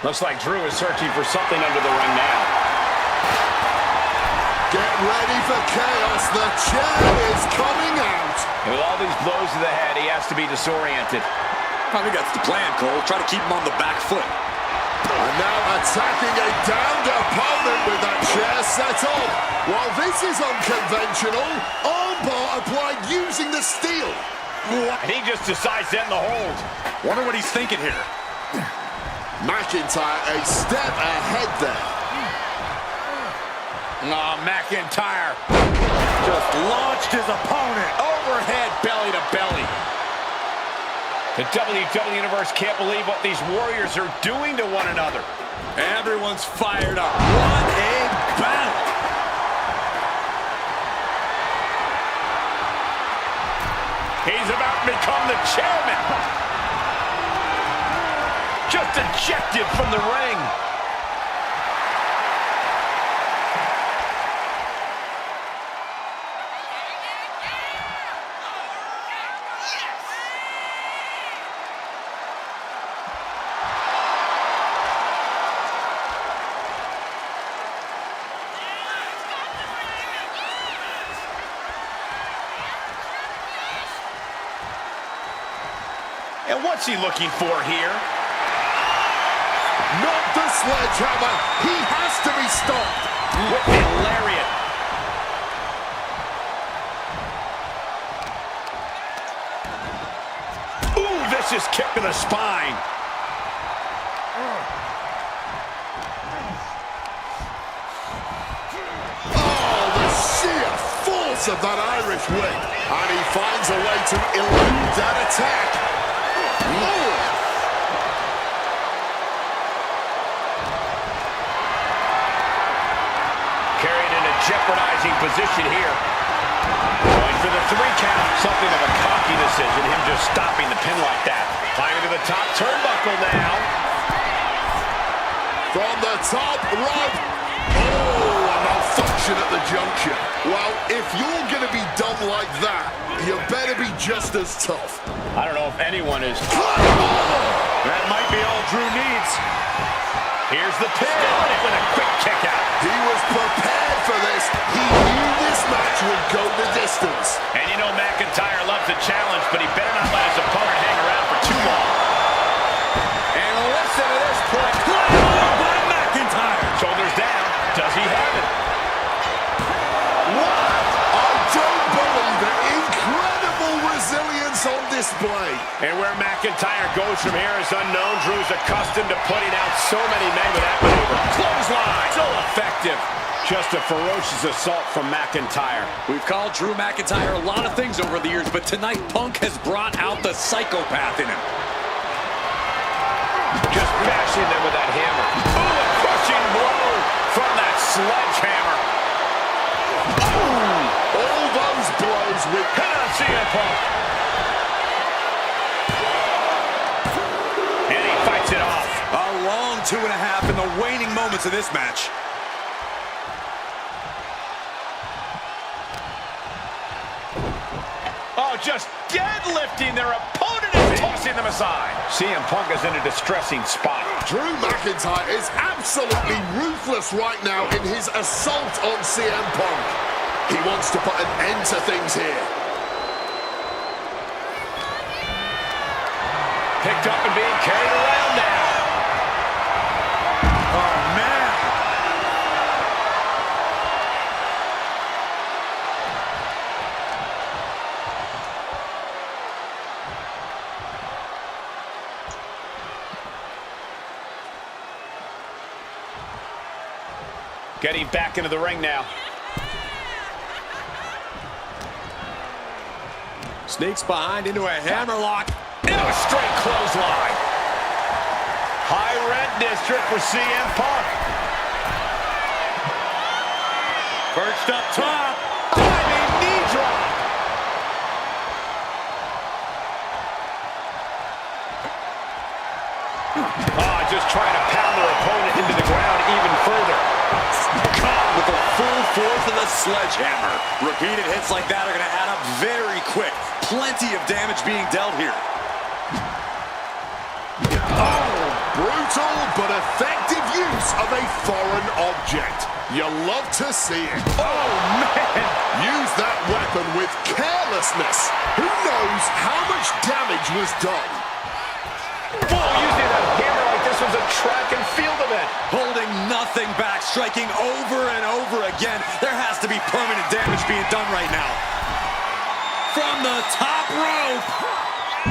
[SPEAKER 2] Looks like Drew is searching for something under the ring now.
[SPEAKER 3] Get ready for chaos. The chair is coming out.
[SPEAKER 2] And with all these blows to the head, he has to be disoriented.
[SPEAKER 4] I think that's the plan, Cole. Try to keep him on the back foot.
[SPEAKER 3] And now attacking a downed opponent with that chair set up. While this is unconventional, armbar applied using the steel.
[SPEAKER 2] And he just decides to end the hold.
[SPEAKER 4] Wonder what he's thinking here.
[SPEAKER 3] McIntyre a step ahead there.
[SPEAKER 2] Oh, McIntyre just launched his opponent overhead, belly to belly. The WWE Universe can't believe what these warriors are doing to one another.
[SPEAKER 4] Everyone's fired up. What a battle.
[SPEAKER 2] He's about to become the chairman. Just ejected from the ring. And what's he looking for here?
[SPEAKER 3] Not the sledgehammer. He has to be stopped.
[SPEAKER 2] With the lariat. Ooh, vicious kick to the spine.
[SPEAKER 3] Oh, the sheer force of that Irish whip. And he finds a way to elude that attack.
[SPEAKER 2] Carried in a jeopardizing position here. Going for the 3 count. Something of a cocky decision, him just stopping the pin like that. Climbing to the top turnbuckle now.
[SPEAKER 3] From the top rope. Oh, a malfunction at the juncture. Well, if you're going to be done like that, you better be just as tough.
[SPEAKER 2] I don't know if anyone is. That might be all Drew needs. Here's the pin with a quick kick out.
[SPEAKER 3] He was prepared for this. He knew this match would go the distance.
[SPEAKER 2] And you know McIntyre loves a challenge, but he better not let his opponent hang around for too long. And listen to this play. By McIntyre. Shoulders down. Does he have it?
[SPEAKER 3] What? I don't believe it. Incredible resilience on display.
[SPEAKER 2] And where McIntyre goes from here is unknown. Drew's accustomed to putting out so many men with that maneuver. Clothesline. So effective. Just a ferocious assault from McIntyre.
[SPEAKER 4] We've called Drew McIntyre a lot of things over the years, but tonight Punk has brought out the psychopath in him.
[SPEAKER 2] Just bashing them with that hammer. Ooh, a crushing blow from that sledgehammer.
[SPEAKER 3] Ooh, all those blows with...
[SPEAKER 2] Hit on CM Punk. And he fights it off.
[SPEAKER 4] A long 2.5 in the waning moments of this match.
[SPEAKER 2] Oh, just deadlifting their opponent and tossing them aside. CM Punk is in a distressing spot.
[SPEAKER 3] Drew McIntyre is absolutely ruthless right now in his assault on CM Punk. He wants to put an end to things here.
[SPEAKER 2] Picked up and being carried around now.
[SPEAKER 4] Oh, man.
[SPEAKER 2] Getting back into the ring now.
[SPEAKER 4] Sneaks behind into a hammerlock.
[SPEAKER 2] Into a straight clothesline. High rent district for CM Punk. Perched up top. Diving knee drop. Oh, just trying to pound their opponent into the ground even further.
[SPEAKER 4] Caught with the full force of the sledgehammer. Repeated hits like that are going to add up very quick. Plenty of damage being dealt here.
[SPEAKER 3] Oh, brutal but effective use of a foreign object. You love to see it.
[SPEAKER 2] Oh, man.
[SPEAKER 3] Use that weapon with carelessness. Who knows how much damage was done?
[SPEAKER 2] Oh, using that hammer like this was a track and field event.
[SPEAKER 4] Holding nothing back, striking over and over again. There has to be permanent damage being done right now. from the top rope.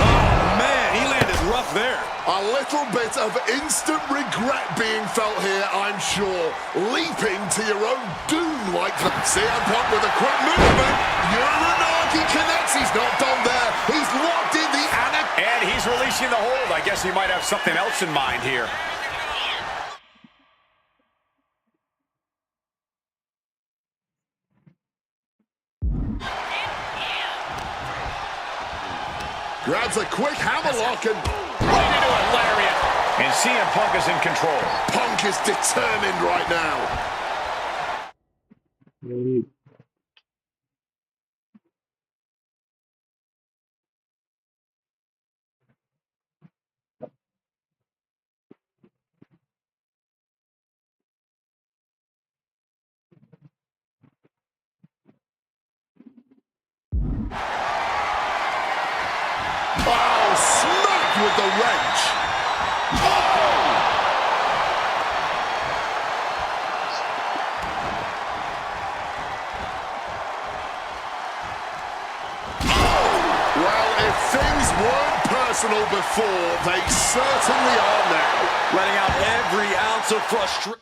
[SPEAKER 4] Oh, man, he landed rough there.
[SPEAKER 3] A little bit of instant regret being felt here, I'm sure. Leaping to your own doom like that. CM Punk with a quick movement. Uranagi connects. He's not done there. He's locked in the anaconda.
[SPEAKER 2] And he's releasing the hold. I guess he might have something else in mind here.
[SPEAKER 3] Grabs a quick hammerlock and
[SPEAKER 2] Right into a lariat. And CM Punk is in control.
[SPEAKER 3] Punk is determined right now. Oh, smacked with the wrench. Well, if things weren't personal before, they certainly are now.
[SPEAKER 4] Letting out every ounce of frustration.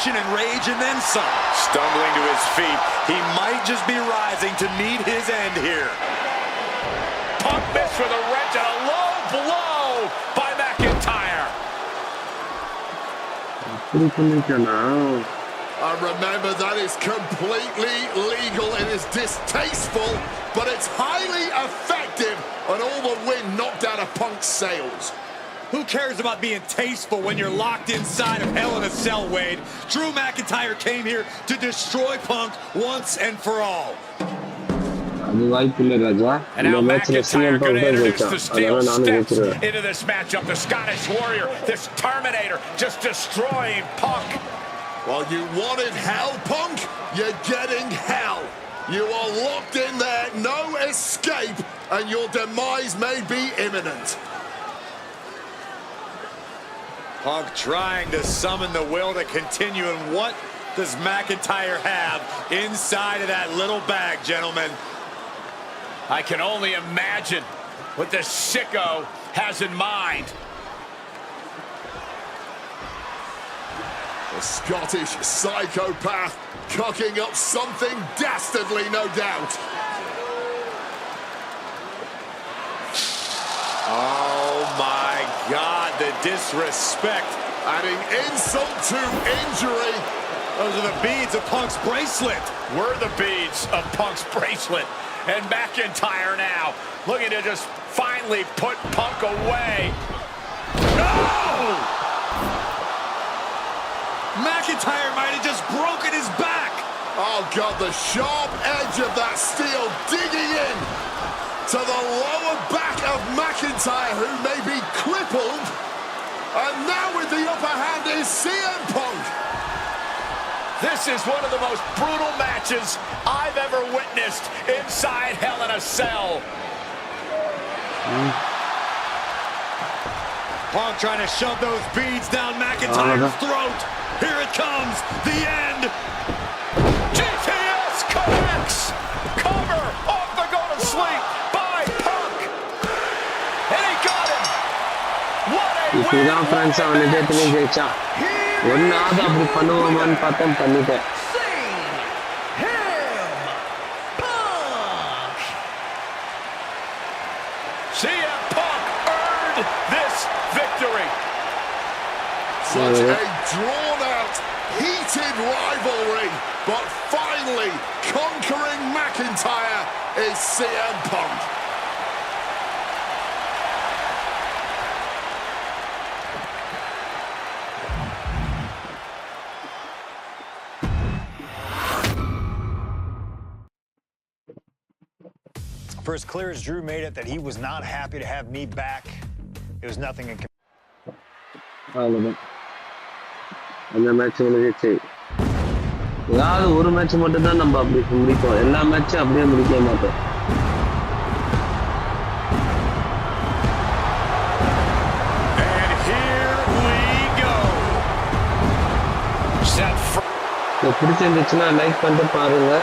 [SPEAKER 4] And rage and then some.
[SPEAKER 2] Stumbling to his feet. He might just be rising to meet his end here. Punk missed with a wrench and a low blow by McIntyre.
[SPEAKER 3] And remember, that is completely legal. It is distasteful, but it's highly effective, and all the wind knocked out of Punk's sails.
[SPEAKER 4] Who cares about being tasteful when you're locked inside of Hell in a Cell, Wade? Drew McIntyre came here to destroy Punk once and for all.
[SPEAKER 1] And
[SPEAKER 2] now McIntyre going to introduce the steel steps into this matchup. The Scottish Warrior, this Terminator, just destroying Punk.
[SPEAKER 3] Well, you wanted hell, Punk? You're getting hell. You are locked in there, no escape, and your demise may be imminent.
[SPEAKER 4] Punk trying to summon the will to continue, and what does McIntyre have inside of that little bag, gentlemen?
[SPEAKER 2] I can only imagine what the sicko has in mind.
[SPEAKER 3] The Scottish psychopath cooking up something dastardly, no doubt.
[SPEAKER 4] Oh my God, the disrespect.
[SPEAKER 3] Adding insult to injury.
[SPEAKER 4] Those are the beads of Punk's bracelet.
[SPEAKER 2] We're the beads of Punk's bracelet. And McIntyre now looking to just finally put Punk away. No!
[SPEAKER 4] McIntyre might have just broken his back.
[SPEAKER 3] Oh God, the sharp edge of that steel digging in to the lower back of McIntyre, who may be crippled. And now with the upper hand is CM Punk.
[SPEAKER 2] This is one of the most brutal matches I've ever witnessed inside Hell in a Cell.
[SPEAKER 4] Punk trying to shove those beads down McIntyre's throat. Here it comes, the end.
[SPEAKER 2] GTS connects. Cover off the go to sleep by Punk. And he got him. What a win. CM Punk earned this victory.
[SPEAKER 3] Such a drawn-out, heated rivalry, but finally conquering McIntyre is CM Punk.
[SPEAKER 5] For as clear as Drew made it that he was not happy to have me back, it was nothing in
[SPEAKER 1] ஏதாவது ஒரு match மட்டும் தான் நம்ம அப்படி முடிப்போம், எல்லா மேட்சும் அப்படியே முடிக்க மாட்டோம். பிடிச்சிருந்துச்சுன்னா லைக் பண்ணிட்டு பாருங்க.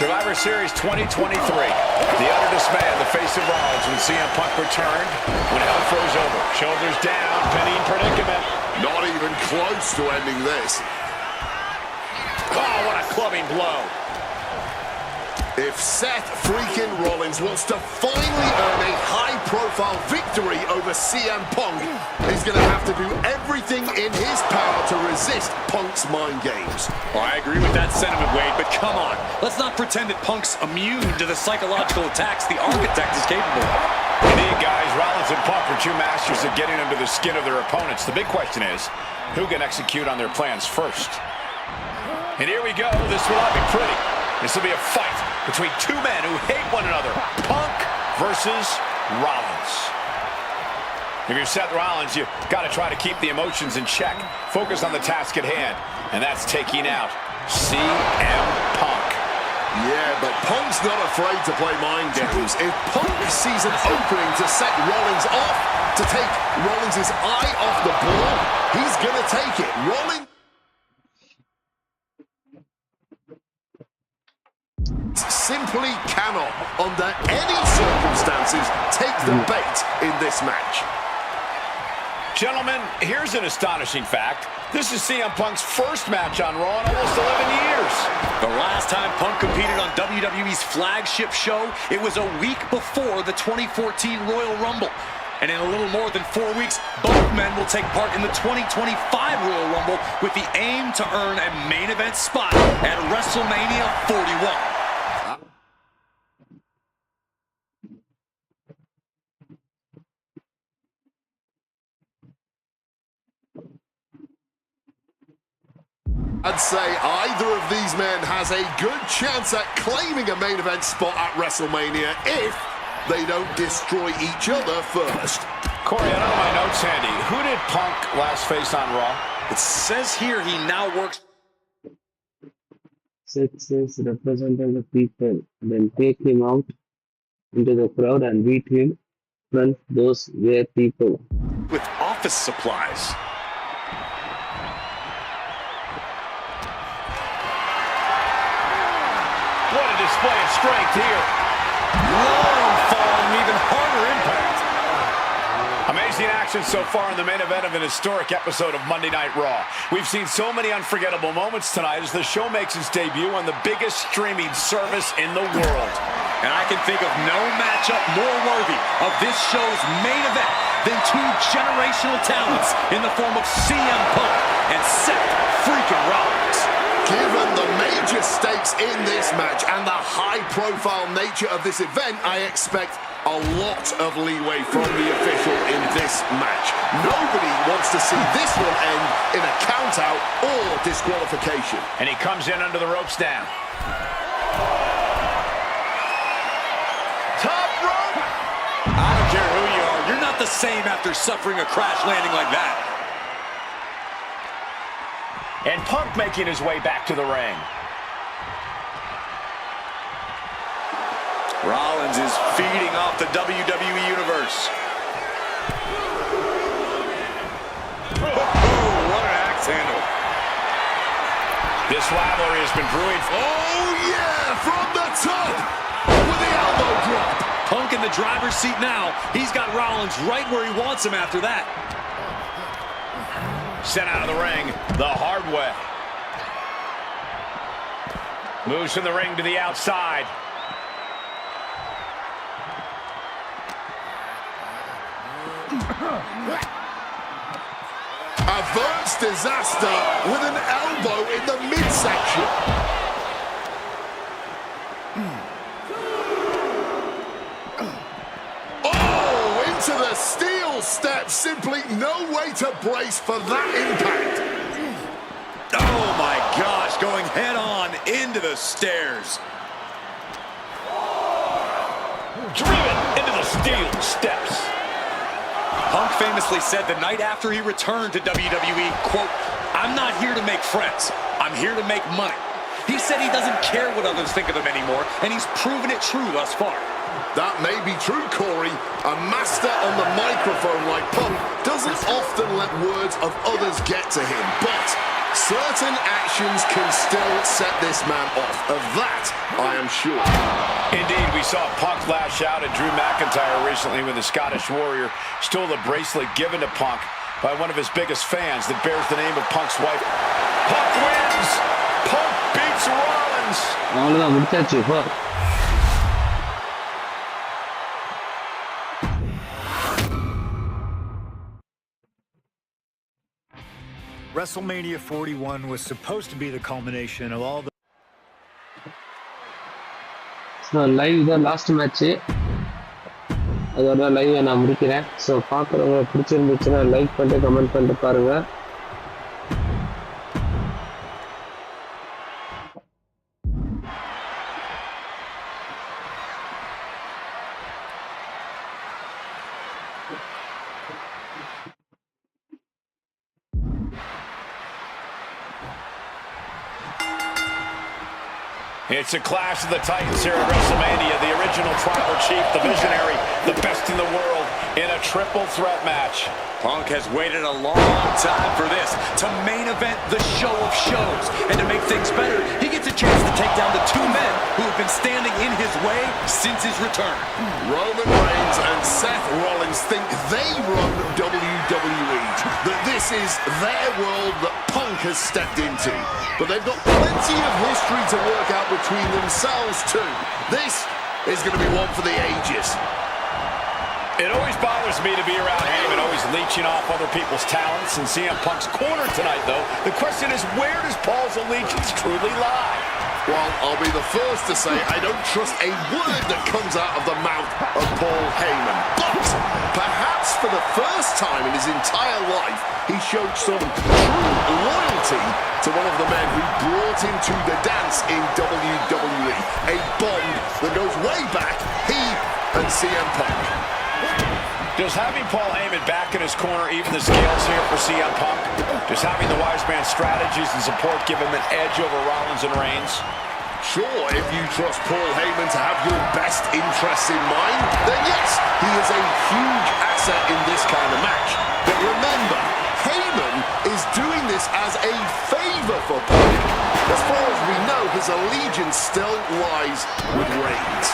[SPEAKER 2] Survivor Series 2023. The utter dismay on the face of Rollins when CM Punk returned, when hell froze over. Shoulders down, penny in predicament.
[SPEAKER 3] Not even close to ending this.
[SPEAKER 2] Oh, what a clubbing blow.
[SPEAKER 3] If Seth freaking Rollins wants to finally earn a high-profile victory over CM Punk, he's going to have to do everything in his power to resist Punk's mind games.
[SPEAKER 4] Well, I agree with that sentiment, Wade, but come on. Let's not pretend that Punk's immune to the psychological attacks the Architect is capable of.
[SPEAKER 2] Indeed, guys, Rollins and Punk are two masters of getting under the skin of their opponents. The big question is, who can execute on their plans first? And here we go. This will not be pretty. This will be a fight between two men who hate one another. Punk versus Rollins. If you're Seth Rollins, you've got to try to keep the emotions in check. Focus on the task at hand, and that's taking out CM Punk.
[SPEAKER 3] Yeah, but Punk's not afraid to play mind games. If Punk sees an opening to set Rollins off, to take Rollins' eye off the ball, he's going to take it. Rollins simply cannot, under any circumstances, take the bait in this match.
[SPEAKER 2] Gentlemen, here's an astonishing fact. This is CM Punk's first match on Raw in almost 11 years.
[SPEAKER 4] The last time Punk competed on WWE's flagship show, it was a week before the 2014 Royal Rumble. And in a little more than 4 weeks, both men will take part in the 2025 Royal Rumble with the aim to earn a main event spot at WrestleMania 41.
[SPEAKER 3] I'd say either of these men has a good chance at claiming a main event spot at WrestleMania if they don't destroy each other first.
[SPEAKER 2] Corey, I don't have my notes handy. Who did Punk last face on Raw?
[SPEAKER 4] It says here he now works.
[SPEAKER 1] Six representing the people, then take him out into the crowd and beat him in front those were people.
[SPEAKER 4] With office supplies.
[SPEAKER 2] What a display of strength here.
[SPEAKER 4] Long fall and even harder impact.
[SPEAKER 2] Amazing action so far in the main event of an historic episode of Monday Night Raw. We've seen so many unforgettable moments tonight as the show makes its debut on the biggest streaming service in the world.
[SPEAKER 4] And I can think of no matchup more worthy of this show's main event than two generational talents in the form of CM Punk and Seth freaking Rollins.
[SPEAKER 3] Given the major stakes in this match and the high-profile nature of this event, I expect a lot of leeway from the official in this match. Nobody wants to see this one end in a count-out or disqualification.
[SPEAKER 2] And he comes in under the ropes down.
[SPEAKER 4] Top rope! I don't care who you are. You're not the same after suffering a crash landing like that.
[SPEAKER 2] And Punk making his way back to the ring.
[SPEAKER 4] Rollins is feeding off the WWE Universe. Oh, what an axe handle.
[SPEAKER 2] This rivalry has been brewing.
[SPEAKER 3] Oh, yeah, from the top with the elbow drop.
[SPEAKER 4] Punk in the driver's seat now. He's got Rollins right where he wants him after that.
[SPEAKER 2] Sent out of the ring the hard way. Moves from the ring to the outside.
[SPEAKER 3] Averts disaster with an elbow in the midsection. False step, simply no way to brace for that impact.
[SPEAKER 2] Oh my gosh, going head on into the stairs. Driven into the steel steps. Punk famously said the night after he returned to WWE, quote, "I'm not here to make friends. I'm here to make money." He said he doesn't care what others think of him anymore, and he's proven it true thus far.
[SPEAKER 3] That may be true, Corey. A master on the microphone like Punk doesn't often let words of others get to him, but certain actions can still set this man off. Of that, I am sure.
[SPEAKER 2] Indeed, we saw Punk lash out at Drew McIntyre recently when the Scottish Warrior stole the bracelet given to Punk by one of his biggest fans that bears the name of Punk's wife. Punk wins! Punk beats Rollins!
[SPEAKER 1] அவ்வளவுதான் முடிச்சாச்சு இப்போ.
[SPEAKER 5] WrestleMania 41 was supposed to be the culmination of all the
[SPEAKER 1] live தான் last match. அதோட லைவை நான் முடிக்கிறேன். So பார்க்குறவங்க பிடிச்சிருந்துச்சுன்னா லைக் பண்ணிட்டு கமெண்ட் பண்ணிட்டு பாருங்க.
[SPEAKER 2] It's a clash of the Titans here at WrestleMania. The original tribal chief, the visionary, the best in the world in a triple threat match. Punk has waited a long time for this, to main event the show of shows. And to make things better, he gets a chance to take down the two men who have been standing in his way since his return.
[SPEAKER 3] Roman Reigns and Seth Rollins think they run WWE, that this is their world that Punk has stepped into. But they've got plenty of history to work out between themselves too. This is going to be one for the ages.
[SPEAKER 2] It always bothers me to be around Heyman, always leeching off other people's talents. And CM Punk's corner tonight, though, the question is, where does Paul's allegiance truly lie?
[SPEAKER 3] Well, I'll be the first to say I don't trust a word that comes out of the mouth of Paul Heyman. But perhaps for the first time in his entire life, he showed some true loyalty to one of the men who brought him to the dance in WWE. A bond that goes way back, he and CM Punk.
[SPEAKER 2] Does having Paul Heyman back in his corner even the scales here for CM Punk? Does having the wise man's strategies and support give him an edge over Rollins and Reigns?
[SPEAKER 3] Sure, if you trust Paul Heyman to have your best interests in mind, then yes, he is a huge asset in this kind of match. But remember, Heyman is doing this as a favor for Punk. As far as we know, his allegiance still lies with Reigns.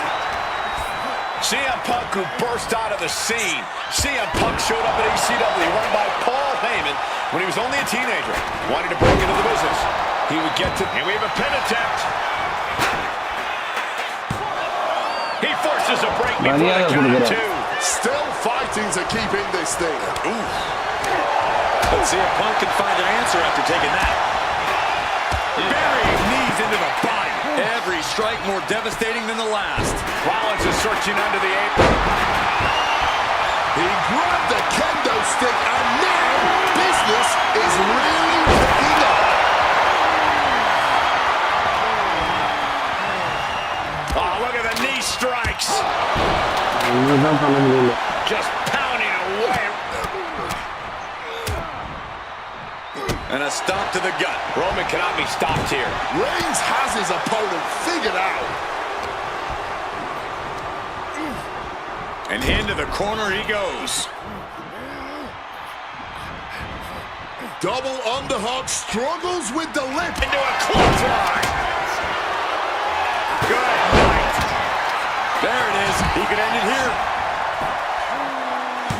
[SPEAKER 2] CM Punk, who burst out of the scene. CM Punk showed up at HCW, run by Paul Heyman, when he was only a teenager, wanting to break into the business. He would get to, and we have a pin attempt. He forces a break before the count of two.
[SPEAKER 3] Still fighting to keep in this thing.
[SPEAKER 2] Ooh. Let's see if Punk can find an answer after taking that. Burying knees into the body. Every strike more devastating than the last. Rollins is searching under the apron.
[SPEAKER 3] He grabbed the kendo stick, and now business is really picking up.
[SPEAKER 2] Oh, look at the knee strikes. Just pounding away. And a stomp to the gut. Roman cannot be stopped here.
[SPEAKER 3] Reigns has his opponent figured out.
[SPEAKER 2] And into the corner he goes.
[SPEAKER 3] Double underhook, struggles with the lip.
[SPEAKER 2] Into a clothesline. Good night. There it is. He could end it here.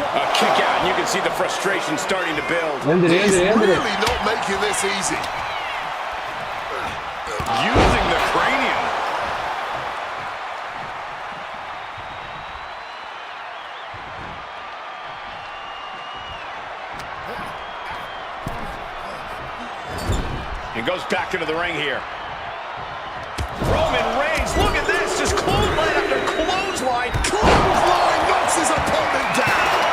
[SPEAKER 2] A kick out, and you can see the frustration starting to build.
[SPEAKER 3] He's really not making this easy.
[SPEAKER 2] Using the cranium. And goes back into the ring here. Roman Reigns, look at this, just clothesline after clothesline.
[SPEAKER 3] Clothesline knocks his opponent down.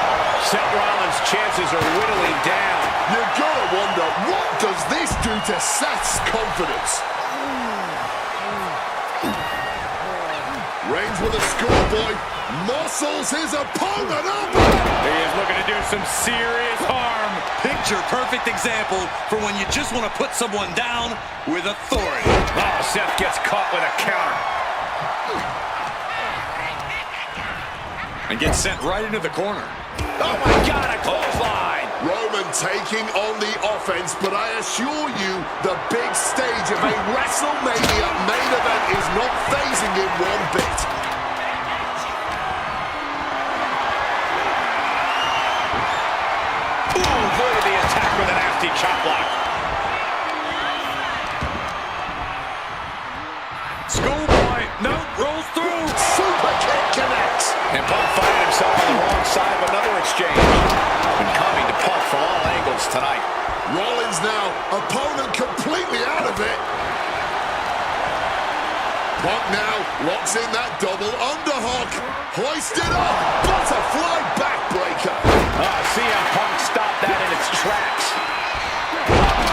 [SPEAKER 2] Seth Rollins' chances are whittling down.
[SPEAKER 3] You gotta wonder, what does this do to Seth's confidence? Reigns with a schoolboy, muscles his opponent up.
[SPEAKER 2] He is looking to do some serious harm.
[SPEAKER 4] Picture-perfect example for when you just want to put someone down with authority.
[SPEAKER 2] Oh, Seth gets caught with a counter.
[SPEAKER 4] And gets sent right into the corner.
[SPEAKER 2] Oh, my God, a clothesline.
[SPEAKER 3] Roman taking on the offense, but I assure you, the big stage of a WrestleMania main event is not phasing him one bit.
[SPEAKER 2] Ooh, avoided the attack with a nasty chop block.
[SPEAKER 4] Schoolboy, no, rolls through.
[SPEAKER 3] Super kick connects.
[SPEAKER 2] And Punk finding himself on the wrong side of another exchange. And coming to Punk from all angles tonight.
[SPEAKER 3] Rollins now, opponent completely out of it. Punk now locks in that double underhook. Hoisted up, butterfly backbreaker.
[SPEAKER 2] CM Punk stopped that in its tracks.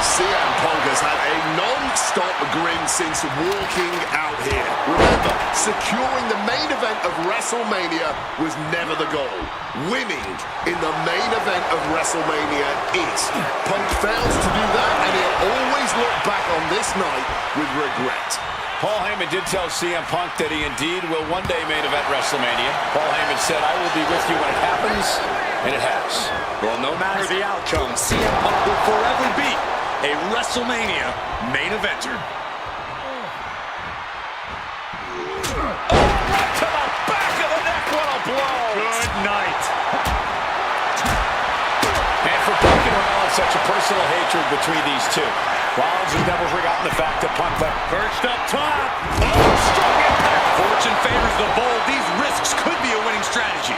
[SPEAKER 3] CM Punk has had a non-stop grin since walking out here. Remember, securing the main event of WrestleMania was never the goal. Winning in the main event of WrestleMania is. Punk fails to do that, and he'll always look back on this night with regret.
[SPEAKER 2] Paul Heyman did tell CM Punk that he indeed will one day main event WrestleMania. Paul Heyman said, "I will be with you when it happens," and it has.
[SPEAKER 4] Well, no matter the outcome, CM Punk will forever be a WrestleMania main eventer.
[SPEAKER 2] Right to the back of the neck, what a blow!
[SPEAKER 4] Good night.
[SPEAKER 2] And for Punk and Rollins, such a personal hatred between these two. Rollins has never forgotten the fact that Punk left
[SPEAKER 4] Perched up top. Oh, strong impact. Fortune favors the bold. These risks could be a winning strategy.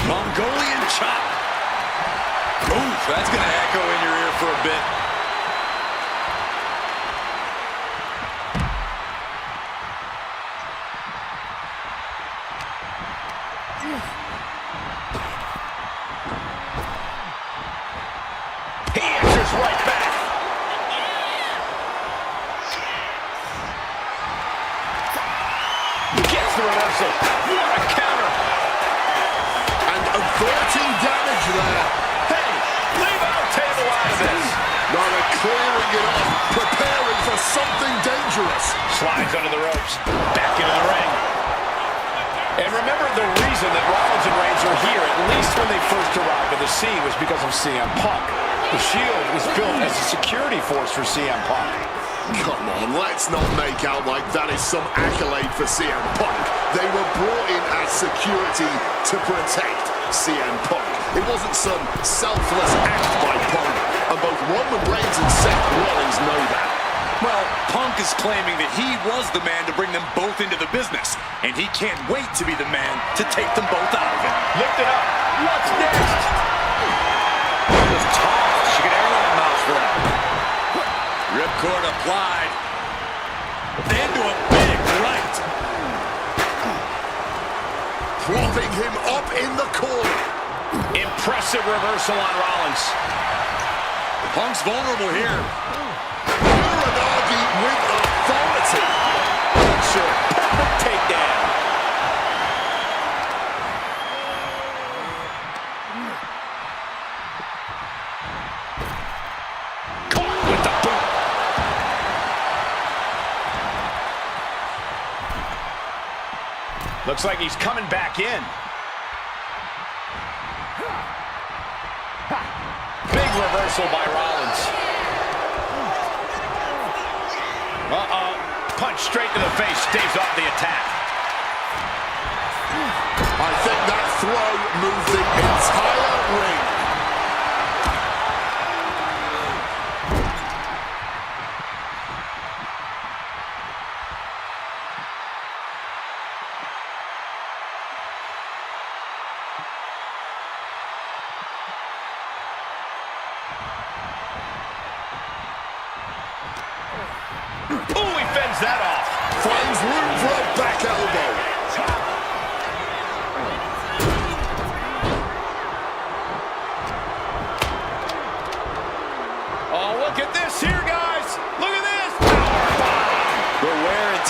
[SPEAKER 4] Mongolian chop. Ooh, that's going to echo in your ear for a bit.
[SPEAKER 2] He answers right back. Gets the reversal. What a counter.
[SPEAKER 3] And averting damage there.
[SPEAKER 2] Hey, leave our table out of this.
[SPEAKER 3] Now they're clearing it off, preparing for something dangerous.
[SPEAKER 2] Slides under the ropes. Back into the ring. And remember, the reason that Rollins and Reigns were here, at least when they first arrived at the scene, was because of CM Punk. The Shield was built as a security force for CM Punk.
[SPEAKER 3] Come on, let's not make out like that is some accolade for CM Punk. They were brought in as security to protect CM Punk. It wasn't some selfless act by Punk, and both Roman Reigns and Seth Rollins know that.
[SPEAKER 4] Well, Punk is claiming that he was the man to bring them both into the business, and he can't wait to be the man to take them both out of it.
[SPEAKER 2] Lift it up. What's next? Just tossed. She could airline mouse for that.
[SPEAKER 4] Ripcord applied. Into a big right.
[SPEAKER 3] Propping him up in the corner.
[SPEAKER 2] Impressive reversal on Rollins.
[SPEAKER 4] Punk's vulnerable here.
[SPEAKER 3] Uranagi with authority.
[SPEAKER 2] Sure. Perfect takedown. Caught with the boot. Looks like he's coming back in. Big reversal by Rollins. Uh-oh. Punch straight to the face, staves off the attack.
[SPEAKER 3] I think that throw moved the entire ring.
[SPEAKER 2] Ooh, he fends that off.
[SPEAKER 3] Finds room for a back elbow.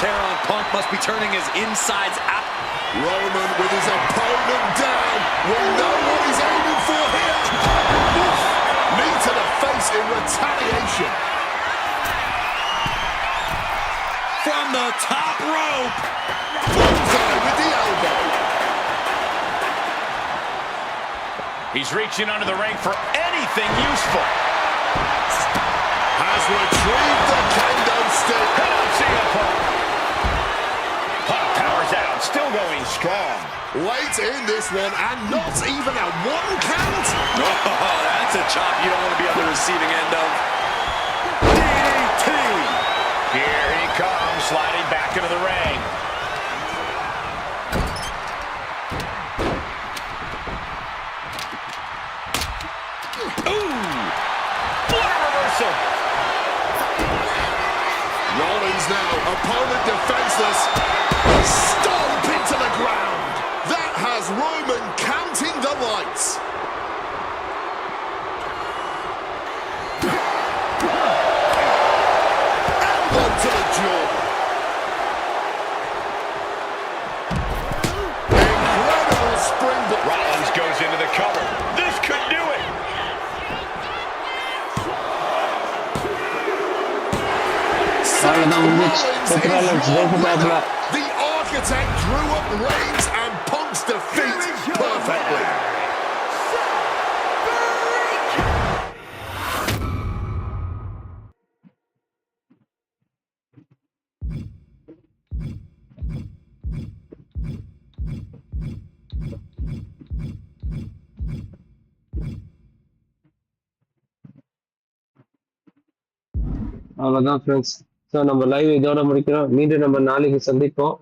[SPEAKER 4] tear on Punk must be turning his insides out.
[SPEAKER 3] Roman with his opponent down. We know what he's aiming for here. Knee to the face in retaliation.
[SPEAKER 4] From the top rope.
[SPEAKER 3] Bullseye with the elbow.
[SPEAKER 2] He's reaching under the ring for anything useful.
[SPEAKER 3] Has retrieved the kendo stick.
[SPEAKER 2] Come on, CM Punk. Punk powers out, still going strong.
[SPEAKER 3] Late in this one, and not even a 1 count.
[SPEAKER 4] Oh, that's a chop you don't want to be on the receiving end of. DDT.
[SPEAKER 2] Here he comes, sliding back into the ring. Ooh! What a reversal!
[SPEAKER 3] Rollins now, opponent defenseless. Stomp into the ground. That has Roman counting the lights. Elbow to the jaw. Incredible springboard.
[SPEAKER 2] Rollins goes into the cover. This could do it.
[SPEAKER 3] The architect drew up Reigns and Punk's defeat perfectly.
[SPEAKER 1] அவ்வளவுதான் friends. So நம்ம live இதோட முடிக்கிறோம். மீண்டும் நம்ம நாளைக்கு சந்திப்போம்.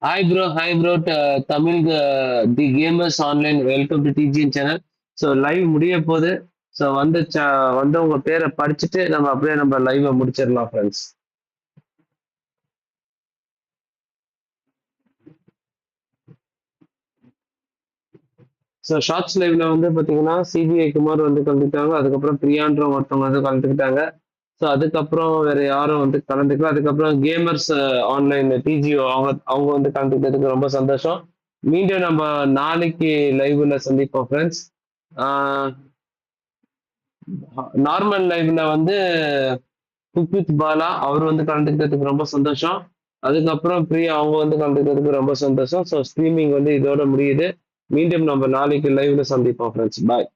[SPEAKER 1] Hi bro Tamil the gamers online, welcome to DGN channel. So live முடிய போது. ஸோ வந்தவங்க பேரை படிச்சுட்டு நம்ம அப்படியே நம்ம லைவை முடிச்சிடலாம் ஃப்ரெண்ட்ஸ். ஸோ ஷார்ட்ஸ் லைவ்ல வந்து பார்த்தீங்கன்னா சிபிஐ குமார் வந்து கலந்துக்கிட்டாங்க. அதுக்கப்புறம் பிரியான்ற ஒருத்தவங்க வந்து கலந்துக்கிட்டாங்க. ஸோ அதுக்கப்புறம் வேற யாரும் வந்து கலந்துக்கல. அதுக்கப்புறம் கேமர்ஸ் ஆன்லைன் டிஜிஓ அவங்க வந்து கலந்துக்கிட்டதுக்கு ரொம்ப சந்தோஷம். மீண்டும் நம்ம நாளைக்கு லைவ்ல சந்திப்போம் ஃப்ரெண்ட்ஸ். நார்மல் லைவ்ல வந்து குக் வித் பாலா அவர் வந்து கலந்துக்கிட்டதுக்கு ரொம்ப சந்தோஷம். அதுக்கப்புறம் பிரியா அவங்க வந்து கலந்துக்கிட்டதுக்கு ரொம்ப சந்தோஷம். ஸோ ஸ்ட்ரீமிங் வந்து இதோட முடியுது. மீண்டும் நம்ம நாளைக்கு லைவ்ல சந்திப்போம் ஃப்ரெண்ட்ஸ். பாய்.